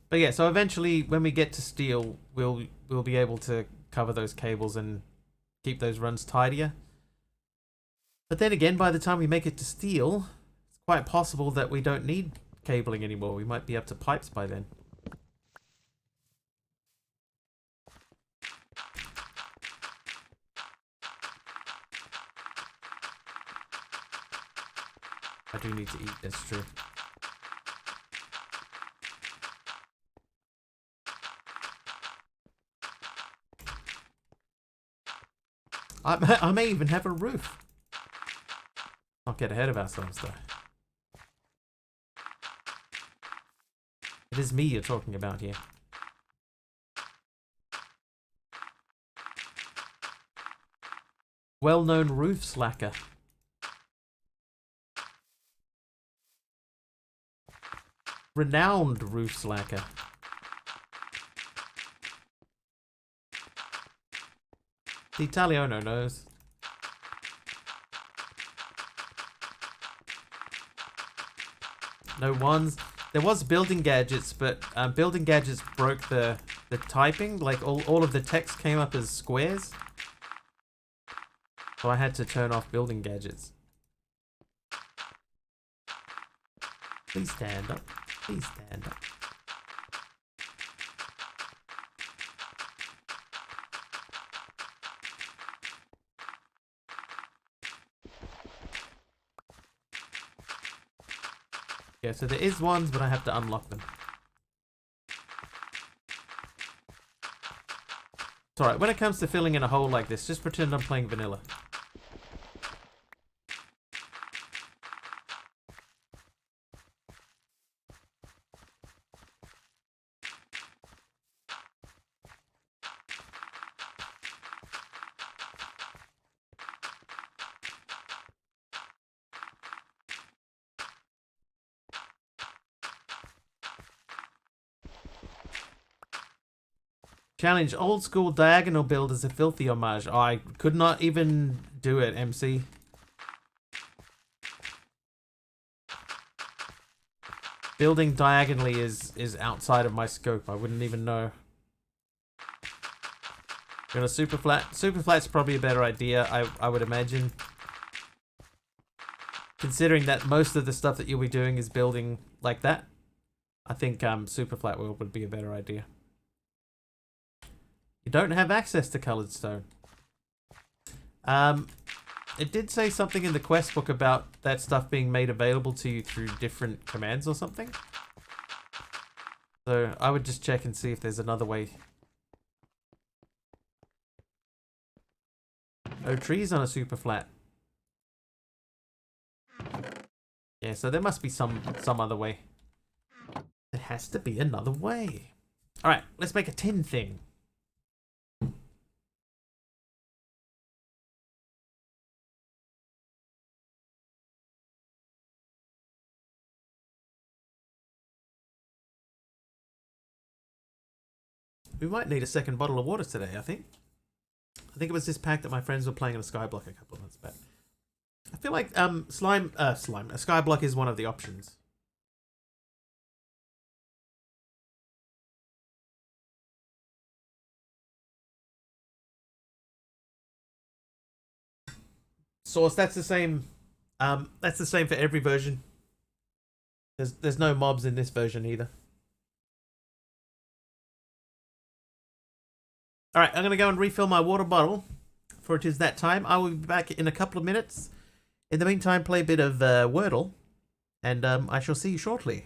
But yeah, so eventually when we get to steel, we'll be able to cover those cables and keep those runs tidier. But then again, by the time we make it to steel, it's quite possible that we don't need cabling anymore. We might be up to pipes by then. I do need to eat, that's true. I may even have a roof. Not get ahead of ourselves though. It is me you're talking about here. Well-known roof slacker. Renowned roof slacker. The Italiano knows. No ones. There was building gadgets, but building gadgets broke the typing. Like all of the text came up as squares. So I had to turn off building gadgets. Please stand up. Please stand up. Yeah, so there is ones, but I have to unlock them. It's alright, when it comes to filling in a hole like this, just pretend I'm playing vanilla. Challenge old school diagonal build as a filthy homage. Oh, I could not even do it, MC. Building diagonally is outside of my scope. I wouldn't even know. Got a super flat. Super flat's probably a better idea, I would imagine. Considering that most of the stuff that you'll be doing is building like that, I think super flat would be a better idea. You don't have access to colored stone. It did say something in the quest book about that stuff being made available to you through different commands or something. So I would just check and see if there's another way. No trees on a super flat. Yeah, so there must be some other way. There has to be another way. Alright, let's make a tin thing. We might need a second bottle of water today, I think. I think it was this pack that my friends were playing on a Skyblock a couple of months back. I feel like a Skyblock is one of the options. Source, that's the same. That's the same for every version. There's no mobs in this version either. Alright, I'm going to go and refill my water bottle, for it is that time. I will be back in a couple of minutes. In the meantime, play a bit of Wordle, and I shall see you shortly.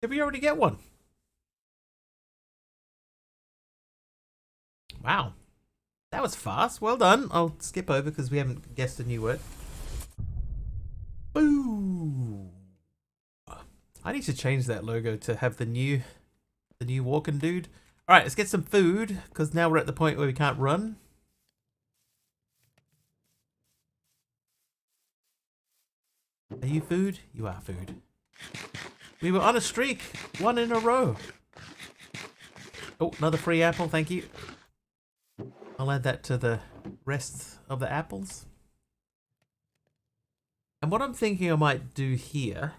Did we already get one? Wow. That was fast. Well done. I'll skip over because we haven't guessed a new word. Boo. I need to change that logo to have the new walking dude. All right, let's get some food because now we're at the point where we can't run. Are you food? You are food. We were on a streak, 1 in a row. Oh, another free apple, thank you. I'll add that to the rest of the apples. And what I'm thinking I might do here,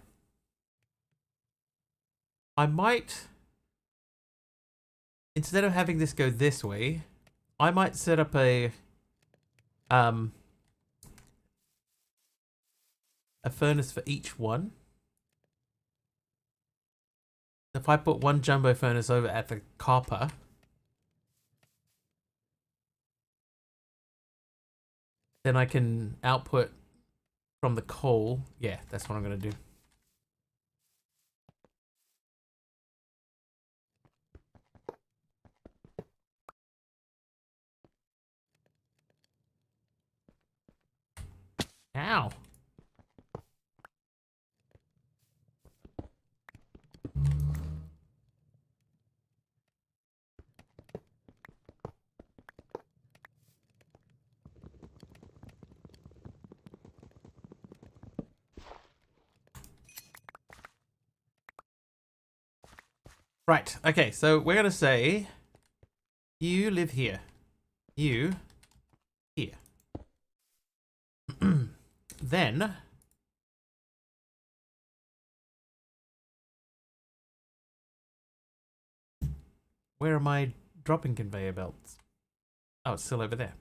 I might, instead of having this go this way, I might set up a furnace for each one. If I put one jumbo furnace over at the copper, then I can output from the coal. Yeah, that's what I'm going to do. Ow. Right, okay, so we're going to say, you live here. You, here. Then, where are my dropping conveyor belts? Oh, it's still over there.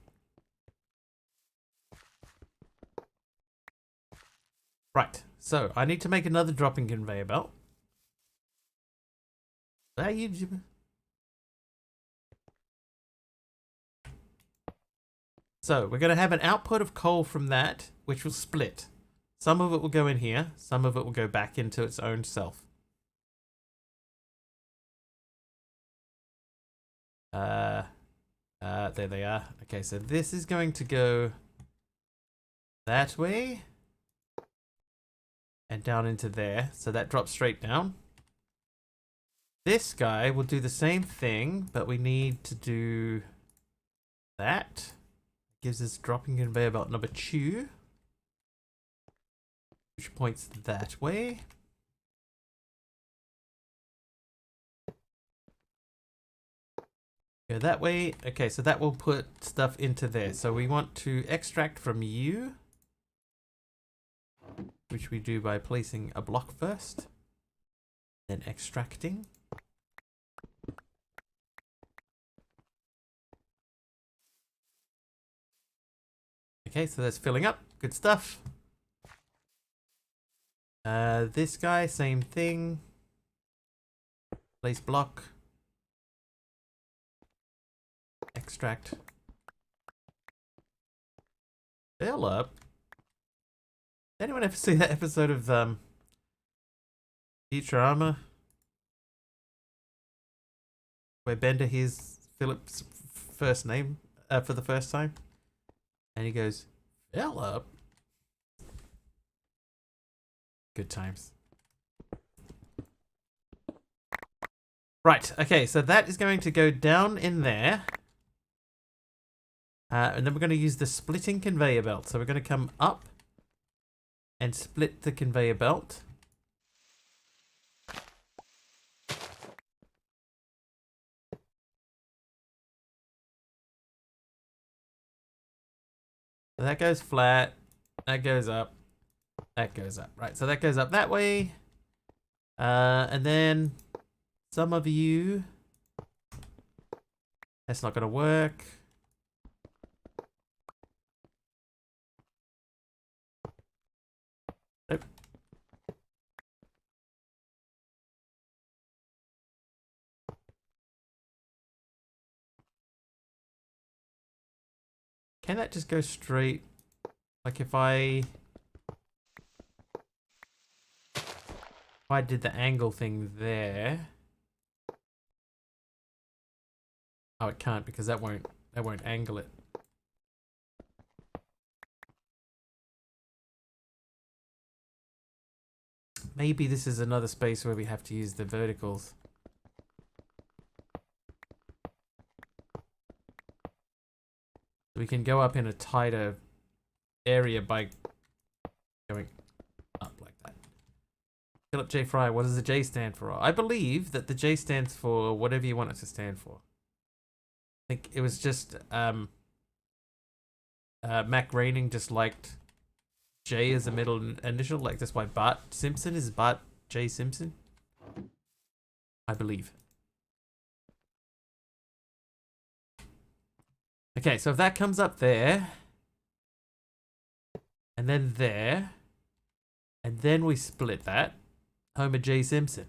Right, so I need to make another dropping conveyor belt. So we're going to have an output of coal from that, which will split. Some of it will go in here, some of it will go back into its own self. There they are. Okay, so this is going to go that way and down into there. So that drops straight down. This guy will do the same thing, but we need to do that. Gives us dropping conveyor belt number 2, which points that way. Go that way. Okay, so that will put stuff into there. So we want to extract from you, which we do by placing a block first, then extracting. Okay, so that's filling up. Good stuff. This guy, same thing. Place block. Extract. Fill up. Did anyone ever see that episode of Futurama? Where Bender hears Philip's first name for the first time? And he goes, Philip? Good times. Right, okay, so that is going to go down in there. And then we're going to use the splitting conveyor belt. So we're going to come up and split the conveyor belt. So that goes flat, that goes up, that goes up. Right, so that goes up that way. And then some of you, that's not going to work. Nope. Can that just go straight? Like if I I did the angle thing there. Oh, it can't because that won't angle it. Maybe this is another space where we have to use the verticals. We can go up in a tighter area by going up like that. Philip J. Fry, what does the J stand for? I believe that the J stands for whatever you want it to stand for. I think it was just Mac Groening just liked J as a middle initial, like that's why Bart Simpson is Bart J. Simpson. I believe. Okay, so if that comes up there, and then there, and then we split that, Homer J. Simpson.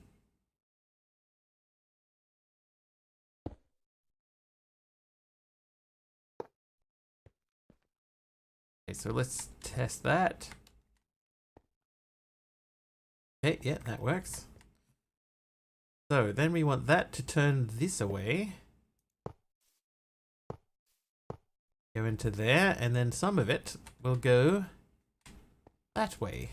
Okay, so let's test that. Okay, yeah, that works. So then we want that to turn this away. Go into there, and then some of it will go that way.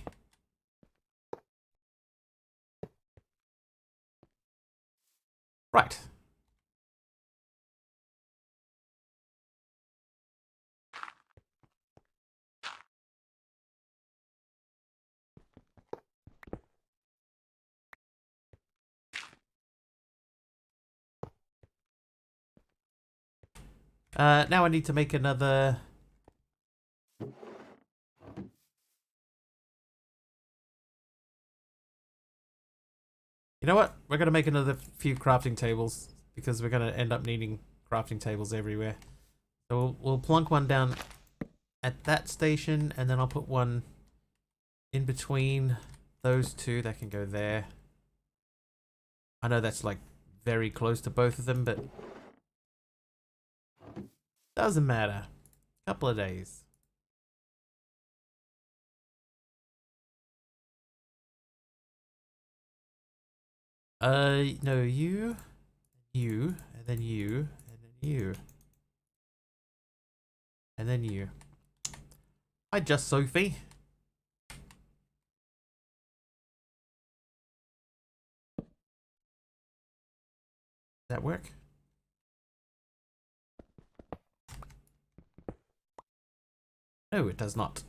Right. Now I need to make another... You know what? We're going to make another few crafting tables because we're going to end up needing crafting tables everywhere. So we'll plunk one down at that station, and then I'll put one in between those two that can go there. I know that's like very close to both of them, but doesn't matter. Couple of days. No, you, and then you, and then you, and then you. Hi, Just Sophie. Does that work? No, it does not.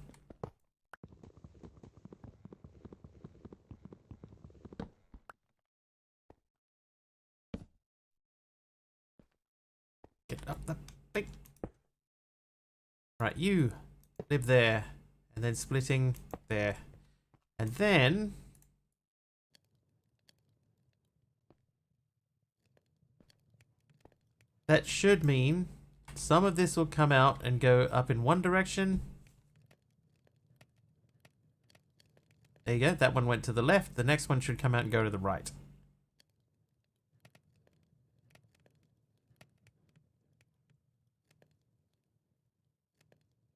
Get up the thing. Right, you live there, and then splitting there, and then that should mean some of this will come out and go up in one direction. There you go, that one went to the left. The next one should come out and go to the right.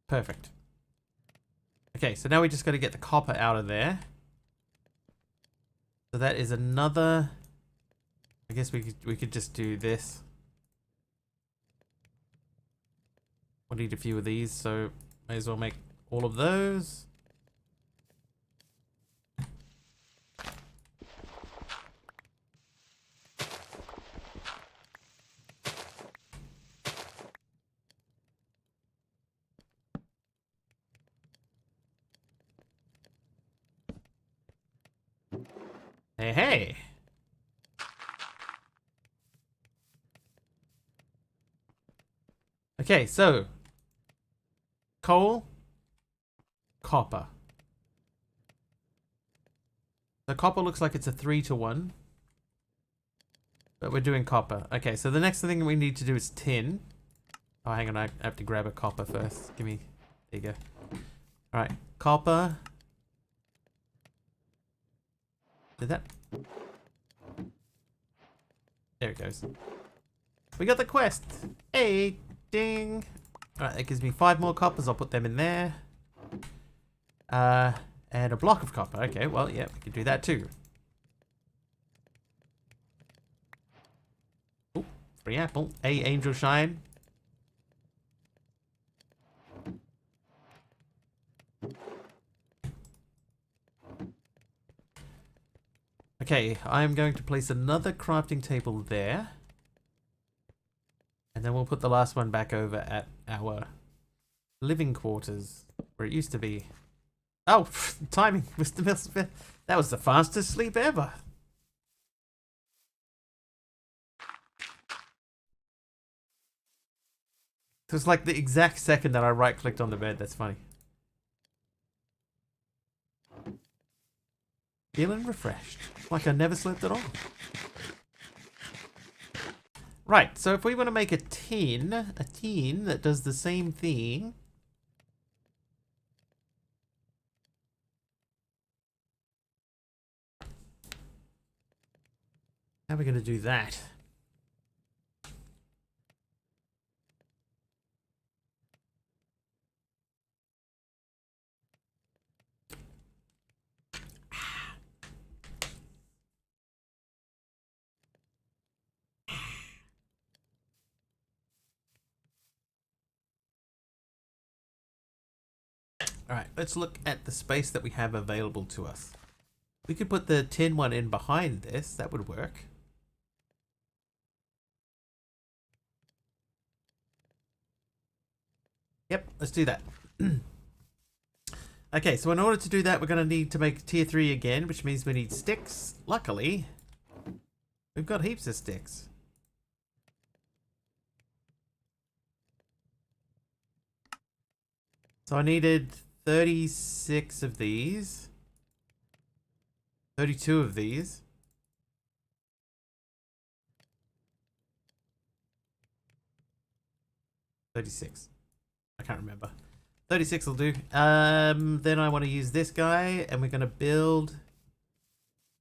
Perfect. Okay, so now we just got to get the copper out of there. So that is another... I guess we could just do this. We'll need a few of these, so may as well make all of those. Hey, hey. Okay, so coal, copper. The copper looks like it's a 3-to-1, but we're doing copper. Okay, so the next thing we need to do is tin. Oh, hang on, I have to grab a copper first. Give me, there you go. All right, copper. Did that? There it goes. We got the quest. Hey, ding. Alright, that gives me 5 more coppers. I'll put them in there. And a block of copper. Okay, well, yeah, we can do that too. Free apple. A angel shine. Okay, I'm going to place another crafting table there. And then we'll put the last one back over at our living quarters, where it used to be. Oh, timing, Mr. Millsmith. That was the fastest sleep ever. It was like the exact second that I right-clicked on the bed. That's funny. Feeling refreshed. Like I never slept at all. Right, so if we want to make a tin that does the same thing. How are we going to do that? Alright, let's look at the space that we have available to us. We could put the tin one in behind this. That would work. Yep, let's do that. Okay, so in order to do that, we're going to need to make tier 3 again, which means we need sticks. Luckily, we've got heaps of sticks. So I needed 36 of these. 32 of these. $36. I can't remember. 36 will do. Then I want to use this guy, and we're going to build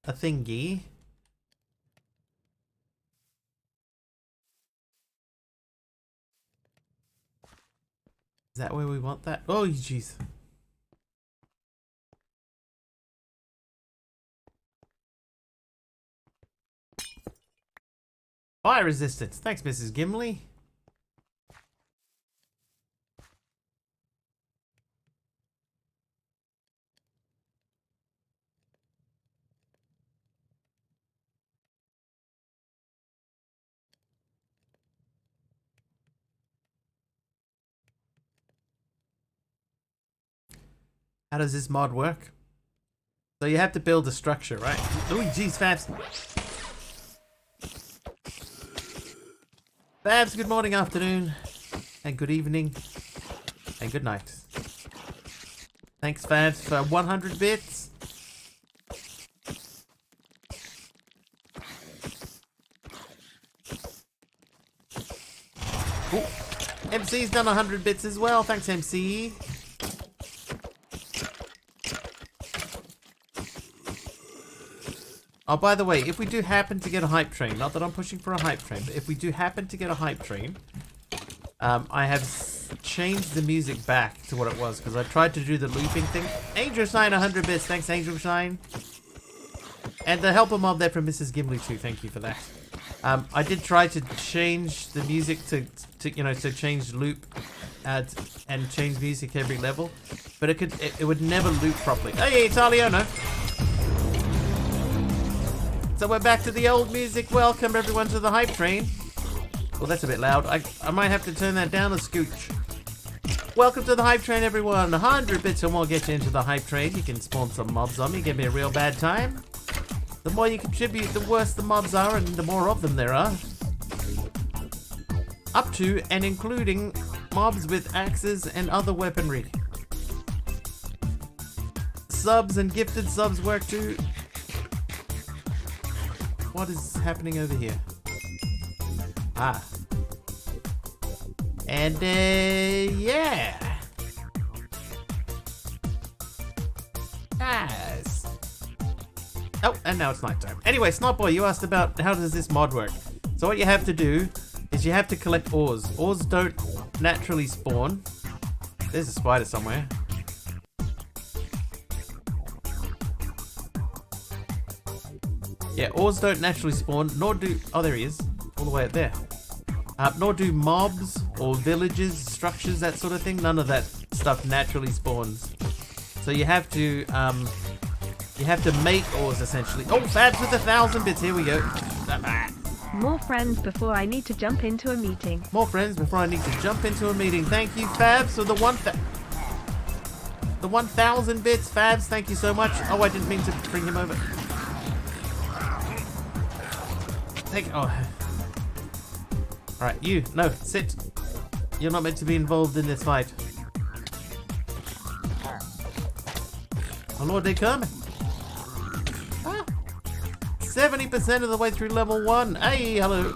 a thingy. Is that where we want that? Oh, jeez. Fire resistance. Thanks, Mrs. Gimli. How does this mod work? So you have to build a structure, right? Oh, jeez, Fabs. Fabs, good morning, afternoon, and good evening, and good night. Thanks, Fabs, for 100 bits. Ooh. MC's done 100 bits as well. Thanks, MC. Oh, by the way, if we do happen to get a hype train, not that I'm pushing for a hype train, but if we do happen to get a hype train, I have changed the music back to what it was, because I tried to do the looping thing. Angel Shine, 100 bits. Thanks, Angel Shine. And the helper mob there from Mrs. Gimli too. Thank you for that. I did try to change the music to change loop and change music every level, but it would never loop properly. Hey, it's Aliona. So we're back to the old music. Welcome everyone to the hype train. Well, that's a bit loud. I might have to turn that down a scooch. Welcome to the hype train, everyone. 100 bits or more get you into the hype train. You can spawn some mobs on me, give me a real bad time. The more you contribute, the worse the mobs are, and the more of them there are. Up to and including mobs with axes and other weaponry. Subs and gifted subs work too. What is happening over here? Ah. And, yeah. Nice. Oh, and now it's nighttime. Anyway, Snotboy, you asked about how does this mod work. So what you have to do is you have to collect ores. Ores don't naturally spawn. There's a spider somewhere. Yeah, ores don't naturally spawn, nor do... Oh, there he is. All the way up there. Nor do mobs or villages, structures, that sort of thing. None of that stuff naturally spawns. So you have to make ores essentially. Oh, Fabs with 1,000 bits. Here we go. More friends before I need to jump into a meeting. More friends before I need to jump into a meeting. Thank you, Fabs, for the 1,000 bits. Fabs, thank you so much. Oh, I didn't mean to bring him over. Oh. Alright, you. No, sit. You're not meant to be involved in this fight. Oh Lord, they come. 70% of the way through level 1. Hey, hello.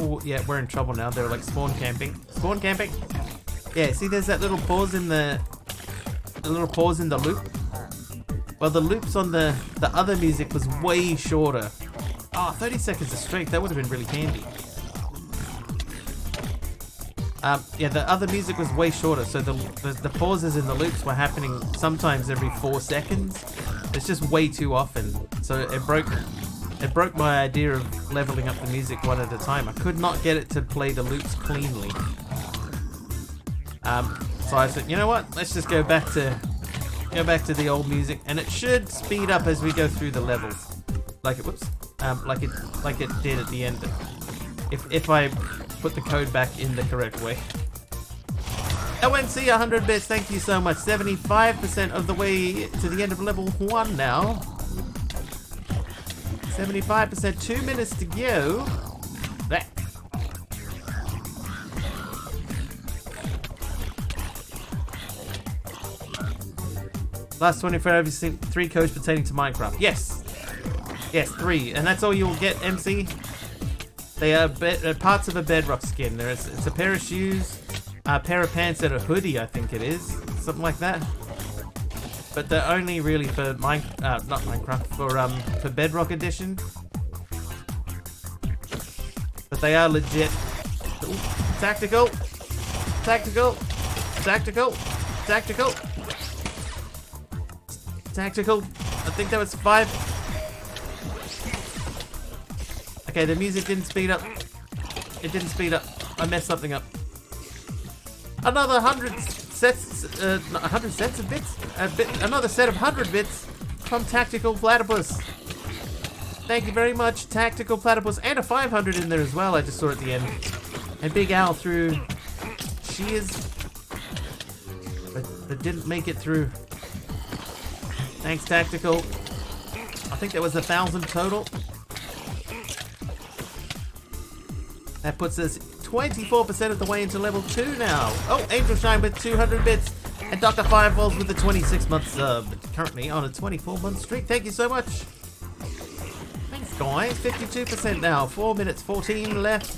Oh, yeah, we're in trouble now. They're like spawn camping. Spawn camping? Yeah, see there's that little pause in the loop? Well, the loops on the other music was way shorter. Oh, 30 seconds of strength. That would have been really handy. Yeah, the other music was way shorter, so the pauses in the loops were happening sometimes every 4 seconds. It's just way too often. So it broke my idea of leveling up the music one at a time. I could not get it to play the loops cleanly. So I said, you know what? Let's just go back to the old music, and it should speed up as we go through the levels, like it did at the end. If I put the code back in the correct way. ONC 100 bits, thank you so much. 75% of the way to the end of level 1 now. 75%, 2 minutes to go. There. Last 24 hours, you've seen 3 codes pertaining to Minecraft. Yes! Yes, 3. And that's all you'll get, MC? They are parts of a bedrock skin. It's a pair of shoes, a pair of pants, and a hoodie, I think it is. Something like that. But they're only really for not Minecraft, for Bedrock Edition. But they are legit. Ooh, tactical! Tactical! Tactical! Tactical! Tactical! I think that was 5. Okay, the music didn't speed up. It didn't speed up. I messed something up. Another 100 sets, 100 sets of bits? Another set of 100 bits from Tactical Platypus. Thank you very much, Tactical Platypus. And a 500 in there as well, I just saw at the end. And Big Al through Shears. But didn't make it through. Thanks, Tactical. I think there was 1,000 total. That puts us 24% of the way into level 2 now. Oh, Angel Shine with 200 bits. And Dr. Fireballs with the 26-month sub. Currently on a 24-month streak. Thank you so much. Thanks, guys. 52% now. 4 minutes 14 left.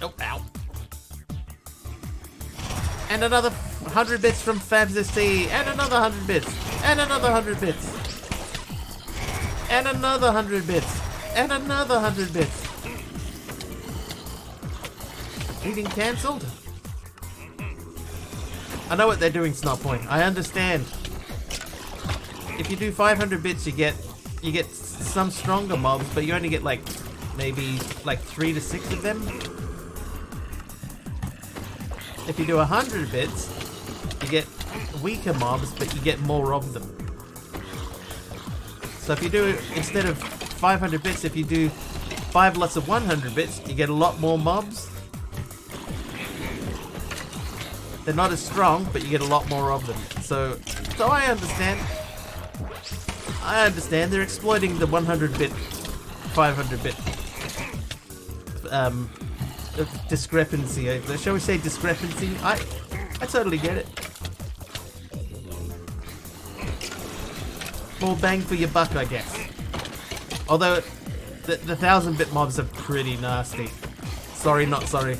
Oh, ow. And another 100 bits from FabsST. And another 100 bits. And another 100 bits. And another 100 bits. And another 100 bits. Meeting cancelled? I know what they're doing, Snotpoint. I understand. If you do 500 bits, you get some stronger mobs, but you only get maybe 3 to 6 of them. If you do 100 bits, you get weaker mobs, but you get more of them. So if you do, instead of 500 bits, if you do 5 lots of 100 bits, you get a lot more mobs. They're not as strong, but you get a lot more of them. So I understand. I understand. They're exploiting the 100-bit, 500-bit discrepancy. Shall we say discrepancy? I totally get it. More bang for your buck, I guess. Although the 1,000-bit mobs are pretty nasty. Sorry, not sorry.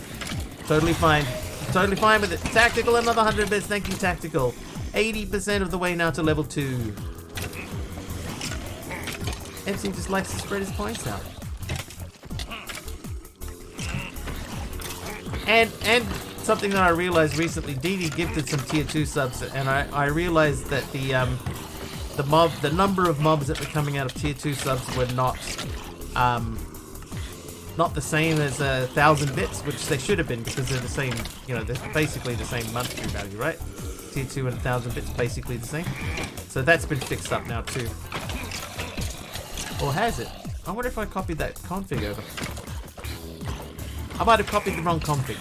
Totally fine. Totally fine with it. Tactical, another 100 bits. Thank you, Tactical. 80% of the way now to level 2. MC just likes to spread his points out. And something that I realized recently, Dee Dee gifted some tier 2 subs, and I realized that the number of mobs that were coming out of tier 2 subs were not the same as 1,000 bits, which they should have been because they're the same, you know, they're basically the same monetary value, right? Tier 2 and 1,000 bits basically the same. So that's been fixed up now too. Or has it? I wonder if I copied that config over. I might have copied the wrong config.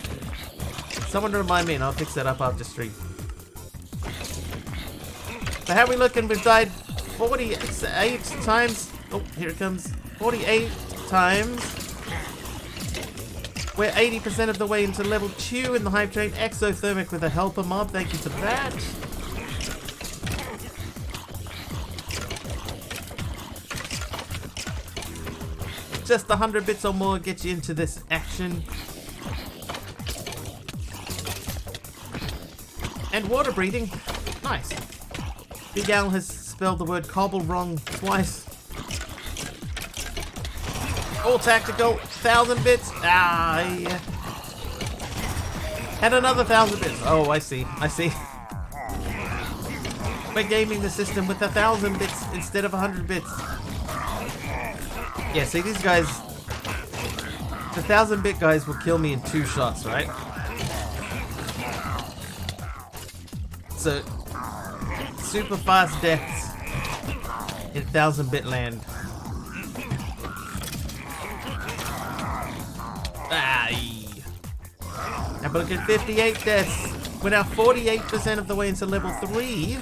Someone remind me and I'll fix that up after stream. So how are we looking? We've died 48 times. Oh, here it comes. 48 times. We're 80% of the way into level 2 in the hype train. Exothermic with a helper mob. Thank you for that. Just 100 bits or more get you into this action. And water breathing. Nice. Big Al has spelled the word cobble wrong twice. All tactical. 1,000 bits. Ah, yeah. And another 1,000 bits. Oh, I see. I see. We're gaming the system with 1,000 bits instead of 100 bits. Yeah, see, these guys, the 1,000-bit guys will kill me in 2 shots, right? So, super fast deaths in 1,000-bit land. Aye. Now we're looking at 58 deaths. We're now 48% of the way into level 3.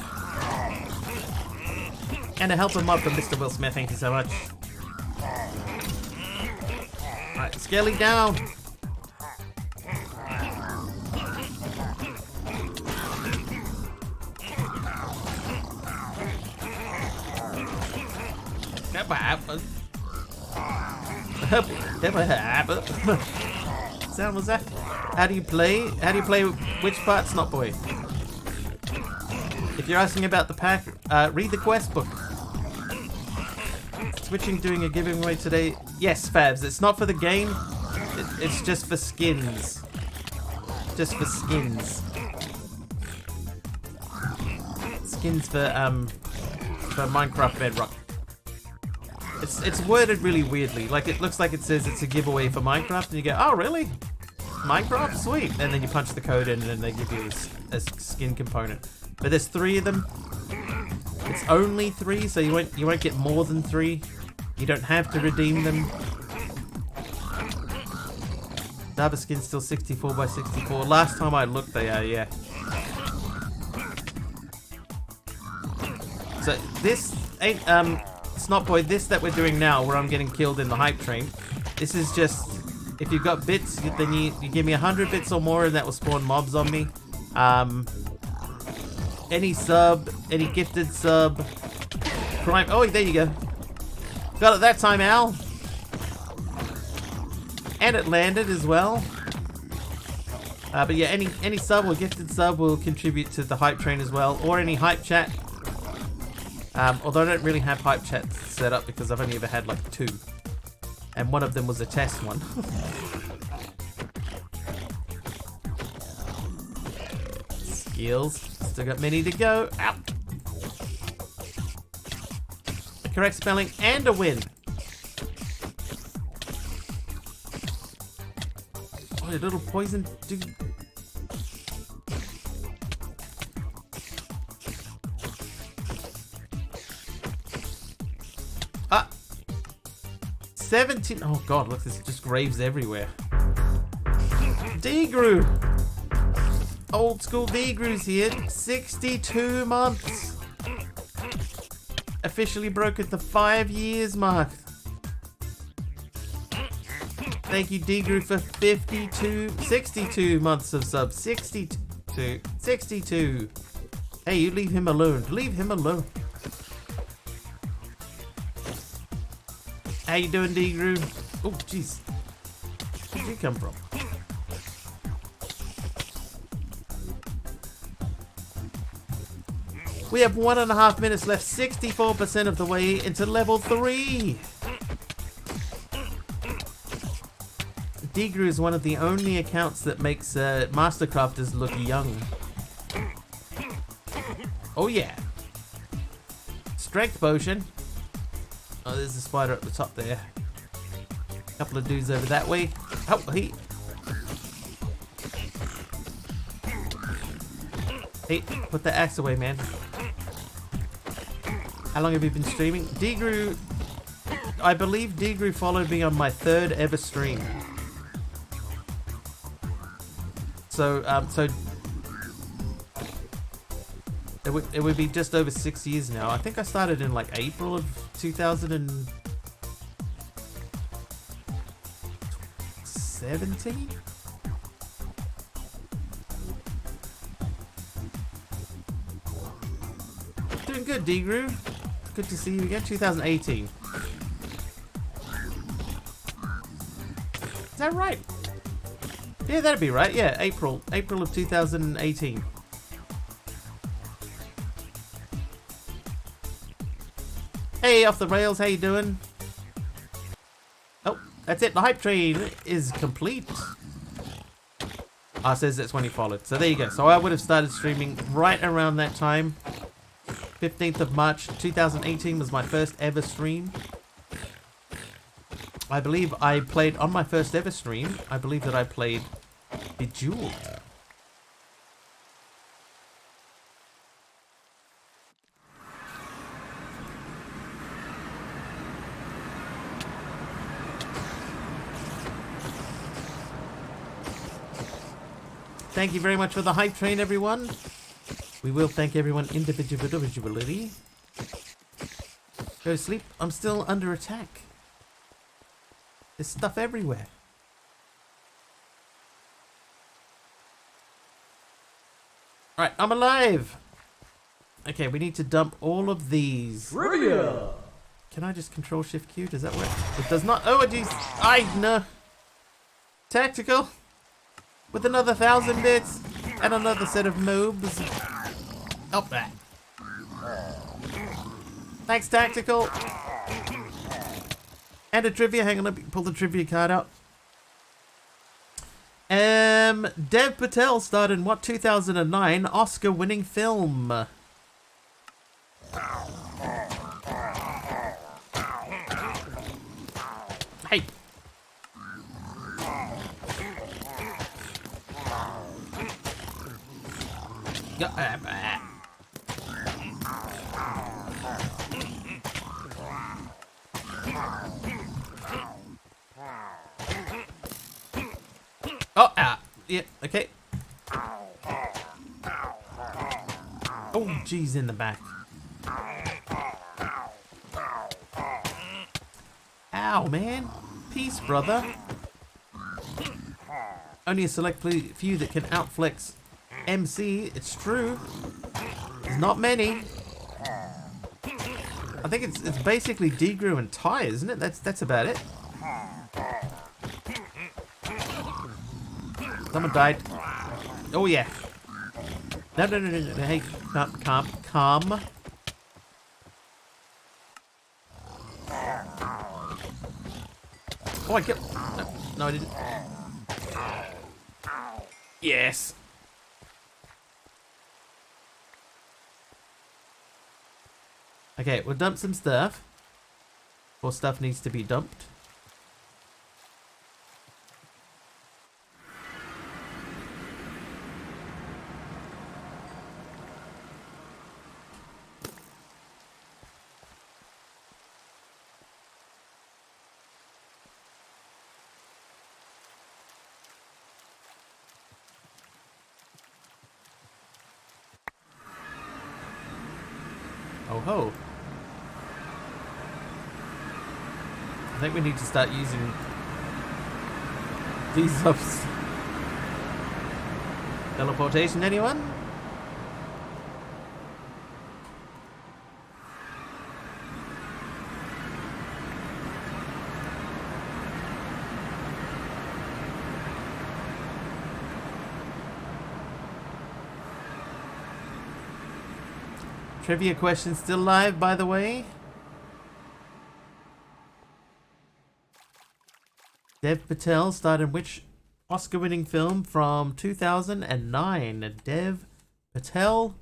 And a helper mob from Mr. Will Smith, thank you so much. Alright, Skelly down. Never happened. Never happened. What sound was that? How do you play? How do you play which part, Snotboy? If you're asking about the pack, read the quest book. Switching, doing a giveaway today. Yes, Fabs. It's not for the game. It's just for skins. Just for skins. Skins for Minecraft Bedrock. It's worded really weirdly. Like it looks like it says it's a giveaway for Minecraft, and you go, oh really? Minecraft, sweet. And then you punch the code in, and then they give you a skin component. But there's 3 of them. It's only 3, so you won't get more than 3. You don't have to redeem them. Daba skin's still 64 by 64. Last time I looked, they are, yeah. So this ain't Snotboy. This that we're doing now, where I'm getting killed in the hype train. This is just if you've got bits, then you give me 100 bits or more, and that will spawn mobs on me. Any sub, any gifted sub, prime. Oh, there you go. Got it that time, Al. And it landed as well. But yeah, any sub or gifted sub will contribute to the hype train as well, or any hype chat. Although I don't really have hype chat set up because I've only ever had like 2, and one of them was a test one. Skills. Still got many to go. Ow. A correct spelling and a win. Oh, a little poison dude. Ah. 17. Oh god, look, there's just graves everywhere. D-Grew. Old school D-Grew's here. 62 months. Officially broke at the 5 years mark. Thank you, D-Grew, for 62 months of subs. 62. Hey, you leave him alone. Leave him alone. How you doing, D-Grew? Oh, jeez. Where'd you come from? We have 1.5 minutes left, 64% of the way into level 3. D-Grew is one of the only accounts that makes Mastercrafters look young. Oh yeah. strength potion. Oh, there's a spider at the top there. Couple of dudes over that way. Oh, hey, put the axe away, man. How long have you been streaming? Degrew, I believe Degrew followed me on my 3rd ever stream. So, it would be just over 6 years now. I think I started in like April of 2017. Doing good, Degrew. Good to see you again. 2018. Is that right? Yeah, that'd be right. Yeah, April of 2018. Hey, off the rails, how you doing? Oh, that's it. The hype train is complete. Ah, says that's when he followed. So there you go. So I would have started streaming right around that time. 15th of March 2018 was my first ever stream. I believe I played on my first ever stream. I believe that I played Bejeweled. Thank you very much for the hype train, everyone. We will thank everyone individually. Go to sleep. I'm still under attack. There's stuff everywhere. Alright, I'm alive. Okay, we need to dump all of these. Trivia! Can I just control shift Q? Does that work? It does not. Oh, jeez. I no. Tactical. With another 1,000 bits and another set of moves. Up that. Thanks, Tactical. And a trivia. Hang on, let me pull the trivia card out. Dev Patel starred in what 2009 Oscar-winning film? Hey. Oh, yeah, okay. Oh, geez, in the back. Ow, man. Peace, brother. Only a select few that can outflex MC. It's true. There's not many. I think it's basically Degrew and Ty, isn't it? That's about it. Someone died. Oh yeah. No. Hey, calm. Oh, I killed. No, I didn't. Yes. Okay, we'll dump some stuff. More stuff needs to be dumped. Oh ho. I think we need to start using these ups. Teleportation, anyone? Trivia question still live, by the way. Dev Patel starred in which Oscar-winning film from 2009? Dev Patel,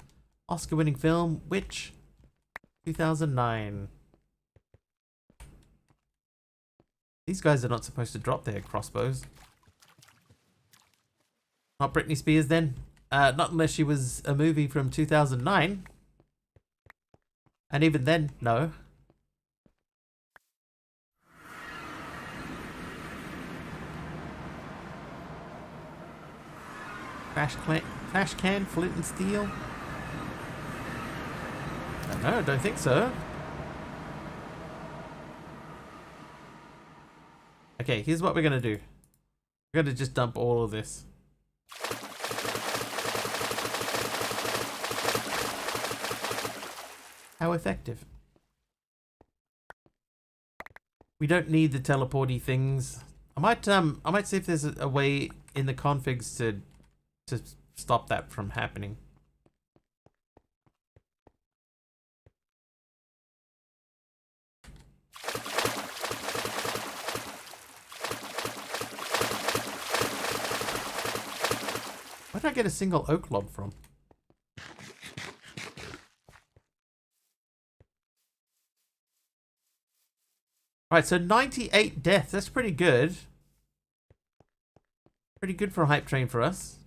Oscar-winning film, which 2009. These guys are not supposed to drop their crossbows. Not Britney Spears then. Not unless she was a movie from 2009. And even then, no. Trash can, flint and steel? No, I don't think so. Okay, here's what we're gonna do. We're gonna just dump all of this. How effective. We don't need the teleporty things. I might see if there's a way in the configs to stop that from happening. Where did I get a single oak log from? Alright, so 98 deaths. That's pretty good. Pretty good for a hype train for us.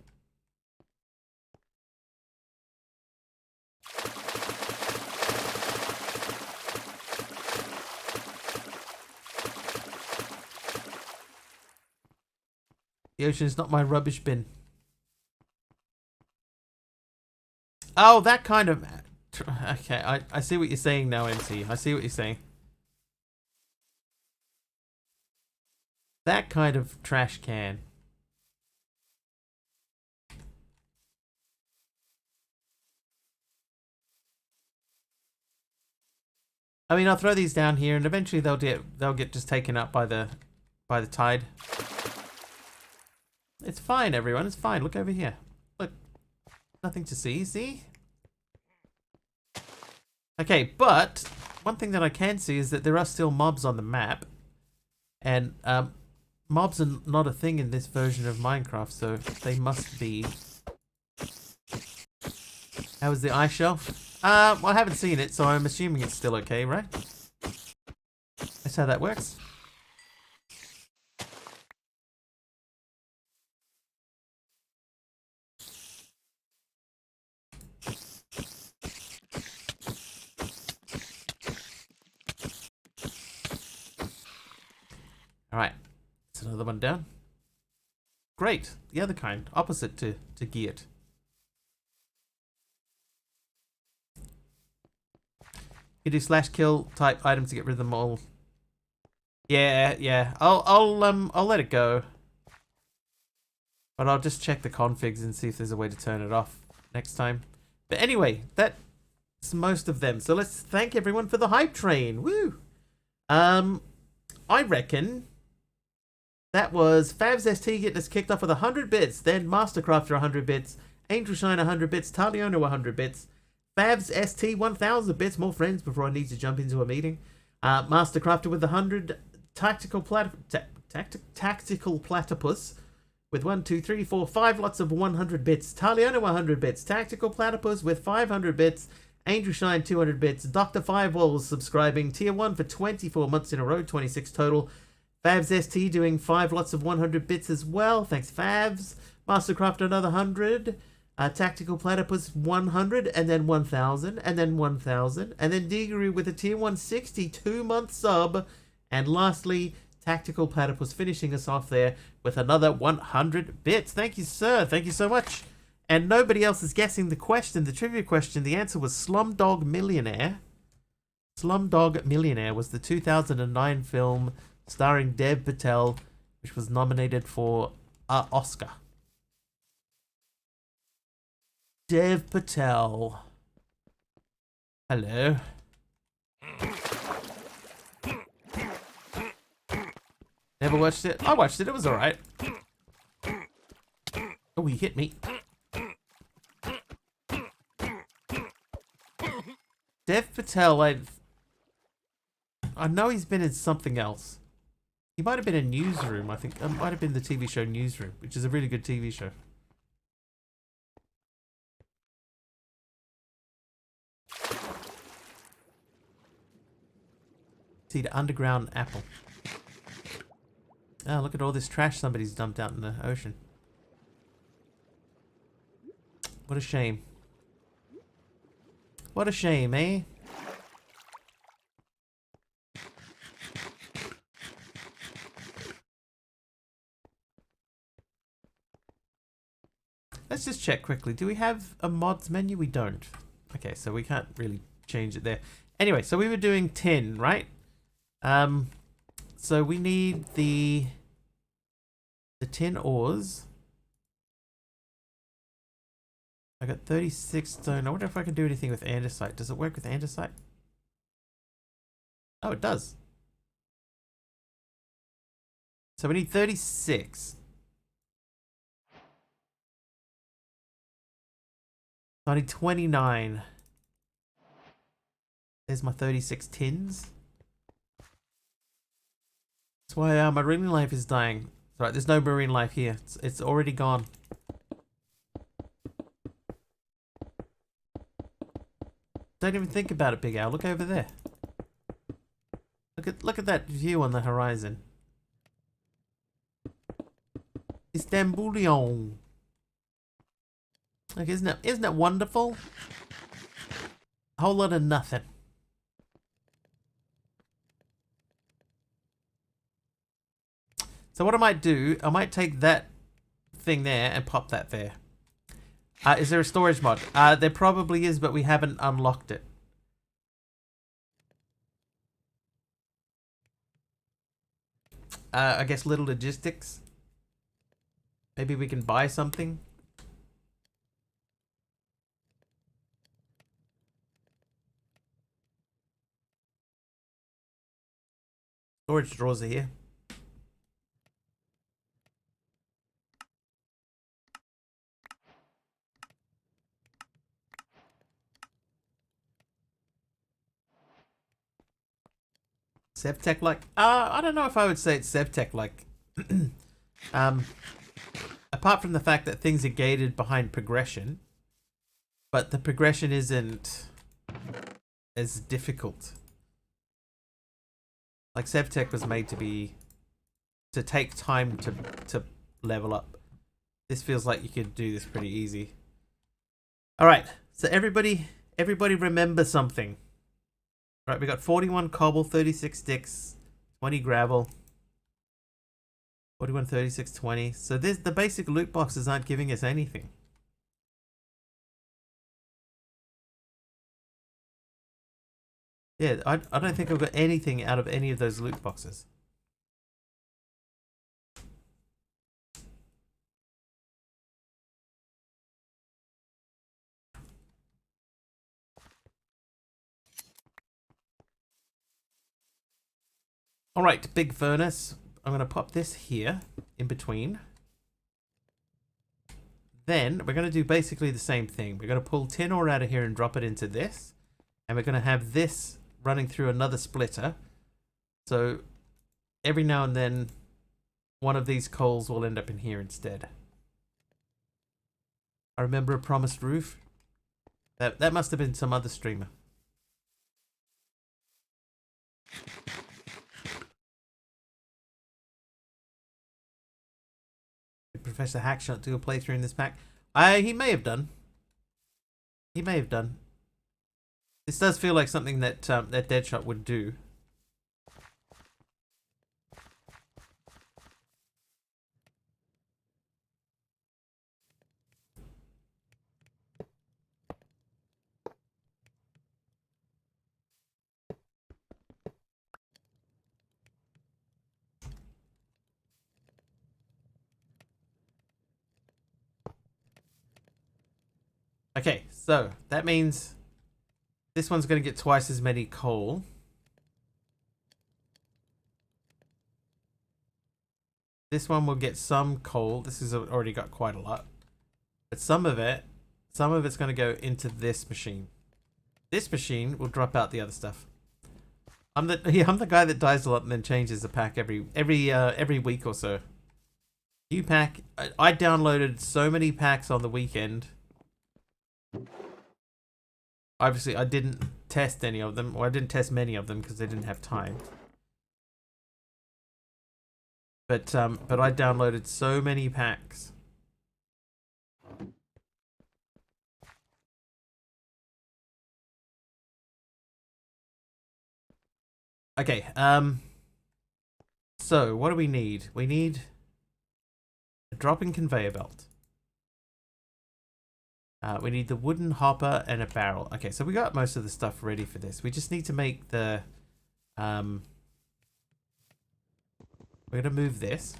The ocean is not my rubbish bin. Oh, that kind of... Okay, I see what you're saying now, MC. I see what you're saying. That kind of trash can. I mean, I'll throw these down here, and eventually they'll get just taken up by the tide. It's fine, everyone. It's fine. Look over here. Look, nothing to see. See? Okay, but one thing that I can see is that there are still mobs on the map, and mobs are not a thing in this version of Minecraft, so they must be. How is the ice shelf? Well, I haven't seen it, so I'm assuming it's still okay, right? That's how that works. Alright, that's another one down. Great, the other kind, opposite to geared. You do slash kill type item to get rid of them all. Yeah. I'll let it go. But I'll just check the configs and see if there's a way to turn it off next time. But anyway, that's most of them. So let's thank everyone for the hype train. Woo! I reckon that was Favs ST getting us kicked off with 100 bits, then Mastercrafter 100 bits, Angel Shine 100 bits, Taliona 100 bits, Favs ST 1000 bits, more friends before I need to jump into a meeting. Mastercrafter with 100, Tactical Platypus with 1, 2, 3, 4, 5 lots of 100 bits, Taliona 100 bits, Tactical Platypus with 500 bits, Angel Shine 200 bits, Dr. Firewalls subscribing, Tier 1 for 24 months in a row, 26 total. Favs ST doing 5 lots of 100 bits as well. Thanks, Favs. Mastercraft another 100. Tactical Platypus 100, and then 1000, and then 1000. And then Diggery with a Tier 160 2-month sub. And lastly, Tactical Platypus finishing us off there with another 100 bits. Thank you, sir. Thank you so much. And nobody else is guessing the question, the trivia question. The answer was Slumdog Millionaire. Slumdog Millionaire was the 2009 film starring Dev Patel, which was nominated for an Oscar. Dev Patel. Hello. Never watched it? I watched it. It was alright. Oh, he hit me. Dev Patel, I know he's been in something else. He might have been in Newsroom, I think. It might have been the TV show Newsroom, which is a really good TV show. See the underground apple. Oh, look at all this trash somebody's dumped out in the ocean. What a shame. What a shame, eh? Let's just check quickly. Do we have a mods menu? We don't. Okay, so we can't really change it there. Anyway, so we were doing tin, right? So we need the tin ores. I got 36 stone. I wonder if I can do anything with andesite. Does it work with andesite? Oh, it does. So we need 36. I need 29. There's my 36 tins. That's why my marine life is dying. Right, there's no marine life here. It's already gone. Don't even think about it, Big Al. Look over there. Look at that view on the horizon. Istanbulion. Like, isn't it wonderful? A whole lot of nothing. So what I might do, I might take that thing there and pop that there. Is there a storage mod? There probably is, but we haven't unlocked it. I guess little logistics. Maybe we can buy something. Storage drawers are here. Sevtech like? I don't know if I would say it's Sevtech like. Apart from the fact that things are gated behind progression, but the progression isn't as difficult. Like Sevtech was made to take time to level up. This feels like you could do this pretty easy. All right, so everybody remember something. Right, we got 41 cobble, 36 sticks, 20 gravel. 41, 36, 20. So the basic loot boxes aren't giving us anything. Yeah, I don't think I've got anything out of any of those loot boxes. All right, big furnace. I'm going to pop this here in between. Then we're going to do basically the same thing. We're going to pull tin ore out of here and drop it into this. And we're going to have this running through another splitter. So every now and then, one of these coals will end up in here instead. I remember a promised roof. That must have been some other streamer. Did Professor Hackshot do a playthrough in this pack? He may have done. He may have done. This does feel like something that that Deadshot would do. Okay, so that means this one's going to get twice as many coal. This one will get some coal. This has already got quite a lot. But some of it's going to go into this machine. This machine will drop out the other stuff. I'm the guy that dies a lot and then changes the pack every week or so. New pack. I downloaded so many packs on the weekend. Obviously, I didn't test any of them, or I didn't test many of them because I didn't have time. But I downloaded so many packs. Okay, so what do we need? We need a dropping conveyor belt. We need the wooden hopper and a barrel. Okay, so we got most of the stuff ready for this. We just need to make the... we're going to move this.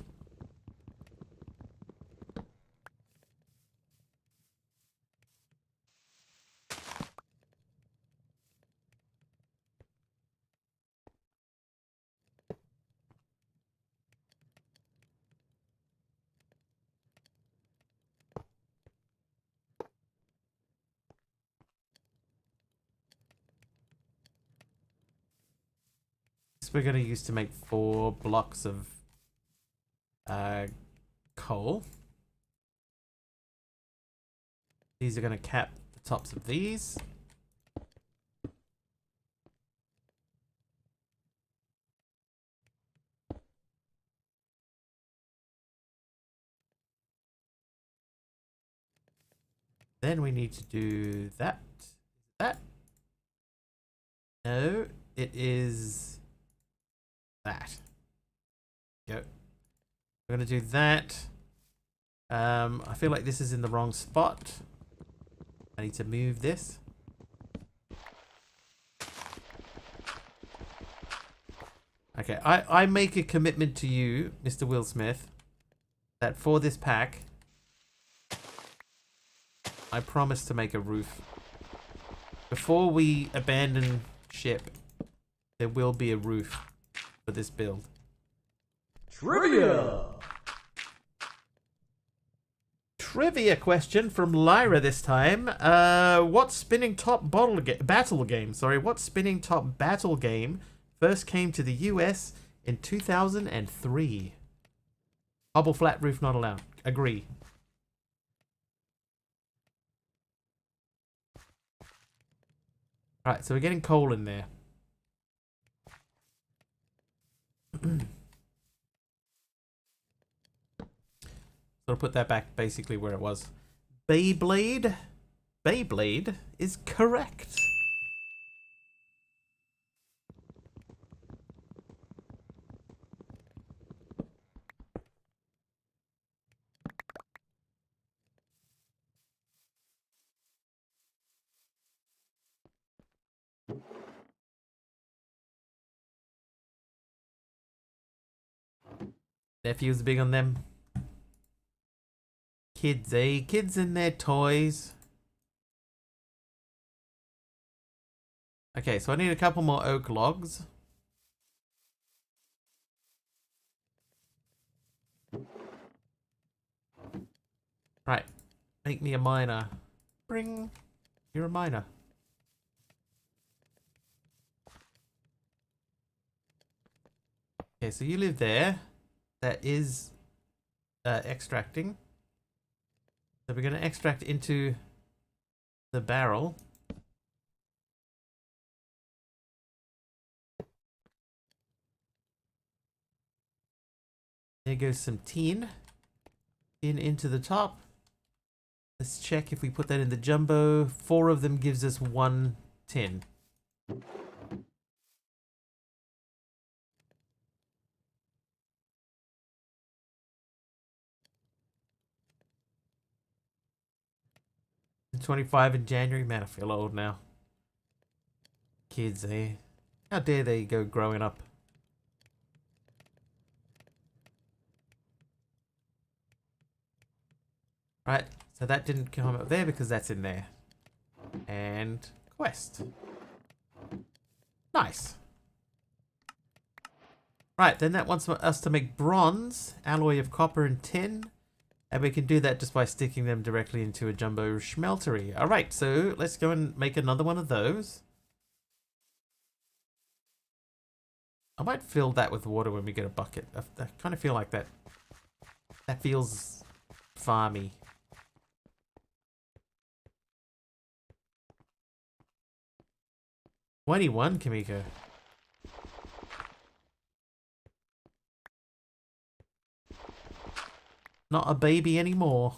We're going to use to make 4 blocks of coal. These are going to cap the tops of these. Then we need to do that. That? No, it is that. Go. We're going to do that. I feel like this is in the wrong spot. I need to move this. Okay, I make a commitment to you, Mr. Will Smith, that for this pack, I promise to make a roof. Before we abandon ship, there will be a roof for this build. Trivia! Trivia question from Lyra this time. What spinning top battle game? Sorry, what spinning top battle game first came to the US in 2003? Hobble flat roof not allowed. Agree. Alright, so we're getting coal in there. So I'll put that back basically where it was. Beyblade? Beyblade is correct. Nephew's big on them. Kids, eh? Kids and their toys. Okay, so I need a couple more oak logs. Right. Make me a miner. Bring. You're a miner. Okay, so you live there. That is extracting. So we're going to extract into the barrel. There goes some tin. Tin into the top. Let's check if we put that in the jumbo. 4 of them gives us 1 tin. I'm 25 in January. Man, I feel old now. Kids, eh? How dare they go growing up? Right, so that didn't come up there because that's in there. And quest. Nice. Right, then that wants us to make bronze, alloy of copper and tin. And we can do that just by sticking them directly into a jumbo smeltery. Alright, so let's go and make another one of those. I might fill that with water when we get a bucket. I kind of feel like that. That feels farmy. $21, Kamiko. Not a baby anymore.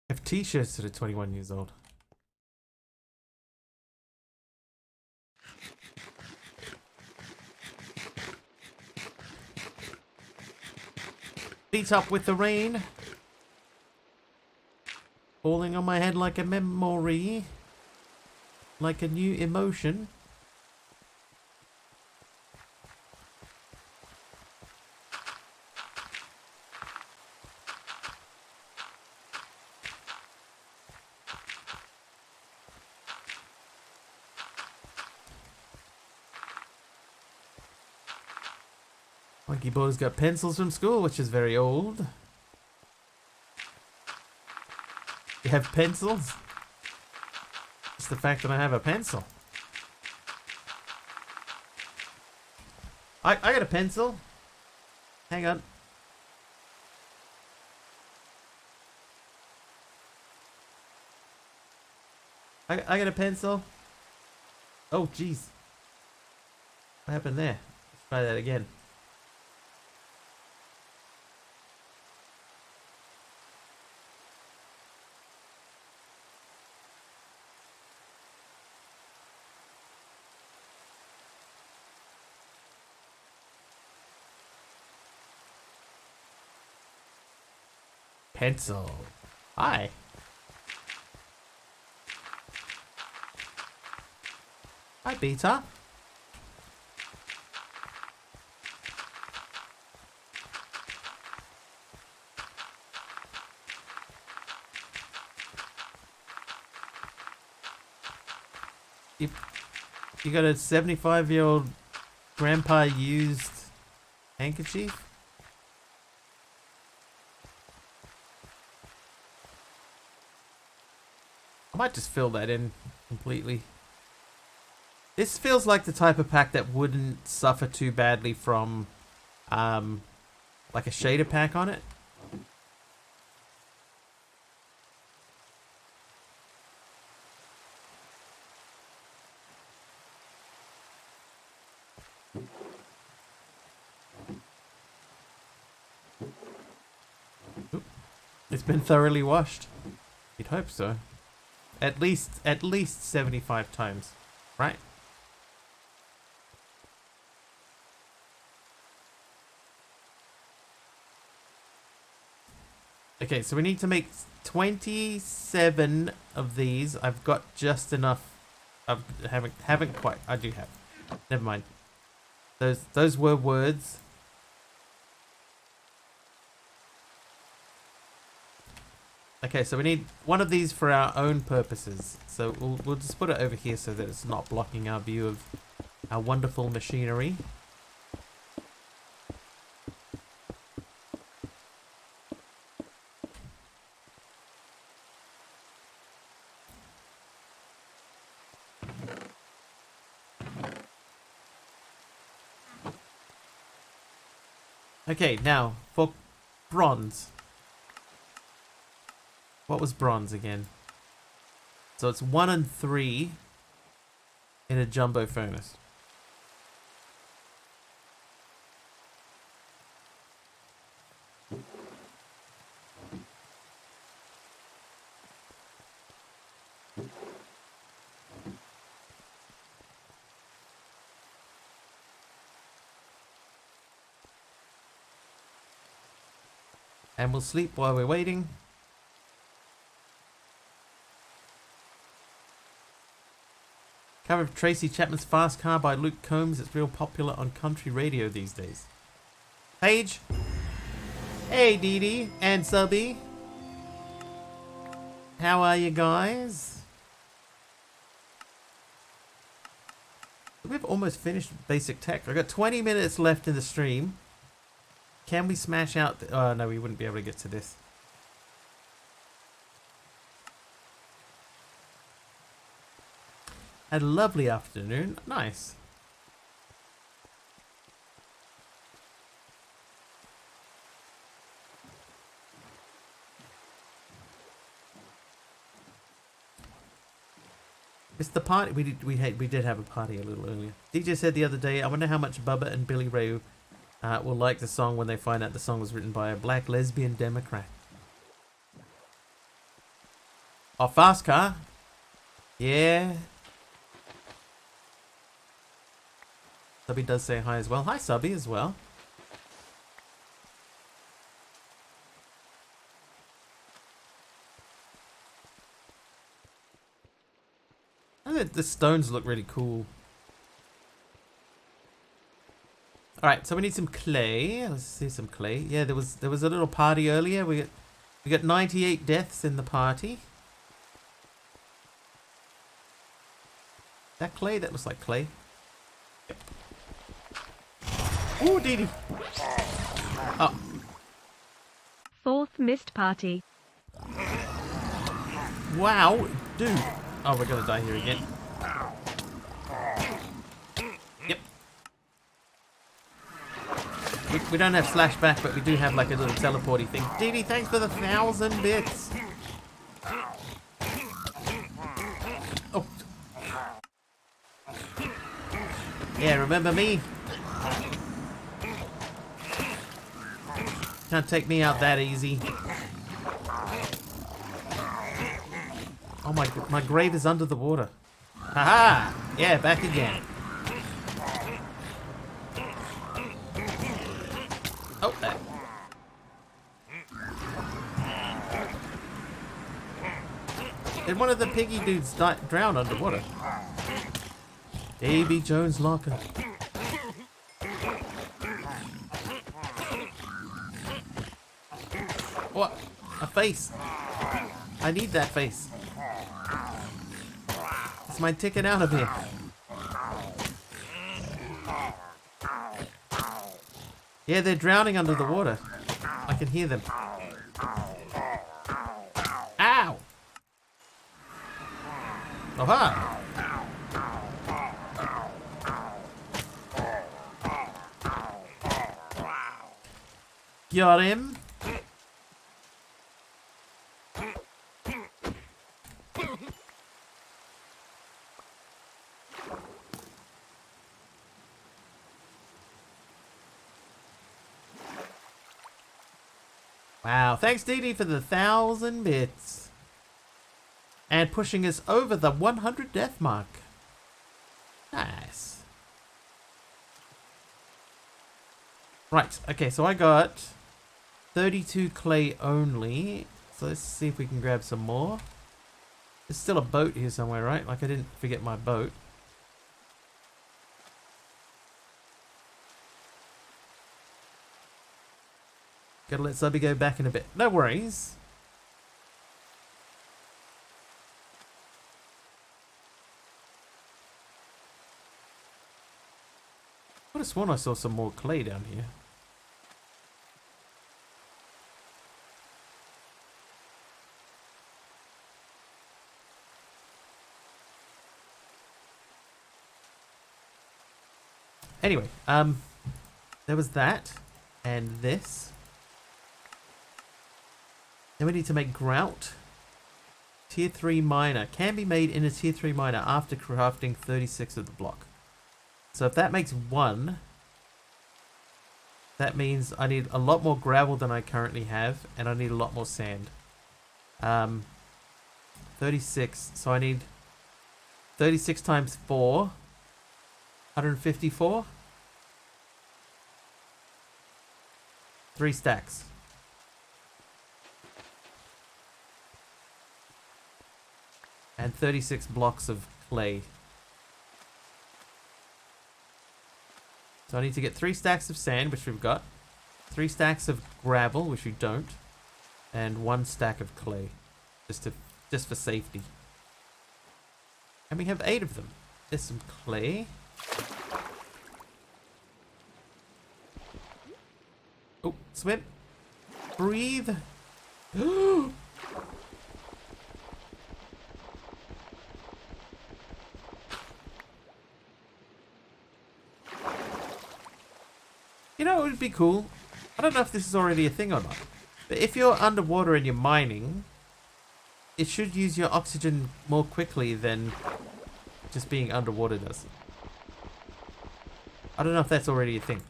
Have t-shirts that are 21 years old. Feet up with the rain. Falling on my head like a memory. Like a new emotion. Monkey Boy's got pencils from school, which is very old. You have pencils? It's the fact that I have a pencil. I got a pencil. Hang on. I got a pencil. Oh, jeez. What happened there? Let's try that again. Pencil. Hi. Hi, Beta. You got a 75-year-old grandpa used handkerchief? I might just fill that in completely. This feels like the type of pack that wouldn't suffer too badly from like a shader pack on it. Oop. It's been thoroughly washed. You'd hope so. At least 75 times, right? Okay, so we need to make 27 of these. I've got just enough. I haven't quite. I do have. Never mind. Those were words. Okay, so we need one of these for our own purposes. So we'll just put it over here so that it's not blocking our view of our wonderful machinery. Okay, now for bronze. What was bronze again? So it's 1 and 3 in a jumbo furnace. And we'll sleep while we're waiting. Cover of Tracy Chapman's Fast Car by Luke Combs. It's real popular on country radio these days. Paige. Hey, Dee Dee and Subby. How are you guys? We've almost finished basic tech. I've got 20 minutes left in the stream. Can we smash out... oh, no, we wouldn't be able to get to this. Had a lovely afternoon. Nice. It's the party. We did have a party a little earlier. DJ said the other day, I wonder how much Bubba and Billy Ray will like the song when they find out the song was written by a black lesbian Democrat. Oh, fast car. Yeah. Subby does say hi as well. Hi, Subby, as well. I think the stones look really cool. Alright, so we need some clay. Let's see some clay. Yeah, there was a little party earlier. We got 98 deaths in the party. That clay? That looks like clay. Yep. Ooh, Dee Dee. Oh. Fourth missed party. Wow, dude. Oh, we're gonna die here again. Yep. We don't have slash back, but we do have like a little teleporty thing. Dee Dee, thanks for the 1,000 bits. Oh. Yeah, remember me? Can't take me out that easy. Oh my grave is under the water. Haha! Yeah, back again. Oh, did one of the piggy dudes drown underwater? Davy Jones Locker. What? A face. I need that face. It's my ticket out of here. Yeah, they're drowning under the water. I can hear them. Ow! Aha! Got him. Wow, thanks Dee Dee for the 1,000 bits. And pushing us over the 100 death mark. Nice. Right, okay, so I got 32 clay only. So let's see if we can grab some more. There's still a boat here somewhere, right? Like I didn't forget my boat. Gotta let Subby go back in a bit. No worries. I would have sworn I saw some more clay down here. Anyway, there was that and this. Then we need to make grout. Tier 3 miner. Can be made in a tier 3 miner after crafting 36 of the block. So if that makes 1, that means I need a lot more gravel than I currently have, and I need a lot more sand. 36. So I need 36 times 4. 154. 3 stacks. And 36 blocks of clay. So I need to get 3 stacks of sand, which we've got. 3 stacks of gravel, which we don't. And 1 stack of clay. Just for safety. And we have 8 of them. There's some clay. Oh, swim. Breathe. You know, it would be cool. I don't know if this is already a thing or not. But if you're underwater and you're mining, it should use your oxygen more quickly than just being underwater does. I don't know if that's already a thing.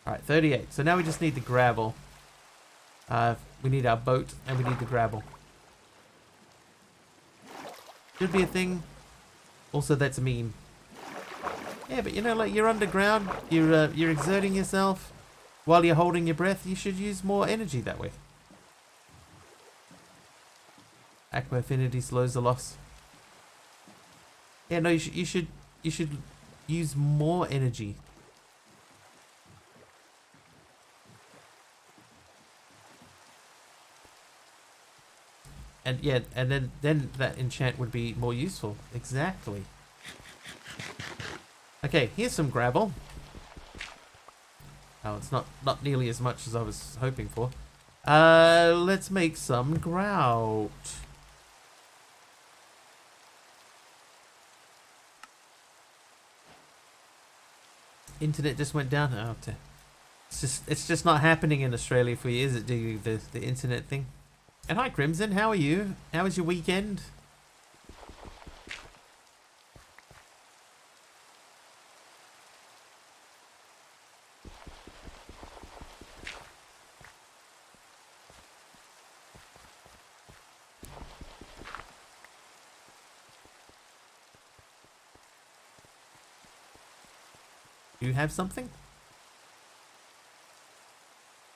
Alright, 38. So now we just need the gravel. We need our boat and we need the gravel. Should be a thing. Also, that's a meme. Yeah, but you know, like, you're underground, you're exerting yourself while you're holding your breath. You should use more energy that way. Aqua Affinity slows the loss. Yeah, no, you should use more energy. And yeah, and then that enchant would be more useful. Exactly. Okay, here's some gravel. Oh, it's not nearly as much as I was hoping for. Let's make some grout. Internet just went down. Oh, it's just not happening in Australia for you, is it? The internet thing? And hi, Crimson. How are you? How was your weekend? Do you have something?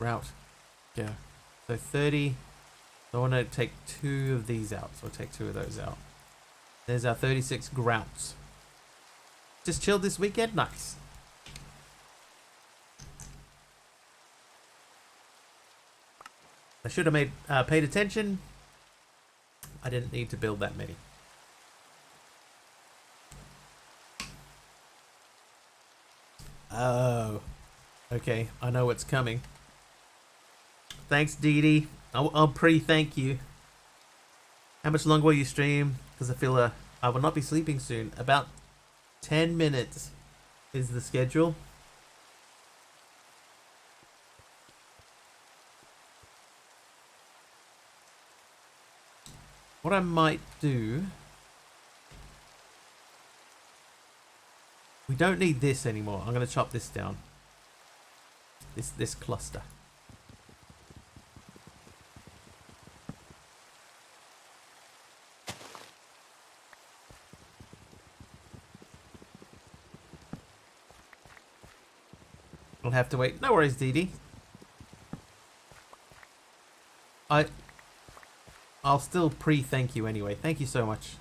Route. Yeah. So 30. I want to take 2 of these out, so I'll take 2 of those out. There's our 36 grouts. Just chilled this weekend? Nice. I should have paid attention. I didn't need to build that many. Oh. Okay, I know what's coming. Thanks, Dee Dee. I'll pre-thank you. How much longer will you stream? Because I feel I will not be sleeping soon. About 10 minutes is the schedule. What I might do... We don't need this anymore. I'm going to chop this down. This cluster. We'll have to wait. No worries, Dee Dee. I'll still pre-thank you anyway. Thank you so much.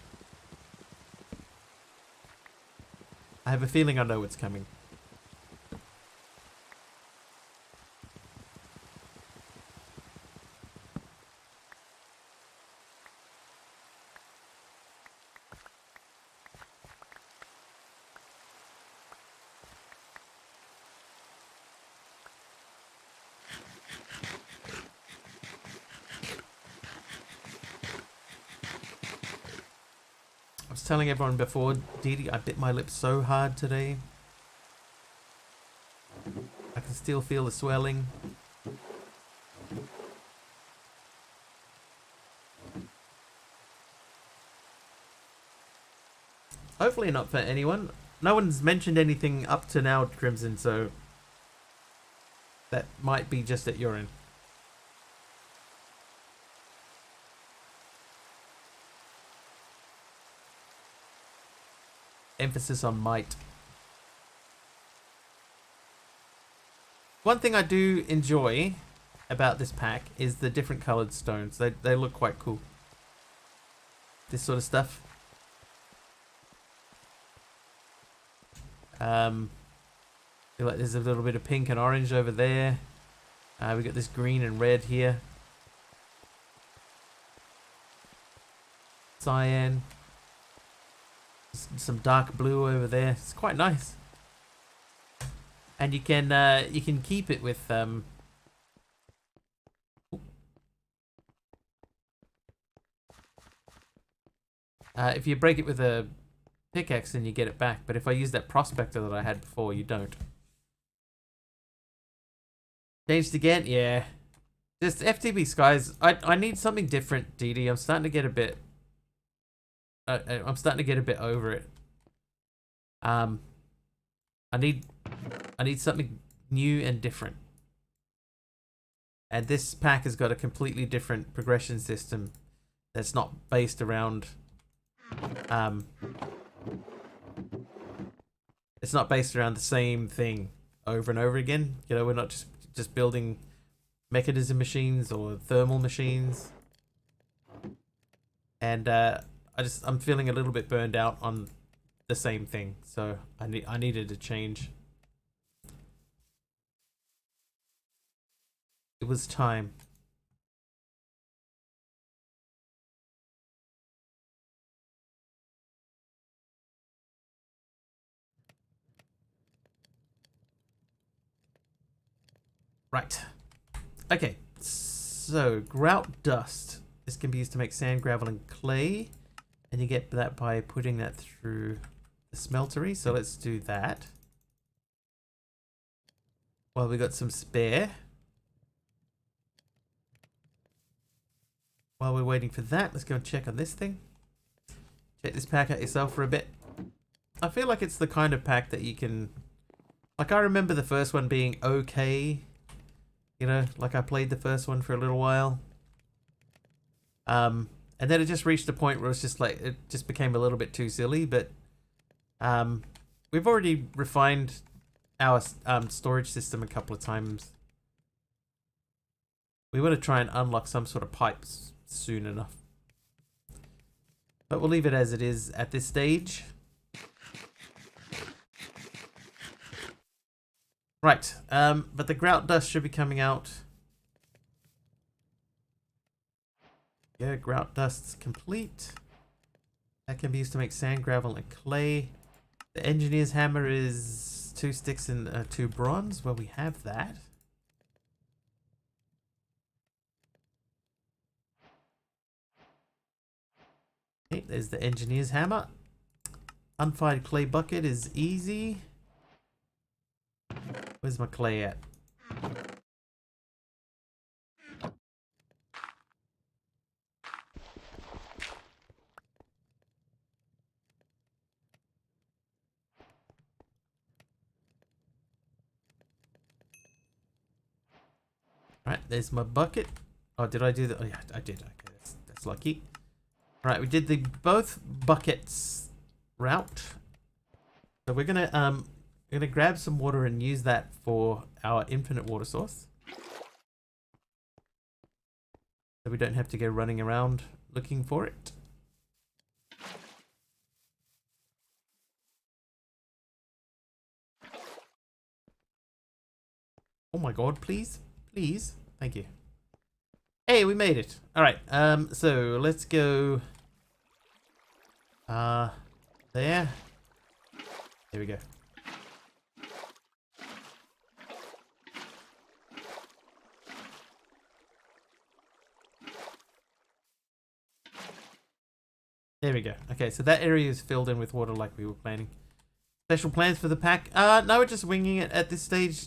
I have a feeling I know what's coming. I was telling everyone before, Dee Dee, I bit my lip so hard today. I can still feel the swelling. Hopefully not for anyone. No one's mentioned anything up to now, Crimson, so that might be just at your end. Emphasis on might. One thing I do enjoy about this pack is the different colored stones. They look quite cool. This sort of stuff. Feel like there's a little bit of pink and orange over there. We got this green and red here. Cyan. Some dark blue over there. It's quite nice. And you can keep it with if you break it with a pickaxe, then you get it back. But if I use that prospector that I had before, you don't. Changed again? Yeah. Just FTB Skies. I need something different, DD. I'm starting to get a bit... I'm starting to get a bit over it. I need something new and different. And this pack has got a completely different progression system that's not based around it's not based around the same thing over and over again. You know, we're not just building mechanism machines or thermal machines. And I'm feeling a little bit burned out on the same thing, so I needed a change. It was time. Right. Okay. So grout dust. This can be used to make sand, gravel, and clay, and you get that by putting that through the smeltery. So let's do that. Well, we got some spare. While we're waiting for that, let's go and check on this thing. Check this pack out yourself for a bit. I feel like it's the kind of pack that you can... Like, I remember the first one being okay. You know, like I played the first one for a little while. And then it just reached a point where it's just like, it just became a little bit too silly, but we've already refined our storage system a couple of times. We want to try and unlock some sort of pipes soon enough. But we'll leave it as it is at this stage. Right, but the grout dust should be coming out. Yeah, grout dust's complete. That can be used to make sand, gravel, and clay. The engineer's hammer is 2 sticks and 2 bronze. Well, we have that. Okay, there's the engineer's hammer. Unfired clay bucket is easy. Where's my clay at? Right, there's my bucket. Oh, did I do that? Oh yeah, I did. Okay, that's lucky. Right, we did the both buckets route. So we're gonna grab some water and use that for our infinite water source. So we don't have to go running around looking for it. Oh my god, please. Please. Thank you. Hey, we made it. Alright, so let's go there. There we go. There we go. Okay, so that area is filled in with water like we were planning. Special plans for the pack? No, we're just winging it at this stage.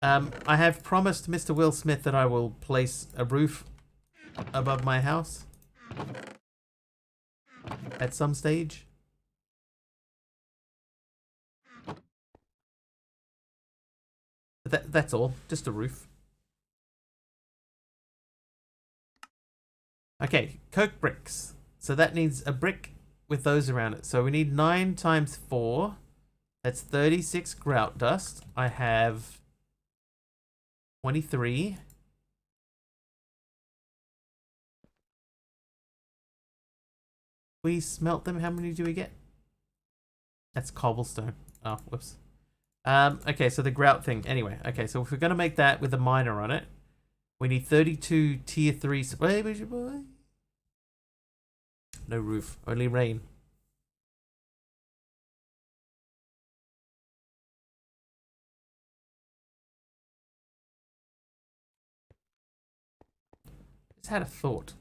I have promised Mr. Will Smith that I will place a roof above my house at some stage. That's all. Just a roof. Okay, coke bricks. So that needs a brick with those around it. So we need 9 times 4. That's 36 grout dust. I have 23. We smelt them. How many do we get? That's cobblestone. Oh, whoops. Okay, so the grout thing. Anyway, okay, so if we're going to make that with a miner on it, we need 32 tier 3. No roof, only rain. Just had a thought.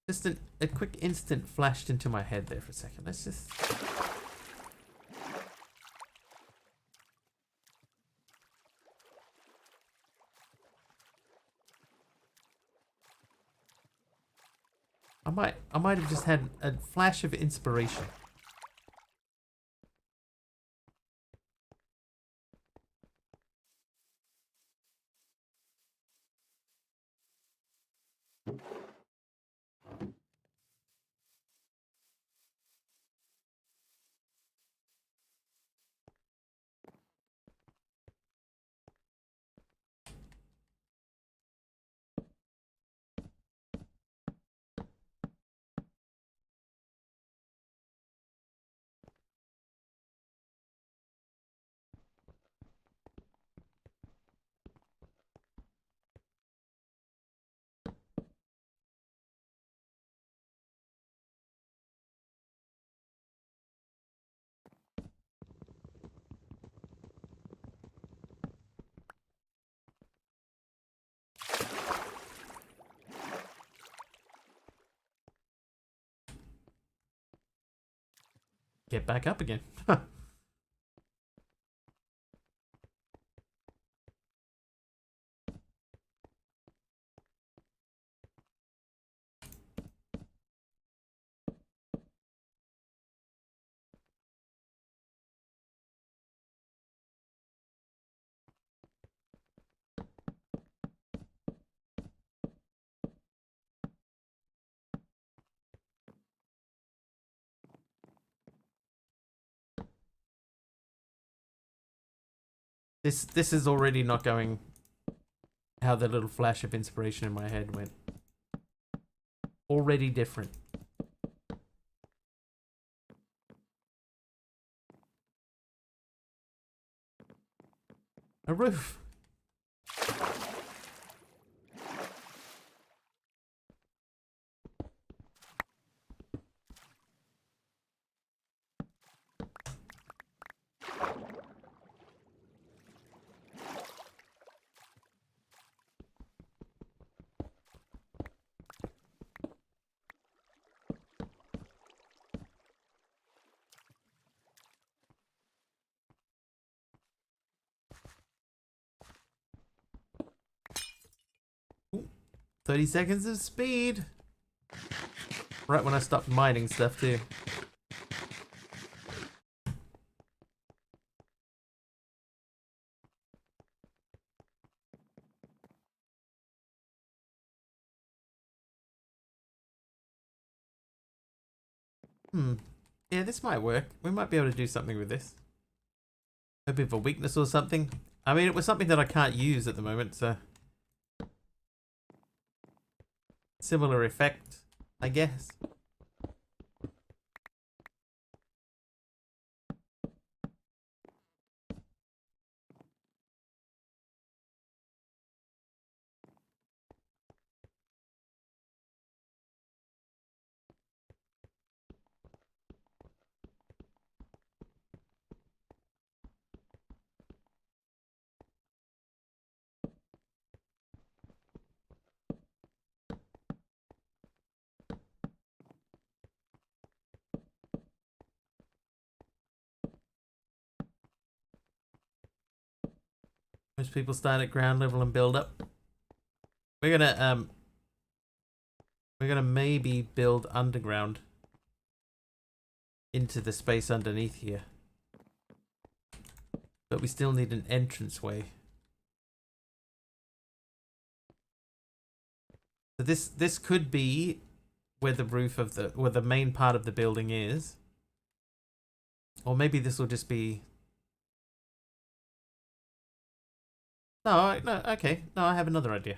Just a quick instant flashed into my head there for a second. Let's just... I might have just had a flash of inspiration. Get back up again. This is already not going how the little flash of inspiration in my head went. Already different. A roof. Ooh, 30 seconds of speed. Right when I stopped mining stuff too. Yeah, this might work. We might be able to do something with this. A bit of a weakness or something. I mean, it was something that I can't use at the moment, so... Similar effect, I guess. Most people start at ground level and build up. We're gonna maybe build underground into the space underneath here. But we still need an entranceway. So this could be where the roof of where the main part of the building is. Or maybe this will just be... No, okay. No, I have another idea.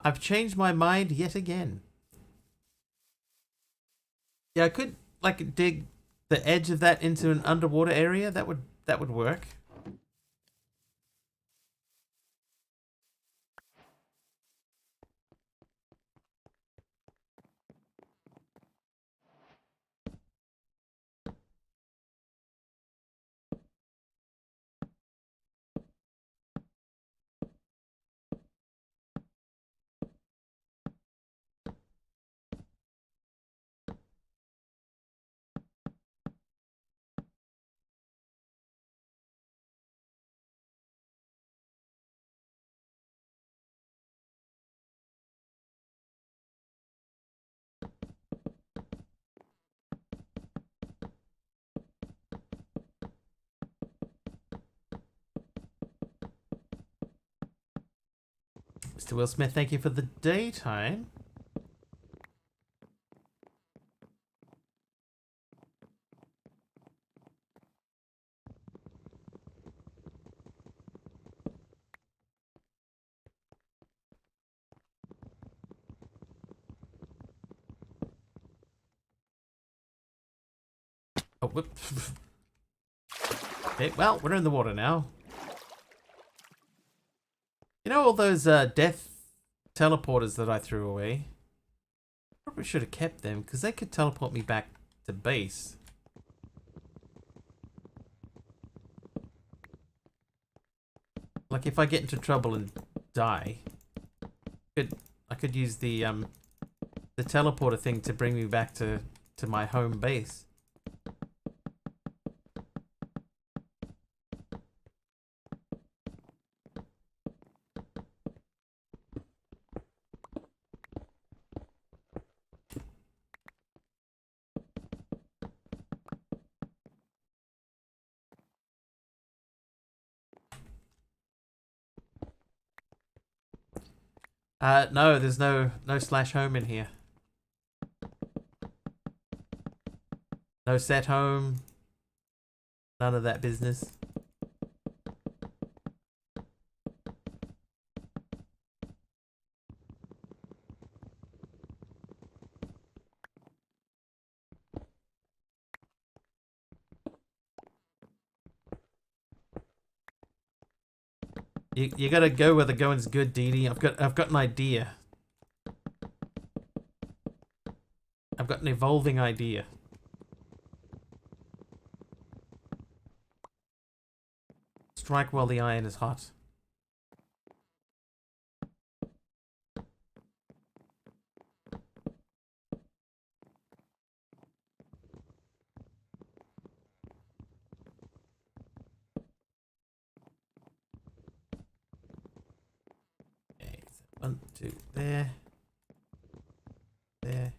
I've changed my mind yet again. Yeah, I could like dig the edge of that into an underwater area. That would work. Mr. Will Smith, thank you for the daytime. Oh, whoop. Okay, well, we're in the water now. You know all those death teleporters that I threw away? Probably should have kept them, because they could teleport me back to base. Like if I get into trouble and die, I could use the teleporter thing to bring me back to my home base. No, there's no slash home in here. No set home. None of that business. You gotta go where the going's good, Dee Dee. I've got an idea. I've got an evolving idea. Strike while the iron is hot. Okay, so 1, 2, there. There.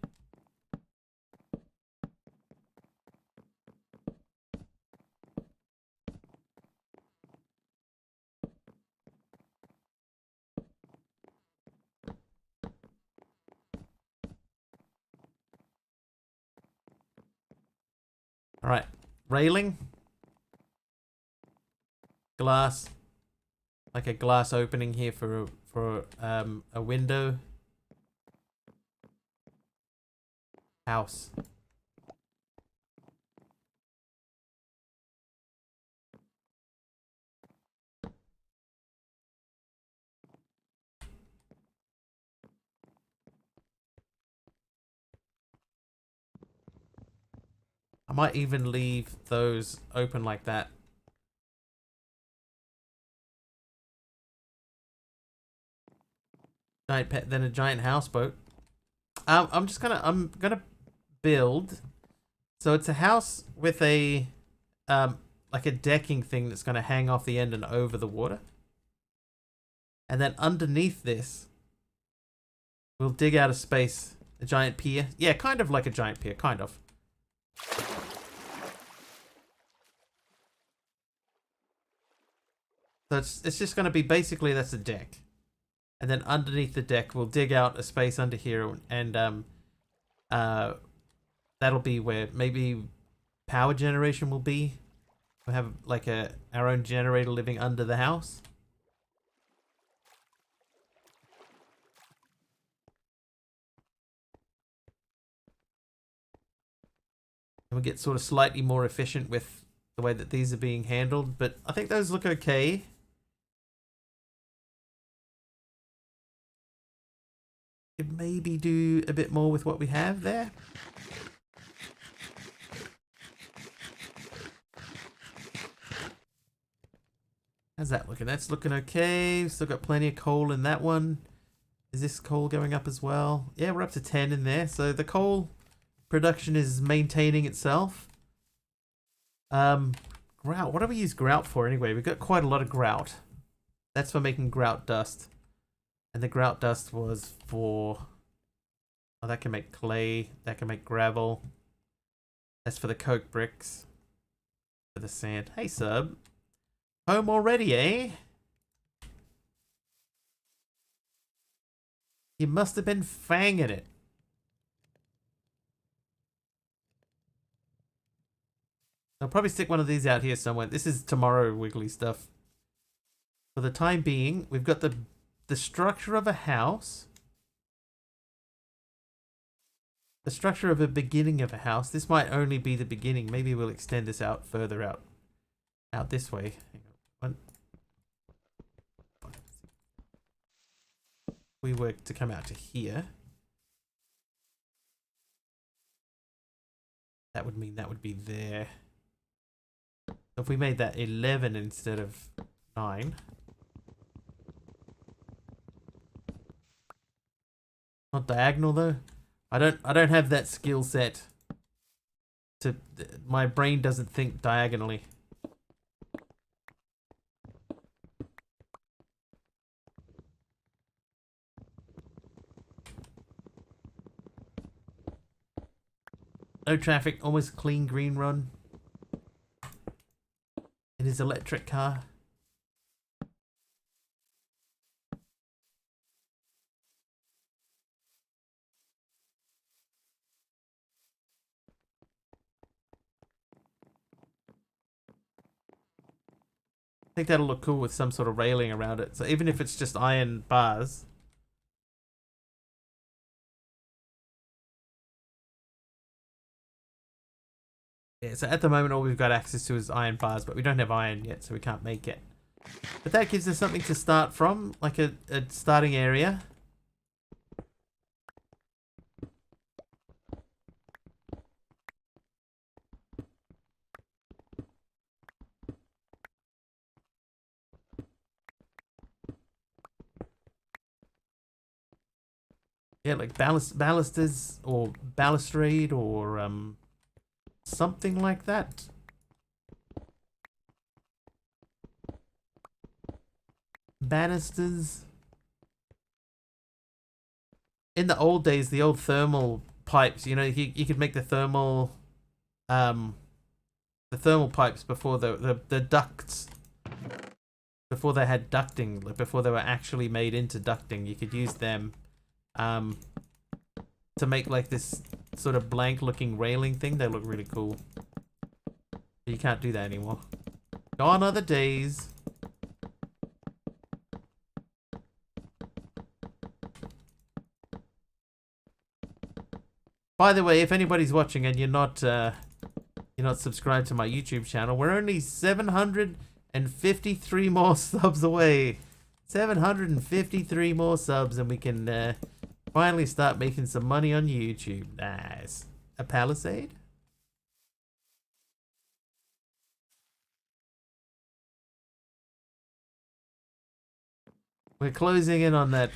Alright. Railing. Glass. Like a glass opening here for a window. House. I might even leave those open like that. Giant pet, then a giant houseboat. I'm gonna build. So it's a house with a like a decking thing that's gonna hang off the end and over the water. And then underneath this, we'll dig out a space, a giant pier. Yeah, kind of like a giant pier, kind of. So it's just gonna be basically that's a deck. And then underneath the deck, we'll dig out a space under here, and that'll be where maybe power generation will be. We'll have like our own generator living under the house. And we'll get sort of slightly more efficient with the way that these are being handled, but I think those look okay. Could maybe do a bit more with what we have there. How's that looking? That's looking okay. Still got plenty of coal in that one. Is this coal going up as well? Yeah, we're up to 10 in there. So the coal production is maintaining itself. Grout. What do we use grout for anyway? We've got quite a lot of grout. That's for making grout dust. And the grout dust was for... Oh, that can make clay. That can make gravel. That's for the coke bricks. For the sand. Hey, sub. Home already, eh? You must have been fanging it. I'll probably stick one of these out here somewhere. This is tomorrow wiggly stuff. For the time being, we've got the structure of a house. The structure of a beginning of a house. This might only be the beginning. Maybe we'll extend this out further out this way. Hang on. We work to come out to here. That would mean that would be there. If we made that 11 instead of 9. Not diagonal though. I don't have that skill set. My brain doesn't think diagonally. No traffic, almost clean green run. In his electric car. I think that'll look cool with some sort of railing around it. So even if it's just iron bars. Yeah, so at the moment all we've got access to is iron bars, but we don't have iron yet, so we can't make it. But that gives us something to start from, like a starting area. Yeah, like balusters or balustrade or something like that. Banisters. In the old days, the old thermal pipes, you know, you could make the thermal pipes before the ducts, before they had ducting, like before they were actually made into ducting. You could use them to make like this sort of blank looking railing thing. They look really cool. You can't do that anymore. Gone are the days. By the way, if anybody's watching and you're not subscribed to my YouTube channel, we're only 753 more subs away. 753 more subs and we can finally start making some money on YouTube. Nice. A palisade? We're closing in on that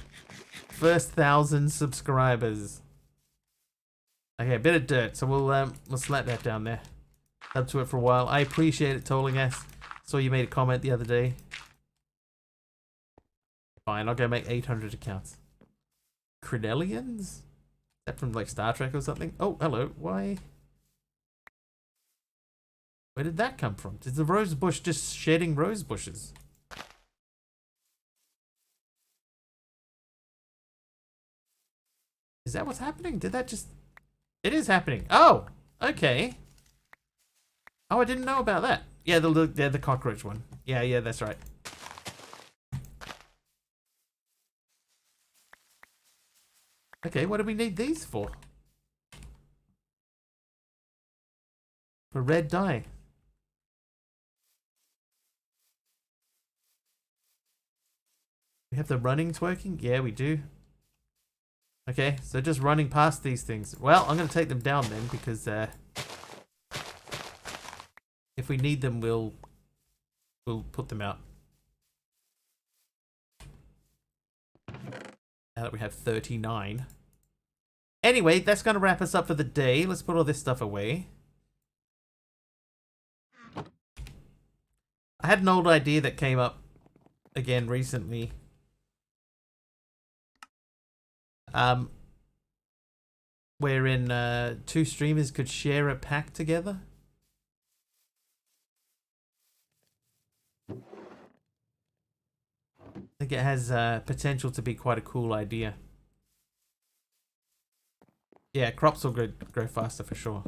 first 1,000 subscribers. Okay, a bit of dirt, so we'll slap that down there. Up to it for a while. I appreciate it, Tolling S. Saw you made a comment the other day. Fine, I'll go make 800 accounts. Credelians? Is that from like Star Trek or something? Oh, hello. Why? Where did that come from? Is the rose bush just shedding rose bushes? Is that what's happening? Did that just... It is happening. Oh, okay. Oh, I didn't know about that. Yeah, the cockroach one. Yeah, that's right. Okay, what do we need these for? For red dye. We have the runnings working? Yeah, we do. Okay, so just running past these things. Well, I'm going to take them down then, because if we need them, we'll put them out. Now that we have 39. Anyway, that's going to wrap us up for the day. Let's put all this stuff away. I had an old idea that came up again recently. Wherein two streamers could share a pack together. I think it has potential to be quite a cool idea. Yeah, crops will grow faster for sure.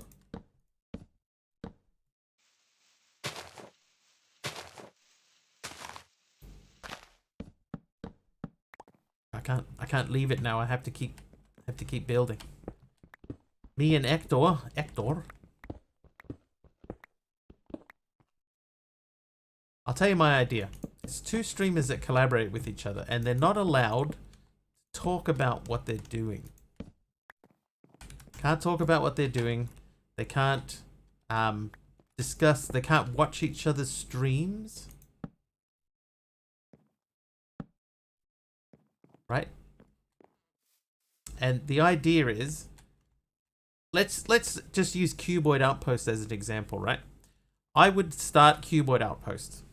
I can't leave it now. I have to keep building. Me and Hector. I'll tell you my idea. It's two streamers that collaborate with each other, and they're not allowed to talk about what they're doing. Can't talk about what they're doing. They can't discuss. They can't watch each other's streams. Right? And the idea is, let's just use Cuboid Outpost as an example, right? I would start Cuboid Outpost.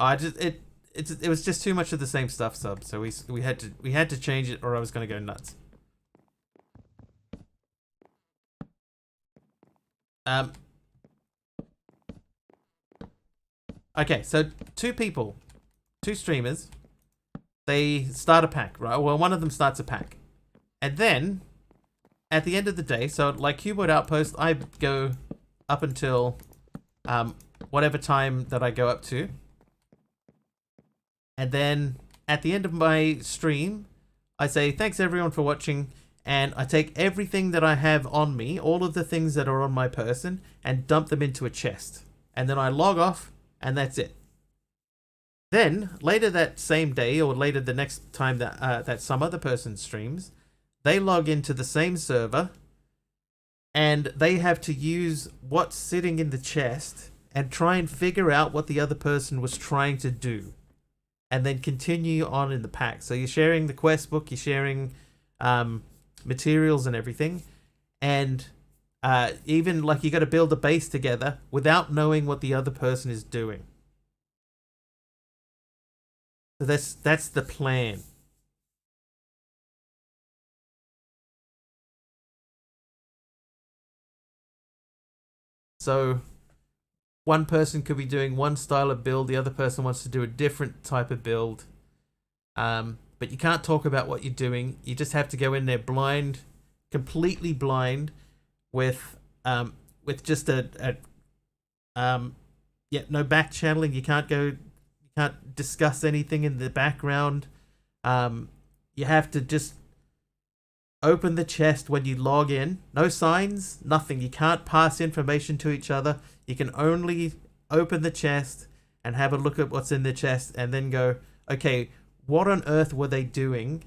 It was just too much of the same stuff, sub. So we had to change it, or I was gonna go nuts. Okay, so two streamers, they start a pack, right? Well, one of them starts a pack, and then at the end of the day, so like Cuboid Outpost, I go up until whatever time that I go up to. And then at the end of my stream, I say, thanks everyone for watching. And I take everything that I have on me, all of the things that are on my person, and dump them into a chest. And then I log off, and that's it. Then, later that same day, or later the next time that some other person streams, they log into the same server, and they have to use what's sitting in the chest and try and figure out what the other person was trying to do. And then continue on in the pack. So you're sharing the quest book, you're sharing materials and everything. And even like you got to build a base together without knowing what the other person is doing. So that's the plan. So one person could be doing one style of build, the other person wants to do a different type of build. But you can't talk about what you're doing. You just have to go in there blind, completely blind, with just no back channeling. You can't discuss anything in the background. You have to just open the chest when you log in. No signs, nothing. You can't pass information to each other. You can only open the chest and have a look at what's in the chest and then go, okay, what on earth were they doing?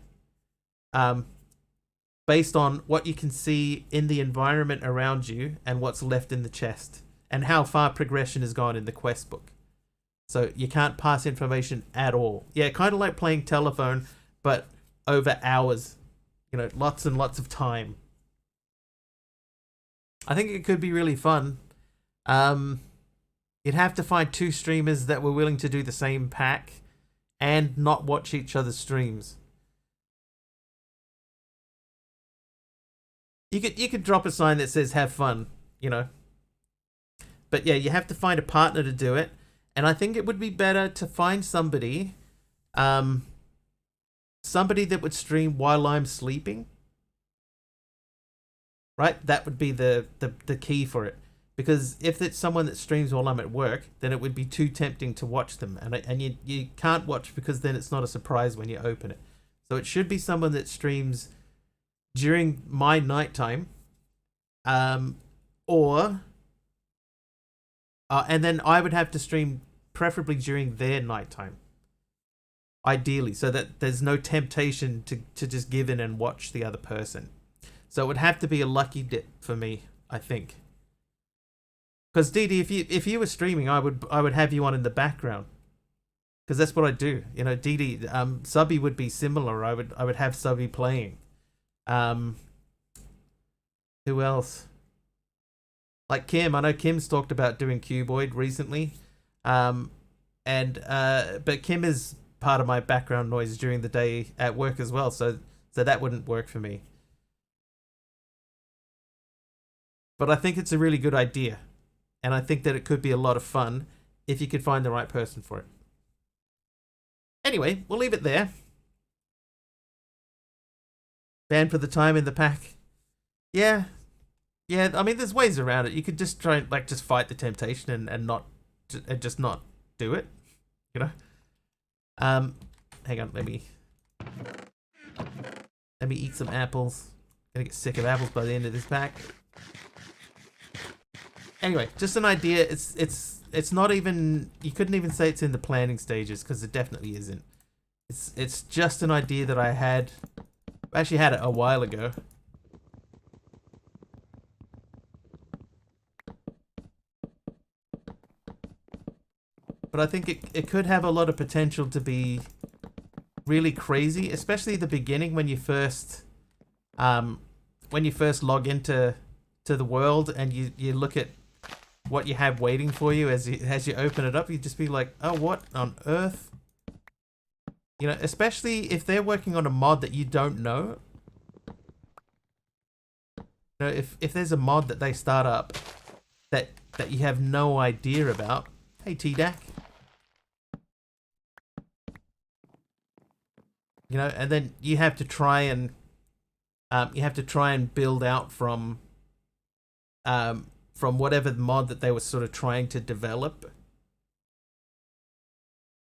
Based on what you can see in the environment around you and what's left in the chest and how far progression has gone in the quest book. So you can't pass information at all. Yeah, kind of like playing telephone, but over hours. You know, lots and lots of time. I think it could be really fun. You'd have to find two streamers that were willing to do the same pack and not watch each other's streams. You could drop a sign that says "Have fun," you know. But yeah, you have to find a partner to do it, and I think it would be better to find somebody that would stream while I'm sleeping. Right? That would be the key for it. Because if it's someone that streams while I'm at work, then it would be too tempting to watch them. And you can't watch because then it's not a surprise when you open it. So it should be someone that streams during my nighttime. And then I would have to stream preferably during their nighttime. Ideally, so that there's no temptation to just give in and watch the other person. So it would have to be a lucky dip for me, I think. Because Dee Dee, if you were streaming, I would have you on in the background. Because that's what I do. You know, Dee Dee, Subby would be similar. I would have Subby playing. Who else? Like Kim, I know Kim's talked about doing Cuboid recently. But Kim is part of my background noise during the day at work as well, so that wouldn't work for me. But I think it's a really good idea, and I think that it could be a lot of fun if you could find the right person for it. Anyway, we'll leave it there. Banned for the time in the pack. Yeah, yeah. I mean, there's ways around it. You could just try and like just fight the temptation and not and just not do it. You know. Hang on. Let me eat some apples. Gonna get sick of apples by the end of this pack. Anyway, just an idea. It's not even. You couldn't even say it's in the planning stages because it definitely isn't. It's just an idea that I had. I actually had it a while ago. But I think it could have a lot of potential to be really crazy, especially the beginning when you first log into the world and you look at what you have waiting for you as you open it up. You just be like, oh, what on earth? You know, especially if they're working on a mod that you don't know. You know, if there's a mod that they start up that you have no idea about. Hey, T-Dac. You know, and then you have to try and build out from whatever mod that they were sort of trying to develop.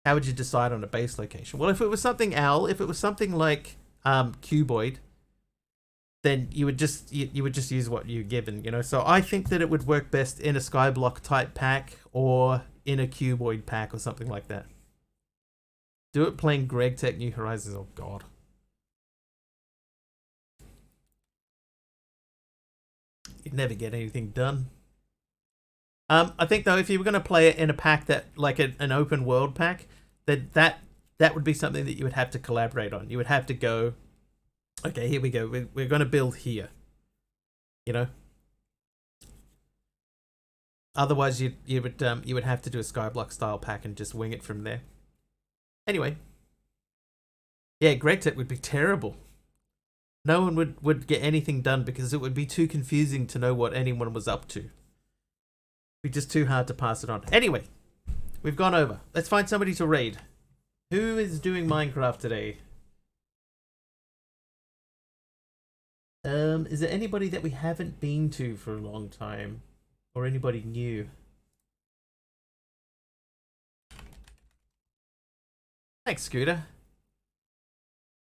How would you decide on a base location? Well, if it was something if it was something like cuboid, then you would just use what you're given, you know. So I think that it would work best in a skyblock type pack or in a cuboid pack or something like that. Do it playing Greg Tech New Horizons. Oh god. You'd never get anything done. I think though, if you were going to play it in a pack that like an open world pack, then that would be something that you would have to collaborate on. You would have to go, okay, here we go. We're going to build here. You know. Otherwise, you would have to do a skyblock style pack and just wing it from there. Anyway, yeah, Greg Tech would be terrible. No one would get anything done because it would be too confusing to know what anyone was up to. It'd be just too hard to pass it on. Anyway, we've gone over. Let's find somebody to raid. Who is doing Minecraft today? Is there anybody that we haven't been to for a long time? Or anybody new? Thanks, Scooter.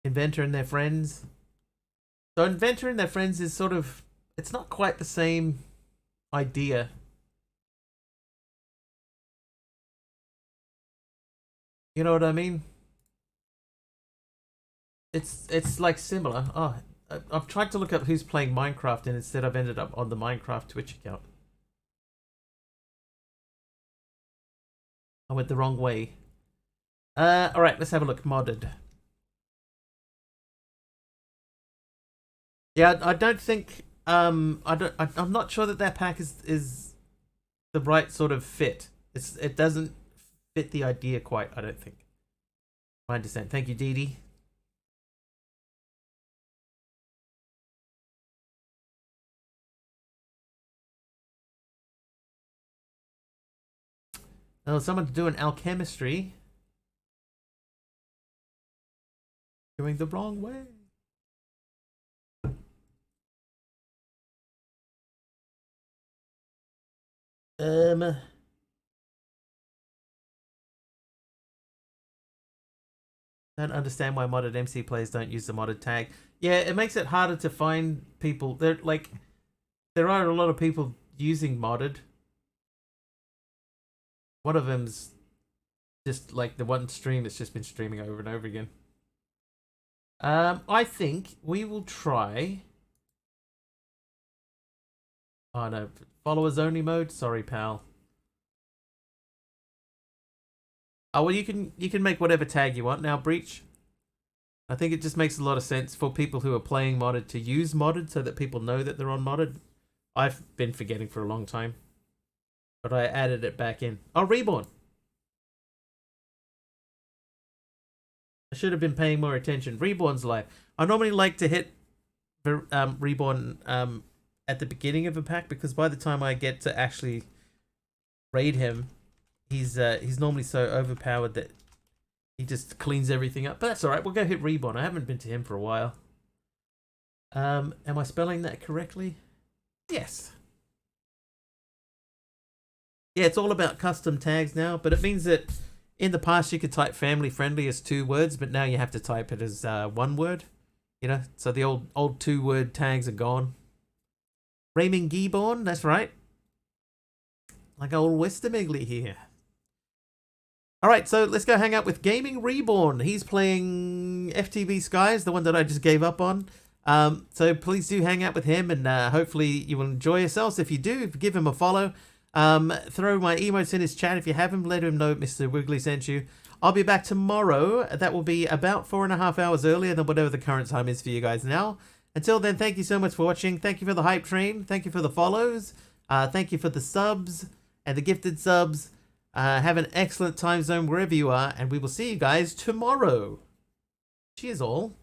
Inventor and their friends. So Inventor and their friends is sort of... It's not quite the same idea. You know what I mean? It's like similar. Oh, I've tried to look up who's playing Minecraft and instead I've ended up on the Minecraft Twitch account. I went the wrong way. Alright, let's have a look. Modded. Yeah, I don't think I'm not sure that pack is the right sort of fit. It doesn't fit the idea quite, I don't think. I understand. Thank you, Dee Dee. Oh, someone's doing alchemistry. Going the wrong way. Don't understand why modded MC players don't use the modded tag. Yeah, it makes it harder to find people. There are a lot of people using modded. One of them's just like the one stream that's just been streaming over and over again. I think we will try. Oh no, followers only mode. Sorry, pal. Oh well, you can make whatever tag you want now, Breach. I think it just makes a lot of sense for people who are playing modded to use modded so that people know that they're on modded. I've been forgetting for a long time, but I added it back in. Oh, Reborn. I should have been paying more attention. Reborn's live. I normally like to hit Reborn at the beginning of a pack because by the time I get to actually raid him, he's normally so overpowered that he just cleans everything up. But that's alright, we'll go hit Reborn. I haven't been to him for a while. Am I spelling that correctly? Yes. Yeah, it's all about custom tags now, but it means that in the past you could type family friendly as 2 words, but now you have to type it as 1 word. You know, so the old 2-word tags are gone. Raymond Geeborn, that's right. Like old Westermigley here. Alright, so let's go hang out with Gaming Reborn. He's playing FTV Skies, the one that I just gave up on. So please do hang out with him, and hopefully you will enjoy yourselves. If you do, give him a follow. Throw my emotes in his chat if you have him. Let him know Mr. Wiggly sent you. I'll be back tomorrow. That will be about 4.5 hours earlier than whatever the current time is for you guys now. Until then, thank you so much for watching. Thank you for the hype train. Thank you for the follows. Thank you for the subs and the gifted subs. Have an excellent time zone wherever you are, and we will see you guys tomorrow. Cheers all.